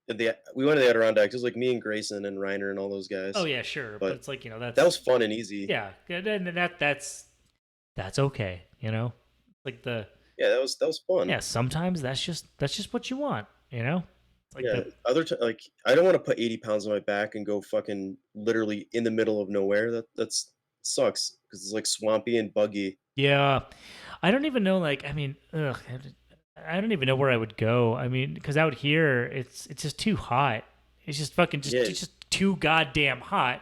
And we went to the Adirondacks. It was like me and Grayson and Reiner and all those guys. Oh yeah, sure, but it's like that's that was fun and easy. yeah, and that's okay, like the Yeah, that was fun. yeah. Sometimes that's just what you want, Like Yeah, like I don't want to put 80 pounds on my back and go fucking literally in the middle of nowhere. That's sucks because it's like swampy and buggy. yeah. I don't even know. Like, I mean, I don't even know where I would go. I mean, because out here it's just too hot. It's just fucking it's just too goddamn hot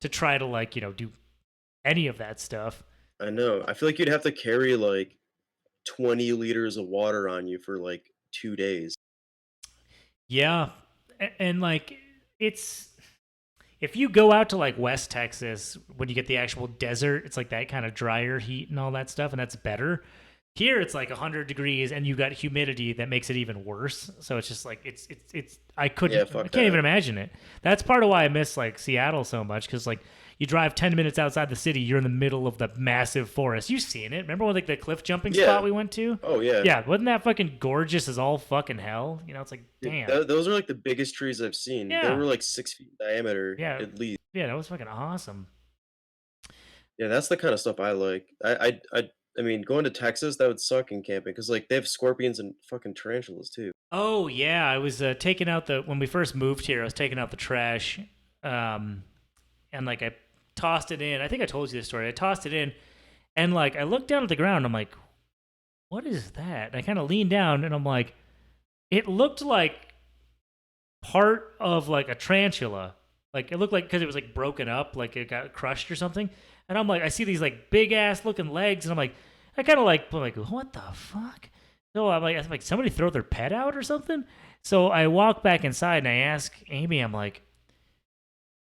to try to like do any of that stuff. I know. I feel like you'd have to carry like 20 liters of water on you for like 2 days. Yeah, and like it's if you go out to like West Texas when you get the actual desert, it's like that kind of drier heat and all that stuff, and that's better. Here it's like 100 degrees and you got humidity that makes it even worse. So it's just like it's I can't even imagine it. That's part of why I miss like Seattle so much, because like you drive 10 minutes outside the city, you're in the middle of the massive forest. You've seen it. Remember like the cliff jumping spot we went to? Oh yeah. Yeah, wasn't that fucking gorgeous as all fucking hell? It's like, damn. Those are like the biggest trees I've seen. Yeah. They were like 6 feet in diameter at least. Yeah, that was fucking awesome. Yeah, that's the kind of stuff I like. I mean, going to Texas, that would suck in camping because like they have scorpions and fucking tarantulas too. Oh yeah, I was taking out when we first moved here. I was taking out the trash, and like I tossed it in. I think I told you this story. I tossed it in, and like I looked down at the ground. And I'm like, what is that? And I kind of leaned down, and I'm like, it looked like part of like a tarantula. Like it looked like because it was like broken up, like it got crushed or something. And I'm like, I see these like big ass looking legs, and I'm like, I kind of like, I'm like, what the fuck? So I'm like, somebody throw their pet out or something. So I walk back inside and I ask Amy, I'm like,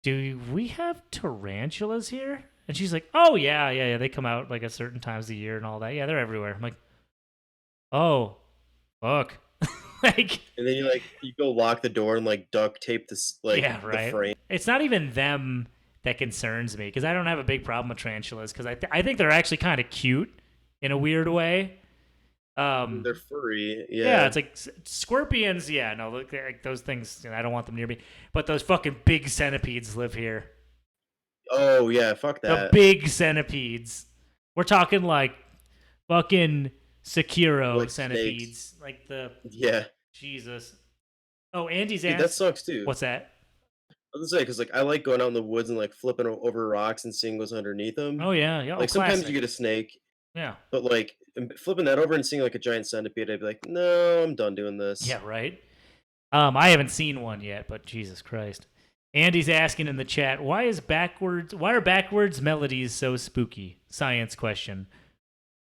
do we have tarantulas here? And she's like, oh yeah. They come out like at certain times of the year and all that. Yeah, they're everywhere. I'm like, oh, fuck. Like, And then you go lock the door and like duct tape this like yeah, the right. frame. It's not even them that concerns me because I don't have a big problem with tarantulas because I think they're actually kind of cute in a weird way. They're furry. Yeah, Yeah. it's like scorpions. Yeah, no, look, like, those things. I don't want them near me. But those fucking big centipedes live here. Oh yeah, fuck The that. big centipedes. We're talking like fucking Sekiro Like centipedes. snakes. Like the Yeah. Jesus. Oh, Andy's Dude, that asked. sucks too. What's that? I was gonna say because like I like going out in the woods and like flipping over rocks and seeing what's underneath them. Oh yeah. Oh, Like sometimes classic. you get a snake, Yeah. but like flipping that over and seeing like a giant centipede, I'd be like, no, I'm done doing this. Yeah. Right. I haven't seen one yet, but Jesus Christ. Andy's asking in the chat, why are backwards melodies so spooky? Science question.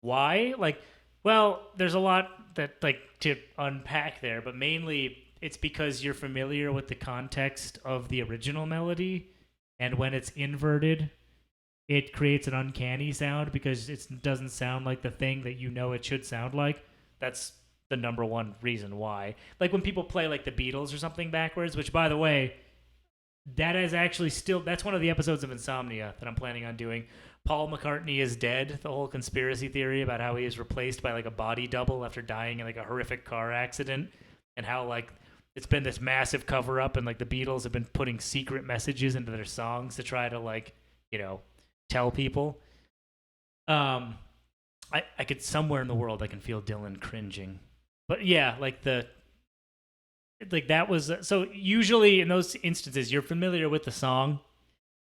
Why? Like, well, there's a lot that like to unpack there, but mainly it's because you're familiar with the context of the original melody, and when it's inverted, it creates an uncanny sound because it doesn't sound like the thing that you know it should sound like. That's the number one reason why. Like when people play like the Beatles or something backwards, which by the way, that is actually still that's one of the episodes of Insomnia that I'm planning on doing. Paul McCartney is dead. The whole conspiracy theory about how he is replaced by like a body double after dying in like a horrific car accident, and how like it's been this massive cover up, and like the Beatles have been putting secret messages into their songs to try to like tell people. I could somewhere in the world I can feel Dylan cringing, but yeah, like that was so usually in those instances you're familiar with the song,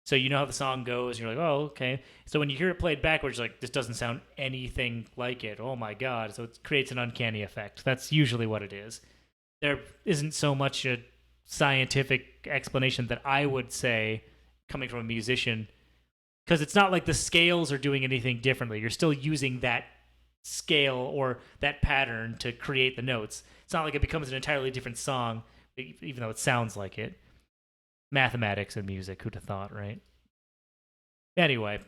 so you know how the song goes. You're like, oh, okay. So when you hear it played backwards, you're like, this doesn't sound anything like it. Oh my god! So it creates an uncanny effect. That's usually what it is. There isn't so much a scientific explanation that I would say coming from a musician, because it's not like the scales are doing anything differently. You're still using that scale or that pattern to create the notes. It's not like it becomes an entirely different song, even though it sounds like it. Mathematics and music, who'd have thought, right? Anyway,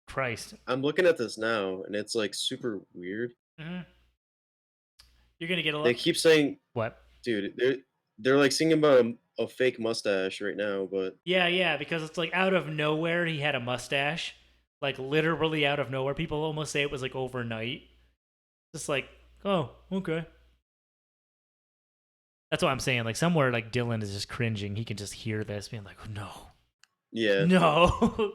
Christ. I'm looking at this now and it's like super weird. Mm-hmm. You're gonna get a lot. They keep saying, What? dude, they're like singing about a fake mustache right now, but Yeah, because it's like out of nowhere he had a mustache, like literally out of nowhere. People almost say it was like overnight. Just like, oh, okay. That's what I'm saying. Like somewhere, like Dylan is just cringing. He can just hear this, being like, no, yeah. no.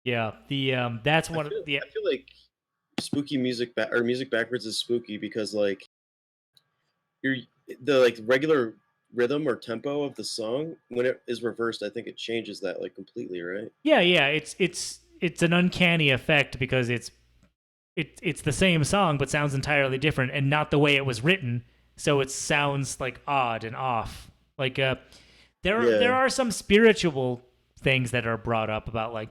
Yeah, the that's one of the I feel like spooky music or music backwards is spooky because like you're the like regular rhythm or tempo of the song when it is reversed, I think it changes that like completely, right? yeah. It's an uncanny effect because it's the same song but sounds entirely different and not the way it was written. So it sounds like odd and off. Like there are some spiritual things that are brought up about like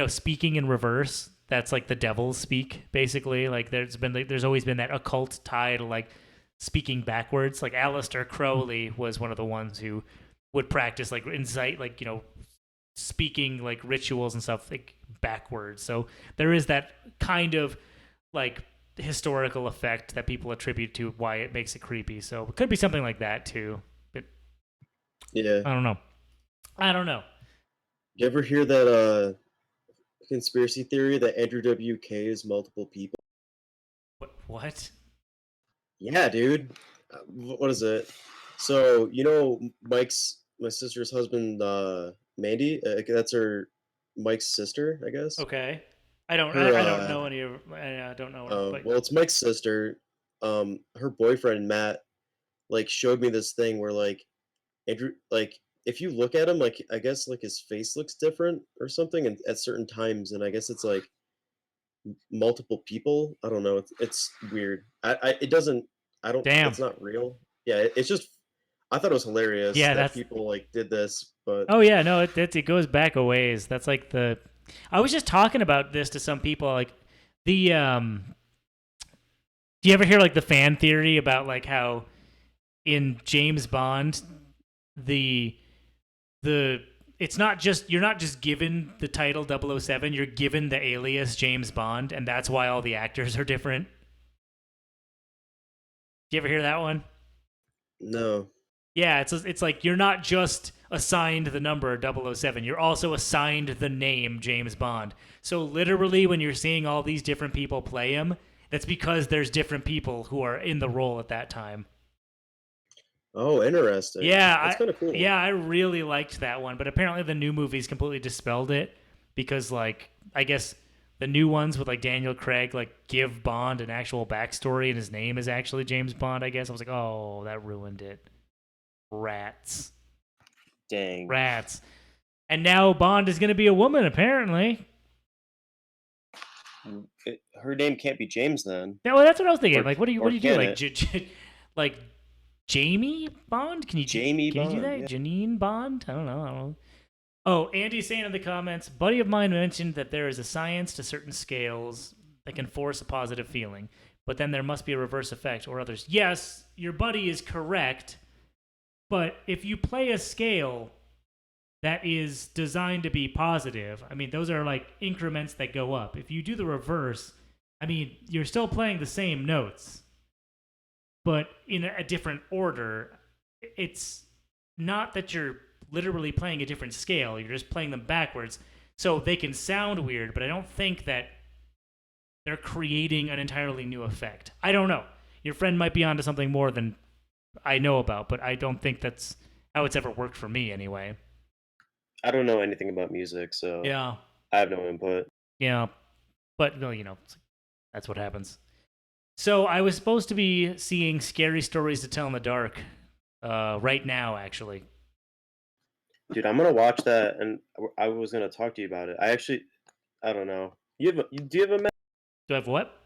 speaking in reverse. That's like the devils speak basically. Like there's always been that occult tie to like speaking backwards. Like Aleister Crowley was one of the ones who would practice like insight, like speaking like rituals and stuff like backwards. So there is that kind of like historical effect that people attribute to why it makes it creepy. So it could be something like that too. But Yeah. I don't know. You ever hear that conspiracy theory that Andrew WK is multiple people? What? Yeah, dude. What is it? So my sister's husband, Mandy. That's her, Mike's sister, I guess. Okay. Her I don't know any of I don't know her, but well, it's Mike's sister. Her boyfriend Matt like showed me this thing where like Andrew, like if you look at him, like I guess like his face looks different or something, and at certain times, and I guess it's like multiple people. I don't know. It's weird. It doesn't. I don't. damn. It's not real. Yeah, it's just. I thought it was hilarious Yeah, that that's people like did this, but oh yeah, no, it goes back a ways. That's like the I was just talking about this to some people like the do you ever hear like the fan theory about like how in James Bond the it's not just you're not just given the title 007, you're given the alias James Bond and that's why all the actors are different. Do you ever hear that one? no. Yeah, it's like you're not just assigned the number 007, you're also assigned the name James Bond. So literally when you're seeing all these different people play him, that's because there's different people who are in the role at that time. Oh, interesting. That's kind of cool. Yeah, I really liked that one, but apparently the new movies completely dispelled it because like I guess the new ones with like Daniel Craig like give Bond an actual backstory and his name is actually James Bond, I guess. I was like, "Oh, that ruined it." Rats. Dang. Rats. And now Bond is going to be a woman, apparently. Her name can't be James then. Yeah, well, that's what I was thinking. Or- Like, what do you or do? can Like, it? like Jamie Bond? Can you Jamie can you do Bond, that? yeah. Janine Bond? I don't know. Oh, Andy's saying in the comments, buddy of mine mentioned that there is a science to certain scales that can force a positive feeling, but then there must be a reverse effect or others. Yes, your buddy is correct, but if you play a scale that is designed to be positive, I mean, those are like increments that go up. If you do the reverse, I mean, you're still playing the same notes, but in a different order. It's not that you're literally playing a different scale, you're just playing them backwards. So they can sound weird, but I don't think that they're creating an entirely new effect. I don't know. Your friend might be onto something more than I know about, but I don't think that's how it's ever worked for me anyway. I don't know anything about music, so Yeah. I have no input. Yeah. But no, that's what happens. So I was supposed to be seeing Scary Stories to Tell in the Dark right now, actually. Dude, I'm gonna watch that, and I was gonna talk to you about it. I don't know. Do you have Do I have what?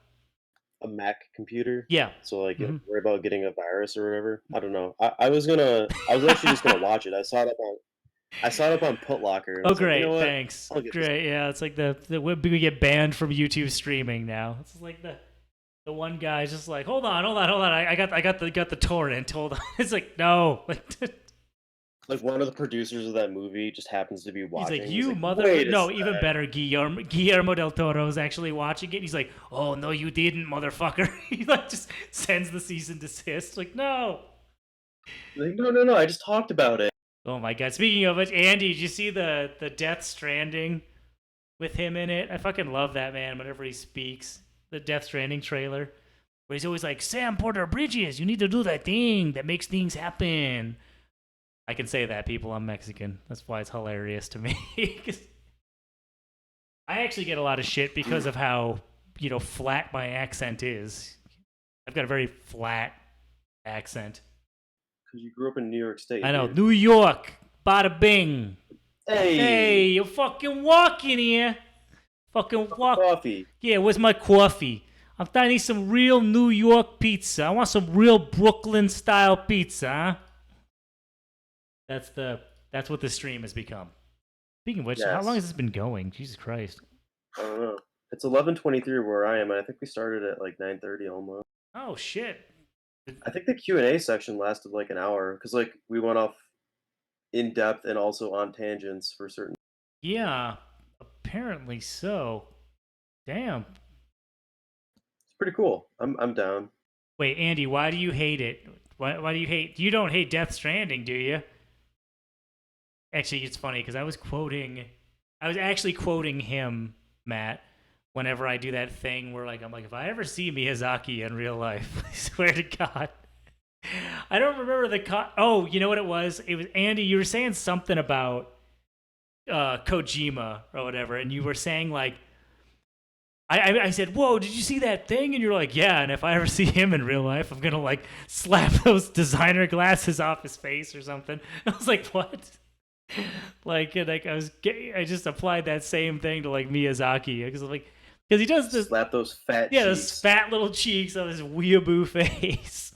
a Mac computer? Yeah. So like, you don't Mhm. worry about getting a virus or whatever. I don't know. I was actually just gonna watch it. I saw it up on Putlocker. And I Oh, was like, you great. know what? Thanks. I'll get this. Great. Yeah, it's like we get banned from YouTube streaming now. It's like the one guy's just like, hold on. I got the torrent. Hold on. It's like, no. Like one of the producers of that movie just happens to be He's watching. like, He's you like, mother. "Wait a No, even sec." better. Guillermo del Toro is actually watching it. He's like, oh no, you didn't, motherfucker. He like just sends the cease and desist. Like, no. Like, no. I just talked about it. Oh my god. Speaking of it, Andy, did you see the Death Stranding with him in it? I fucking love that man whenever he speaks. The Death Stranding trailer. Where he's always like, Sam Porter Bridges, you need to do that thing that makes things happen. I can say that, people. I'm Mexican. That's why it's hilarious to me. 'Cause I actually get a lot of shit because of how, flat my accent is. I've got a very flat accent. Because you grew up in New York State. I know. dude. New York. Bada bing. Hey, Hey, you fucking walk in here. Fucking walk. coffee. Yeah, where's my coffee? I need some real New York pizza. I want some real Brooklyn style pizza, huh? That's what the stream has become. Speaking of which, how Yes. long has this been going? Jesus Christ. I don't know. It's 11:23 where I am, and I think we started at like 9:30 almost. Oh shit. I think the Q&A section lasted like an hour because like we went off in depth and also on tangents for certain. Yeah, apparently so. Damn. It's pretty cool. I'm down. Wait, Andy, why do you hate it? Why do you hate? You don't hate Death Stranding, do you? Actually, it's funny because I was actually quoting him, Matt, whenever I do that thing where I'm like, if I ever see Miyazaki in real life, I swear to God. I don't remember oh, you know what it was? It was Andy, you were saying something about Kojima or whatever, and you were saying like, I said, whoa, did you see that thing? And you're like, yeah, and if I ever see him in real life, I'm gonna like slap those designer glasses off his face or something. I was like, what? I just applied that same thing to like Miyazaki because he does this, Slap those fat those cheeks. fat little cheeks on his weeaboo face.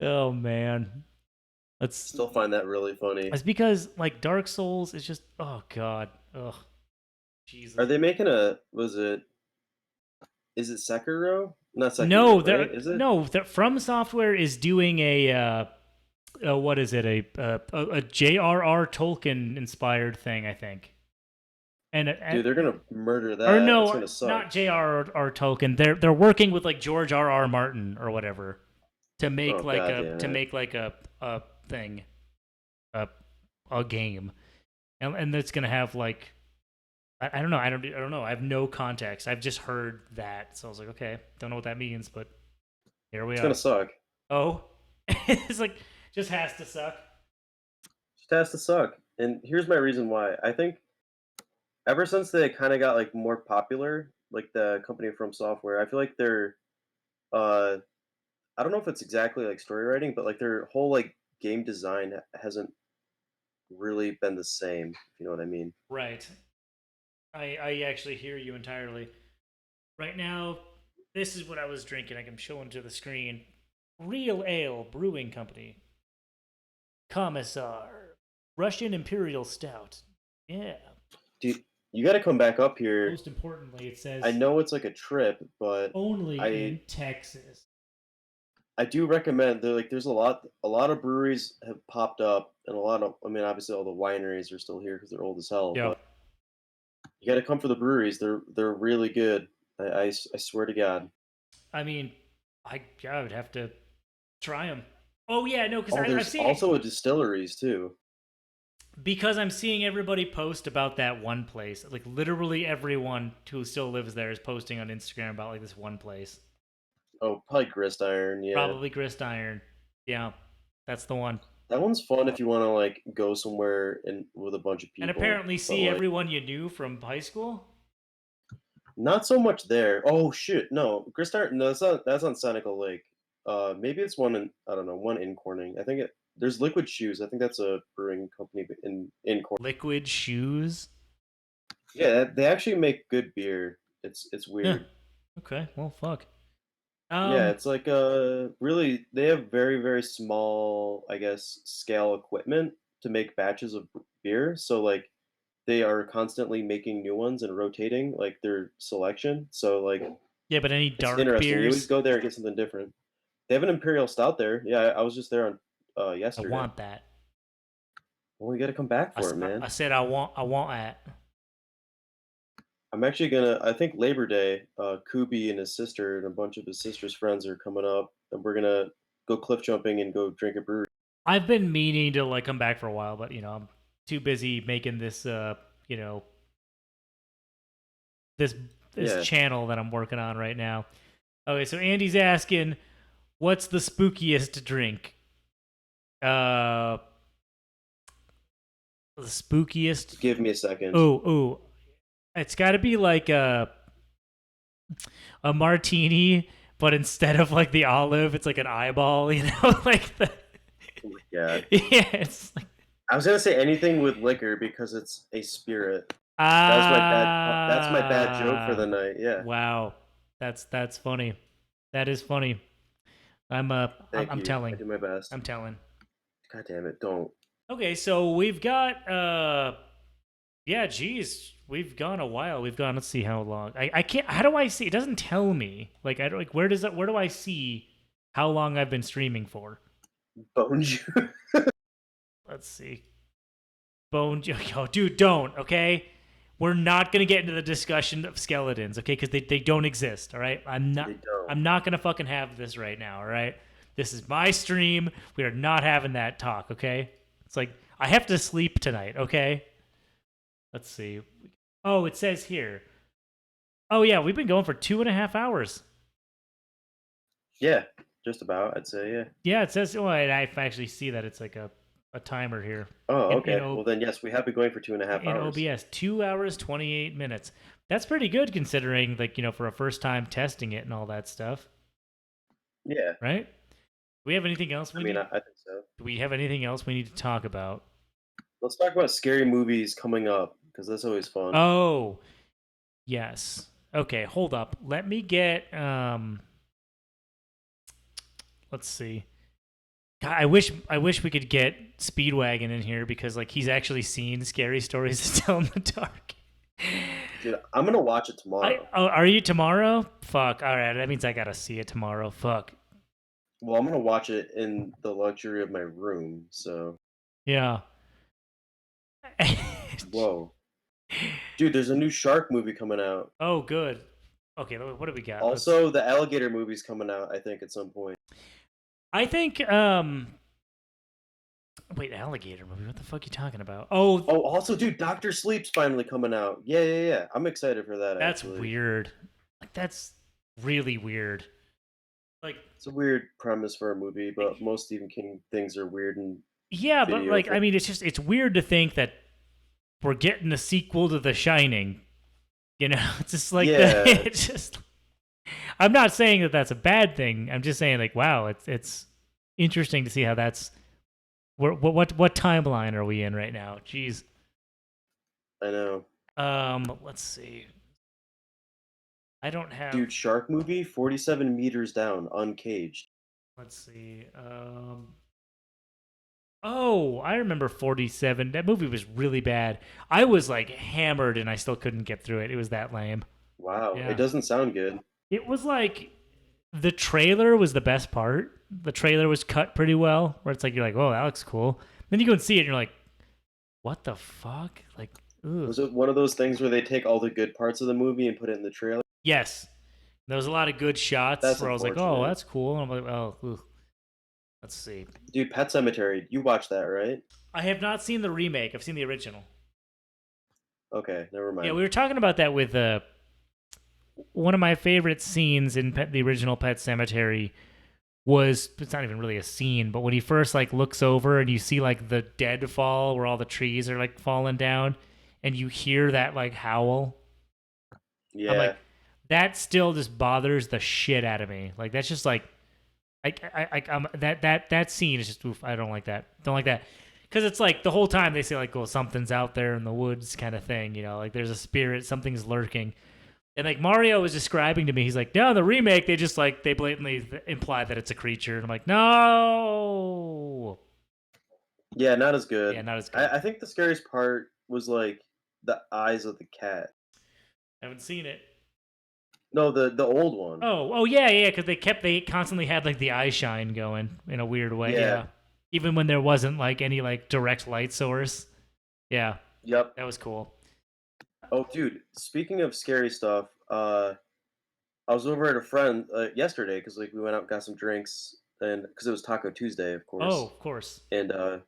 Oh man, That's Still find that really funny. it's because like Dark Souls is just oh god, ugh, Are Jesus. they making a? Is it Sekiro? Not No, Sekiro, right? Is it? From Software is doing what is it? A J.R.R. Tolkien inspired thing, I think. And Dude, they're gonna murder or that. That's no, gonna suck. not J.R.R. Tolkien. They're working with like George R.R. Martin or whatever to make Oh like god a damn to it. make like a thing, a a game, and it's gonna have like I don't know. I don't know. I have no context. I've just heard that, so I was like, okay, don't know what that means, but here we It's gonna are. suck. Oh, it's like just has to suck. Just has to suck. And here's my reason why. I think ever since they kind of got like more popular, like the company From Software, I feel like they're uh I don't know if it's exactly like story writing, but like their whole like game design hasn't really been the same, if you know what I mean. Right. I actually hear you entirely. Right now, this is what I was drinking. I'm showing to the screen. Real Ale Brewing Company. Commissar. Russian Imperial Stout. Yeah. Dude, you got to come back up here. Most importantly, it I says know it's like a trip, but only I in Texas. I do recommend there's a lot of breweries have popped up and a lot of I mean obviously all the wineries are still here because they're old as hell, Yeah. but you got to come for the breweries. They're really good. I swear to God. I mean, I would have to try them. Oh yeah, no, because Oh, I've there's seen also a distilleries too. because I'm seeing everybody post about that one place. Like literally everyone who still lives there is posting on Instagram about like this one place. Oh, probably Grist Iron, yeah. Probably Grist Iron. Yeah, that's the one. That one's fun if you want to like go somewhere and with a bunch of And people, apparently but see like everyone you knew from high school. not so much there. Oh shit, no, Grist Iron. No, that's on Senecal Lake. Maybe it's one in I don't know one in Corning. I think there's Liquid Shoes. I think that's a brewing company in Corning. Liquid Shoes. Yeah, they actually make good beer. It's Yeah. weird. Okay. Well, fuck. Yeah, Um. it's like really they have very very small I guess scale equipment to make batches of beer. So like they are constantly making new ones and rotating like their selection. So like Yeah, but any it's dark interesting. You always beers? go there and get something different. They have an imperial stout there. Yeah, I was just there on I yesterday. want that. Well, you got to come back I, for it, I man. said I want that. I'm actually gonna. I think Labor Day, Kubi and his sister and a bunch of his sister's friends are coming up, and we're gonna go cliff jumping and go drink a brew. I've been meaning to like come back for a while, but I'm too busy making this you know, this Yeah, channel that I'm working on right now. Okay, so Andy's asking, what's the spookiest drink? Uh, the spookiest. give me a second. Oh, it's got to be like a martini, but instead of like the olive, it's like an eyeball. Like the Oh my god, yeah, it's like I was gonna say anything with liquor because it's a spirit. That was my bad. That's my bad joke for the ah, night. Yeah, wow, that's funny. That is funny. thank I'm you. I telling. do my best. I'm telling. God damn it! Don't. Okay, so we've got yeah, geez, we've gone a while. We've gone. Let's see how long. I can't. How do I see? It doesn't tell me. Like I don't like. Where do I see how long I've been streaming for? Bone you. Let's see. Yo, dude, don't. Okay, we're not gonna get into the discussion of skeletons. Okay, because they don't exist. All right. They don't. I'm not gonna fucking have this right now. All right. This is my stream. We are not having that talk. Okay. It's like I have to sleep tonight. Okay. Let's see. Oh, it says here. Oh yeah, we've been going for 2.5 hours. Yeah, just about. I'd say yeah. Yeah, it says. Oh, and I actually see that it's like a timer here Oh, in okay. Well then, yes, we have been going for 2.5 hours. OBS. 2 hours 28 minutes. That's pretty good considering, like for a first time testing it and all that stuff, Yeah. right? Do we have anything else I mean, I think so. Do we have anything else we need to talk about? Let's talk about scary movies coming up because that's always fun. Oh, yes. Okay, hold up. Let me get let's see. God, I wish we could get Speedwagon in here because like he's actually seen Scary Stories to Tell in the Dark. Dude, I'm gonna watch it tomorrow. Are you tomorrow? Fuck. All right, that means I gotta see it tomorrow. Fuck. Well, I'm gonna watch it in the luxury of my room. So, Yeah. whoa, dude, there's a new shark movie coming out. Oh, good. Okay, what do we got? Also, the alligator movie's coming out. I think at some point. I think wait, alligator movie. What the fuck are you talking about? Oh, Oh, also, dude, Doctor Sleep's finally coming out. Yeah, yeah, yeah. I'm excited for that. that's actually. weird. Like that's really weird. Like It's a weird premise for a movie, but most Stephen King things are weird and yeah, but video like for- I mean it's weird to think that we're getting a sequel to The Shining. You know, it's just like Yeah. it's just I'm not saying that that's a bad thing. I'm just saying like wow, it's interesting to see how that's what timeline are we in right now? Jeez. I know. Let's see. I don't have. Dude, shark movie, 47 meters down, uncaged. Let's see. Oh, I remember 47. That movie was really bad. I was like hammered and I still couldn't get through it. It was that lame. Wow, Yeah. it doesn't sound good. It was like the trailer was the best part. The trailer was cut pretty well, where it's like you're like, "Oh, that looks cool." Then you go and see it and you're like, "What the fuck?" Like, ugh. Was it one of those things where they take all the good parts of the movie and put it in the trailer? Yes. There was a lot of good shots That's where I was like, "Oh, unfortunate. that's cool." And I'm like, "Oh, ugh. Let's see." Dude, Pet Cemetery, you watched that, right? I have not seen the remake. I've seen the original. Okay, never mind. Yeah, we were talking about that with one of my favorite scenes in the original Pet Cemetery was it's not even really a scene, but when he first like looks over and you see like the deadfall where all the trees are like falling down and you hear that like howl. Yeah, I'm like that still just bothers the shit out of me. Like that's just like that scene is just oof, I don't like that. Don't like that. Cuz it's like the whole time they say like well something's out there in the woods kind of thing, you know, like there's a spirit, something's lurking. And like Mario was describing to me, he's like, no, the remake, they just like they blatantly imply that it's a creature. And I'm like, no. yeah, not as good. Yeah, not as good. I think the scariest part was like the eyes of the cat. Haven't seen it. No, the old one. Oh yeah, because they constantly had like the eye shine going in a weird way. Yeah. Yeah. Even when there wasn't like any like direct light source. Yeah, Yep. that was cool. Oh, dude, speaking of scary stuff, I was over at a friend yesterday because like we went out and got some drinks, and because it was Taco Tuesday, of course. Oh, of course. And Of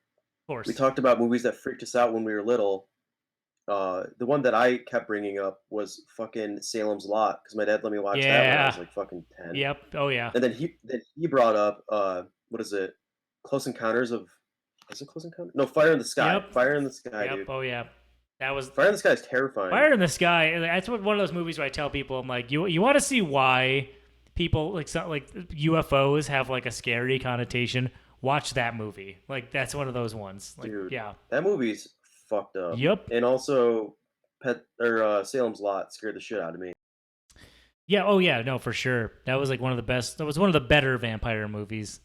course. we talked about movies that freaked us out when we were little. The one that I kept bringing up was fucking Salem's Lot because my dad let me watch that when I was Yeah. like fucking 10. Yep. Oh yeah. And then he brought up what is it? Close Encounters of is it Close Encounters? No, Fire in the Sky. Yep. Fire in the Sky, Yep. dude. Oh yeah. That was Fire in the Sky is terrifying. Fire in the Sky. And that's one of those movies where I tell people, I'm like, you want to see why people like UFOs have like a scary connotation? Watch that movie. Like that's one of those ones. Like, Dude. yeah. That movie's fucked up. Yep. And also Salem's Lot scared the shit out of me. Yeah. Oh yeah. No, for sure. That was like one of the best. That was one of the better vampire movies.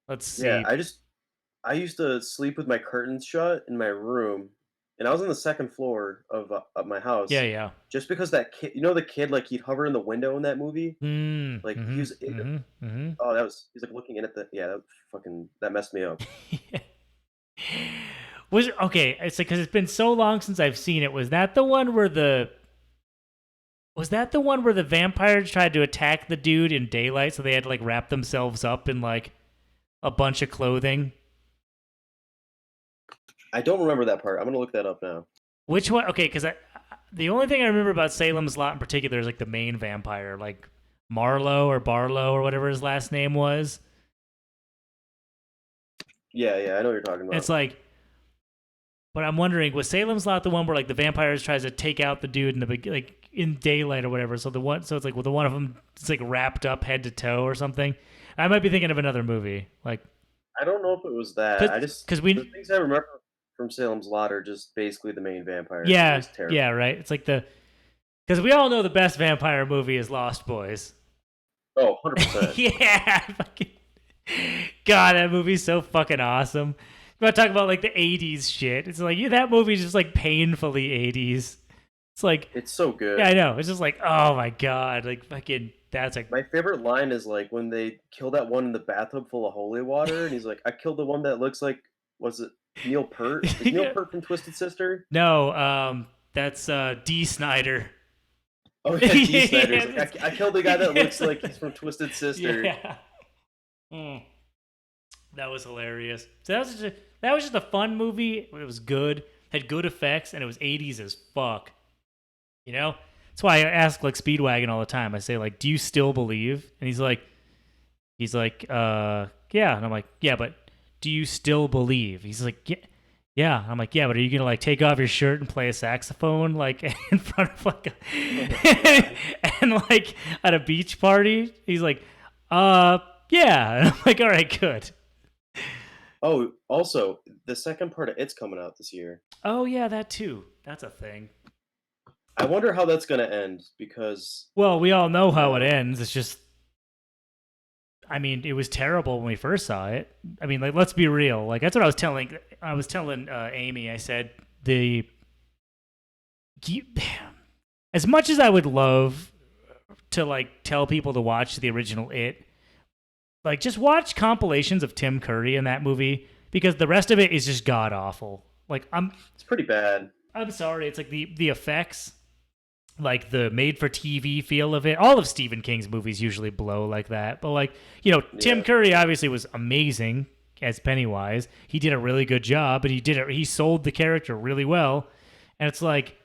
Let's see. Yeah, I used to sleep with my curtains shut in my room, and I was on the second floor of my house. Yeah. Yeah. Just because that kid, the kid, like he'd hover in the window in that movie. Like, he was in Oh, he's like looking in at that messed me up. Was it okay? It's like because it's been so long since I've seen it. Was that the one where the vampires tried to attack the dude in daylight, so they had to like wrap themselves up in like a bunch of clothing? I don't remember that part. I'm gonna look that up now. Which one? Okay, because the only thing I remember about Salem's Lot in particular is like the main vampire, like Marlowe or Barlow or whatever his last name was. Yeah, I know what you're talking about. It's like, but I'm wondering, was Salem's Lot the one where like the vampires tries to take out the dude in like in daylight or whatever? So it's like, well, the one of them is like wrapped up head to toe or something. I might be thinking of another movie, like I don't know if it was that. because we the things I remember from Salem's Lot are just basically the main vampire. yeah right. It's like because we all know the best vampire movie is Lost Boys. Oh, 100%. Yeah, fucking God, that movie's so fucking awesome. You want to talk about like the '80s shit? It's like, yeah, that movie's just like painfully '80s. It's like, It's so good. yeah, I know. It's just like, oh my god, like fucking. That's like, My favorite line is like when they kill that one in the bathtub full of holy water, and he's like, "I killed the one that looks like was it Neil Peart? Is Neil yeah. Peart from Twisted Sister?" No, that's D. Snyder. Oh yeah, D. Snyder. He's Yeah, like, I killed the guy that looks yeah. like he's from Twisted Sister. Yeah. Mm. That was hilarious. So that was just a fun movie. It was good, had good effects, and it was '80s as fuck. You know, that's why I ask like Speedwagon all the time. I say like, "Do you still believe?" And he's like, yeah. And I'm like, "Yeah, but do you still believe?" He's like, "Yeah." Yeah, I'm like, yeah, but are you gonna like take off your shirt and play a saxophone like in front of like and like at a beach party? He's like, yeah. And I'm like, all right, good. Oh, also, the second part of It's coming out this year. Oh yeah, that too. That's a thing. I wonder how that's gonna end because Well, we all know how it ends. It's just, I mean, it was terrible when we first saw it. I mean, like, let's be real. Like, that's what I was telling. Amy. I said you- as much as I would love to like tell people to watch the original It, like just watch compilations of Tim Curry in that movie because the rest of it is just god awful. Like it's pretty bad. I'm sorry, it's like the effects, like the made for TV feel of it. All of Stephen King's movies usually blow like that. But like, Tim Yeah. Curry obviously was amazing as Pennywise. He did a really good job, and he sold the character really well. And it's like,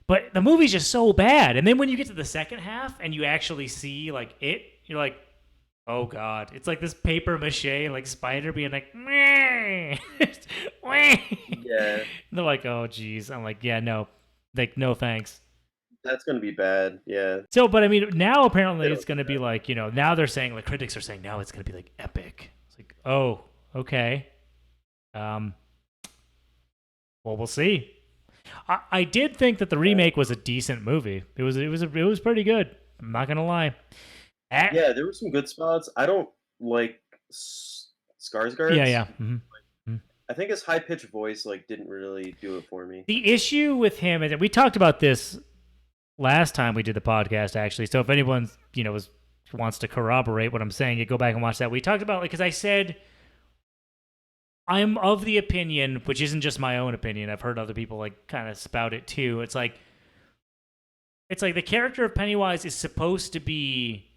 but the movie's just so bad. And then when you get to the second half and you actually see like it, you're like, oh god. It's like this paper mache like spider being like, meh. Meh. Yeah, They're like, oh geez. I'm like, yeah, no. Like, no thanks. that's gonna be bad. Yeah, So, but I mean, now apparently They it's don't going to be like, now they're saying, like, critics are saying now it's going to be like epic. It's like, oh, okay. Um, well, we'll see. I did think that the remake was a decent movie. It was pretty good. I'm not gonna lie. yeah. There were some good spots. I don't like Skarsgård. Yeah, yeah. I think his high pitched voice like didn't really do it for me. The issue with him is that we talked about this last time we did the podcast, actually. So if anyone wants to corroborate what I'm saying, you go back and watch that. We talked about, like, because I said I'm of the opinion, which isn't just my own opinion. I've heard other people like kind of spout it too. It's like the character of Pennywise is supposed to be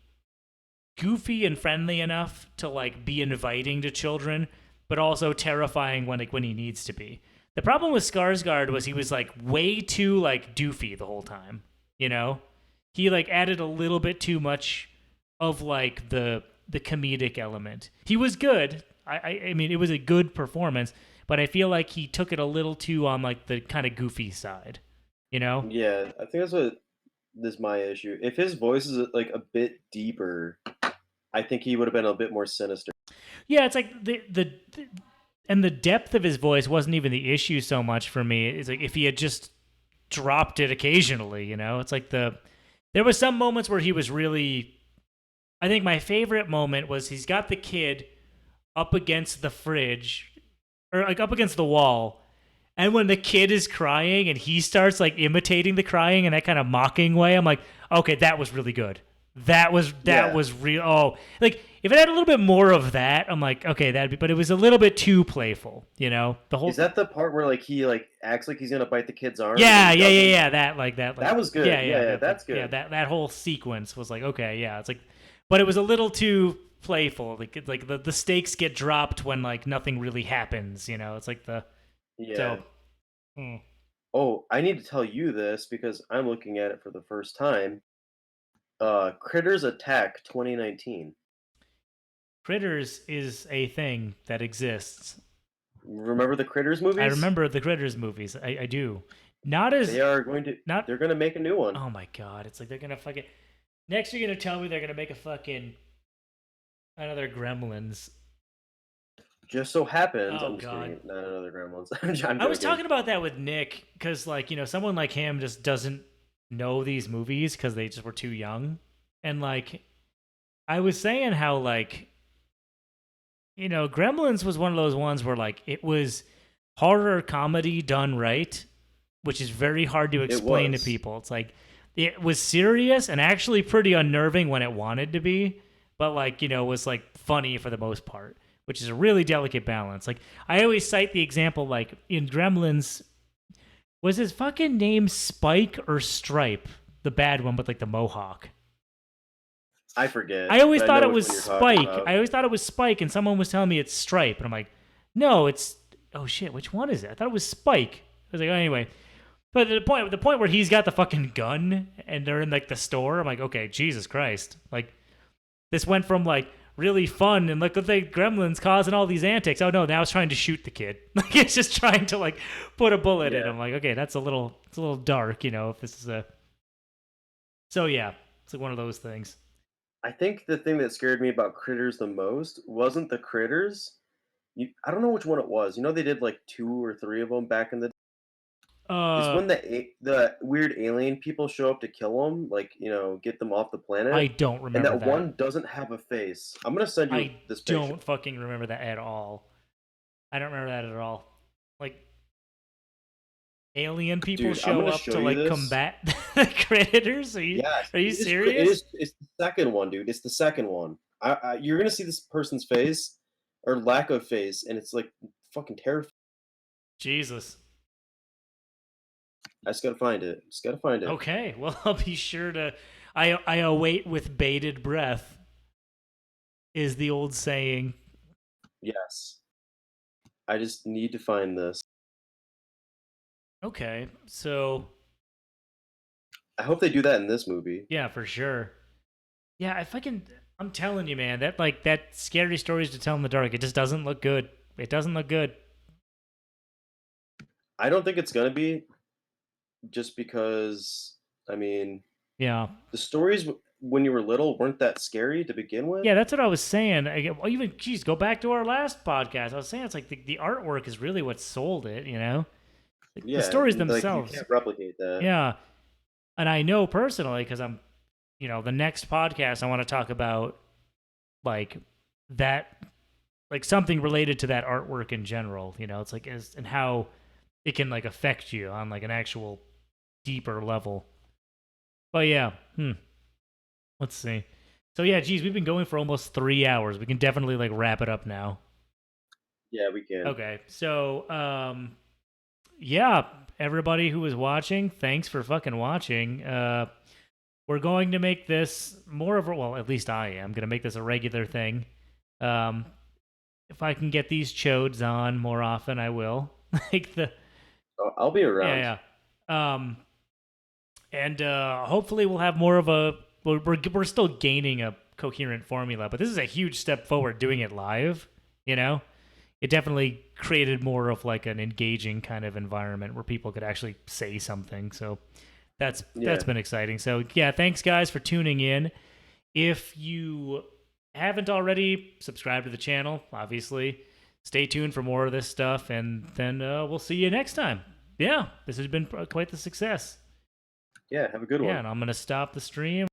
goofy and friendly enough to like be inviting to children, but also terrifying when he needs to be. The problem with Skarsgård was he was like way too like doofy the whole time. He like added a little bit too much of like the comedic element. He was good. I mean, it was a good performance, but I feel like he took it a little too on like the kind of goofy side. Yeah, I think that's what is my issue. If his voice is like a bit deeper, I think he would have been a bit more sinister. Yeah, it's like and the depth of his voice wasn't even the issue so much for me. It's like if he had just dropped it occasionally, it's like there was some moments where he was really. I think my favorite moment was he's got the kid up against the fridge or like up against the wall, and when the kid is crying and he starts like imitating the crying in that kind of mocking way, I'm like, okay, that was really good. That was real. Oh, like if it had a little bit more of that, I'm like, okay, that'd be. But it was a little bit too playful, The whole. Is that the part where like he like acts like he's gonna bite the kid's arm? Yeah, and he yeah, doesn't? yeah. That like that. Like, That was good. Yeah, that's good. Yeah, that whole sequence was like, okay, yeah. It's like, but it was a little too playful. Like the stakes get dropped when like nothing really happens. It's like the. Yeah. So, hmm. Oh, I need to tell you this because I'm looking at it for the first time. Critters Attack 2019. Critters is a thing that exists. Remember the Critters movies? I remember the Critters movies. I do. Not as They are going to. not. They're going to make a new one. Oh my god! It's like they're gonna fucking. Next, you're gonna tell me they're gonna make a fucking another Gremlins. Just so happens. Oh, I'm just God. kidding. Not another Gremlins. I'm I was joking. talking about that with Nick because, like, someone like him just doesn't know these movies because they just were too young, and like, I was saying how like you know, Gremlins was one of those ones where like it was horror comedy done right, which is very hard to explain to was. people. It's like it was serious and actually pretty unnerving when it wanted to be, but like, you know, was like funny for the most part, which is a really delicate balance. Like I always cite the example like in Gremlins, was his fucking name Spike or Stripe? The bad one with like the mohawk. I forget. I always but thought know it was which one you're talking Spike. about. I always thought it was Spike, and someone was telling me it's Stripe, and I'm like, no, it's oh shit, which one is it? I thought it was Spike. I was like, oh, anyway. But the point where he's got the fucking gun and they're in like the store, I'm like, okay, Jesus Christ. Like this went from like really fun and look at the gremlins causing all these antics. Oh no, now it's trying to shoot the kid. Like it's just trying to like put a bullet in. Yeah. I'm like, okay, it's a little dark, you know, if this is a so yeah, it's like one of those things. I think the thing that scared me about Critters the most wasn't the critters. I don't know which one it was. You know, they did like 2 or 3 of them back in the. It's when the weird alien people show up to kill them, like get them off the planet. I don't And remember that that. one doesn't have a face. I'm gonna send you I this picture. don't fucking remember that at all. I don't remember that at all. Like alien people Dude, I'm show gonna up show to you like this. combat the critters. Are you Yes, are you it is serious? It's the second one, dude. It's the second one. You're gonna see this person's face or lack of face, and it's like fucking terrifying. Jesus. I just gotta find it. Just gotta find it. Okay, well I'll be sure to. I await with bated breath. Is the old saying. Yes. I just need to find this. Okay, so I hope they do that in this movie. yeah, for sure. Yeah, if I can, I'm telling you, man, that like that scary stories to tell in the dark. It just doesn't look good. It doesn't look good. I don't think it's gonna be, just because I mean Yeah. the stories when you were little weren't that scary to begin with. Yeah, that's what I was saying. Well, even, geez, go back to our last podcast. I was saying it's like the artwork is really what sold it, you know? Like, Yeah, the stories like, themselves. you can't replicate that. Yeah. And I know personally, because I'm, you know, the next podcast I want to talk about, like, that, like, something related to that artwork in general, you know? It's like, and how it can, like, affect you on, like, an actual deeper level. But yeah, let's see. So yeah, geez, we've been going for almost 3 hours. We can definitely like wrap it up now. Yeah, we can. Okay, so yeah, everybody who was watching, thanks for fucking watching. We're going to make this more of a, well, at least I am gonna make this a regular thing. If I can get these chodes on more often, I will. Like the I'll be around. yeah. And hopefully we'll have more of a. We're still gaining a coherent formula, but this is a huge step forward doing it live. You know, it definitely created more of like an engaging kind of environment where people could actually say something. So that's been exciting. So yeah, thanks guys for tuning in. If you haven't already, subscribe to the channel. Obviously, stay tuned for more of this stuff, and then we'll see you next time. Yeah, this has been quite the success. Yeah, have a good one. Yeah, and I'm gonna stop the stream.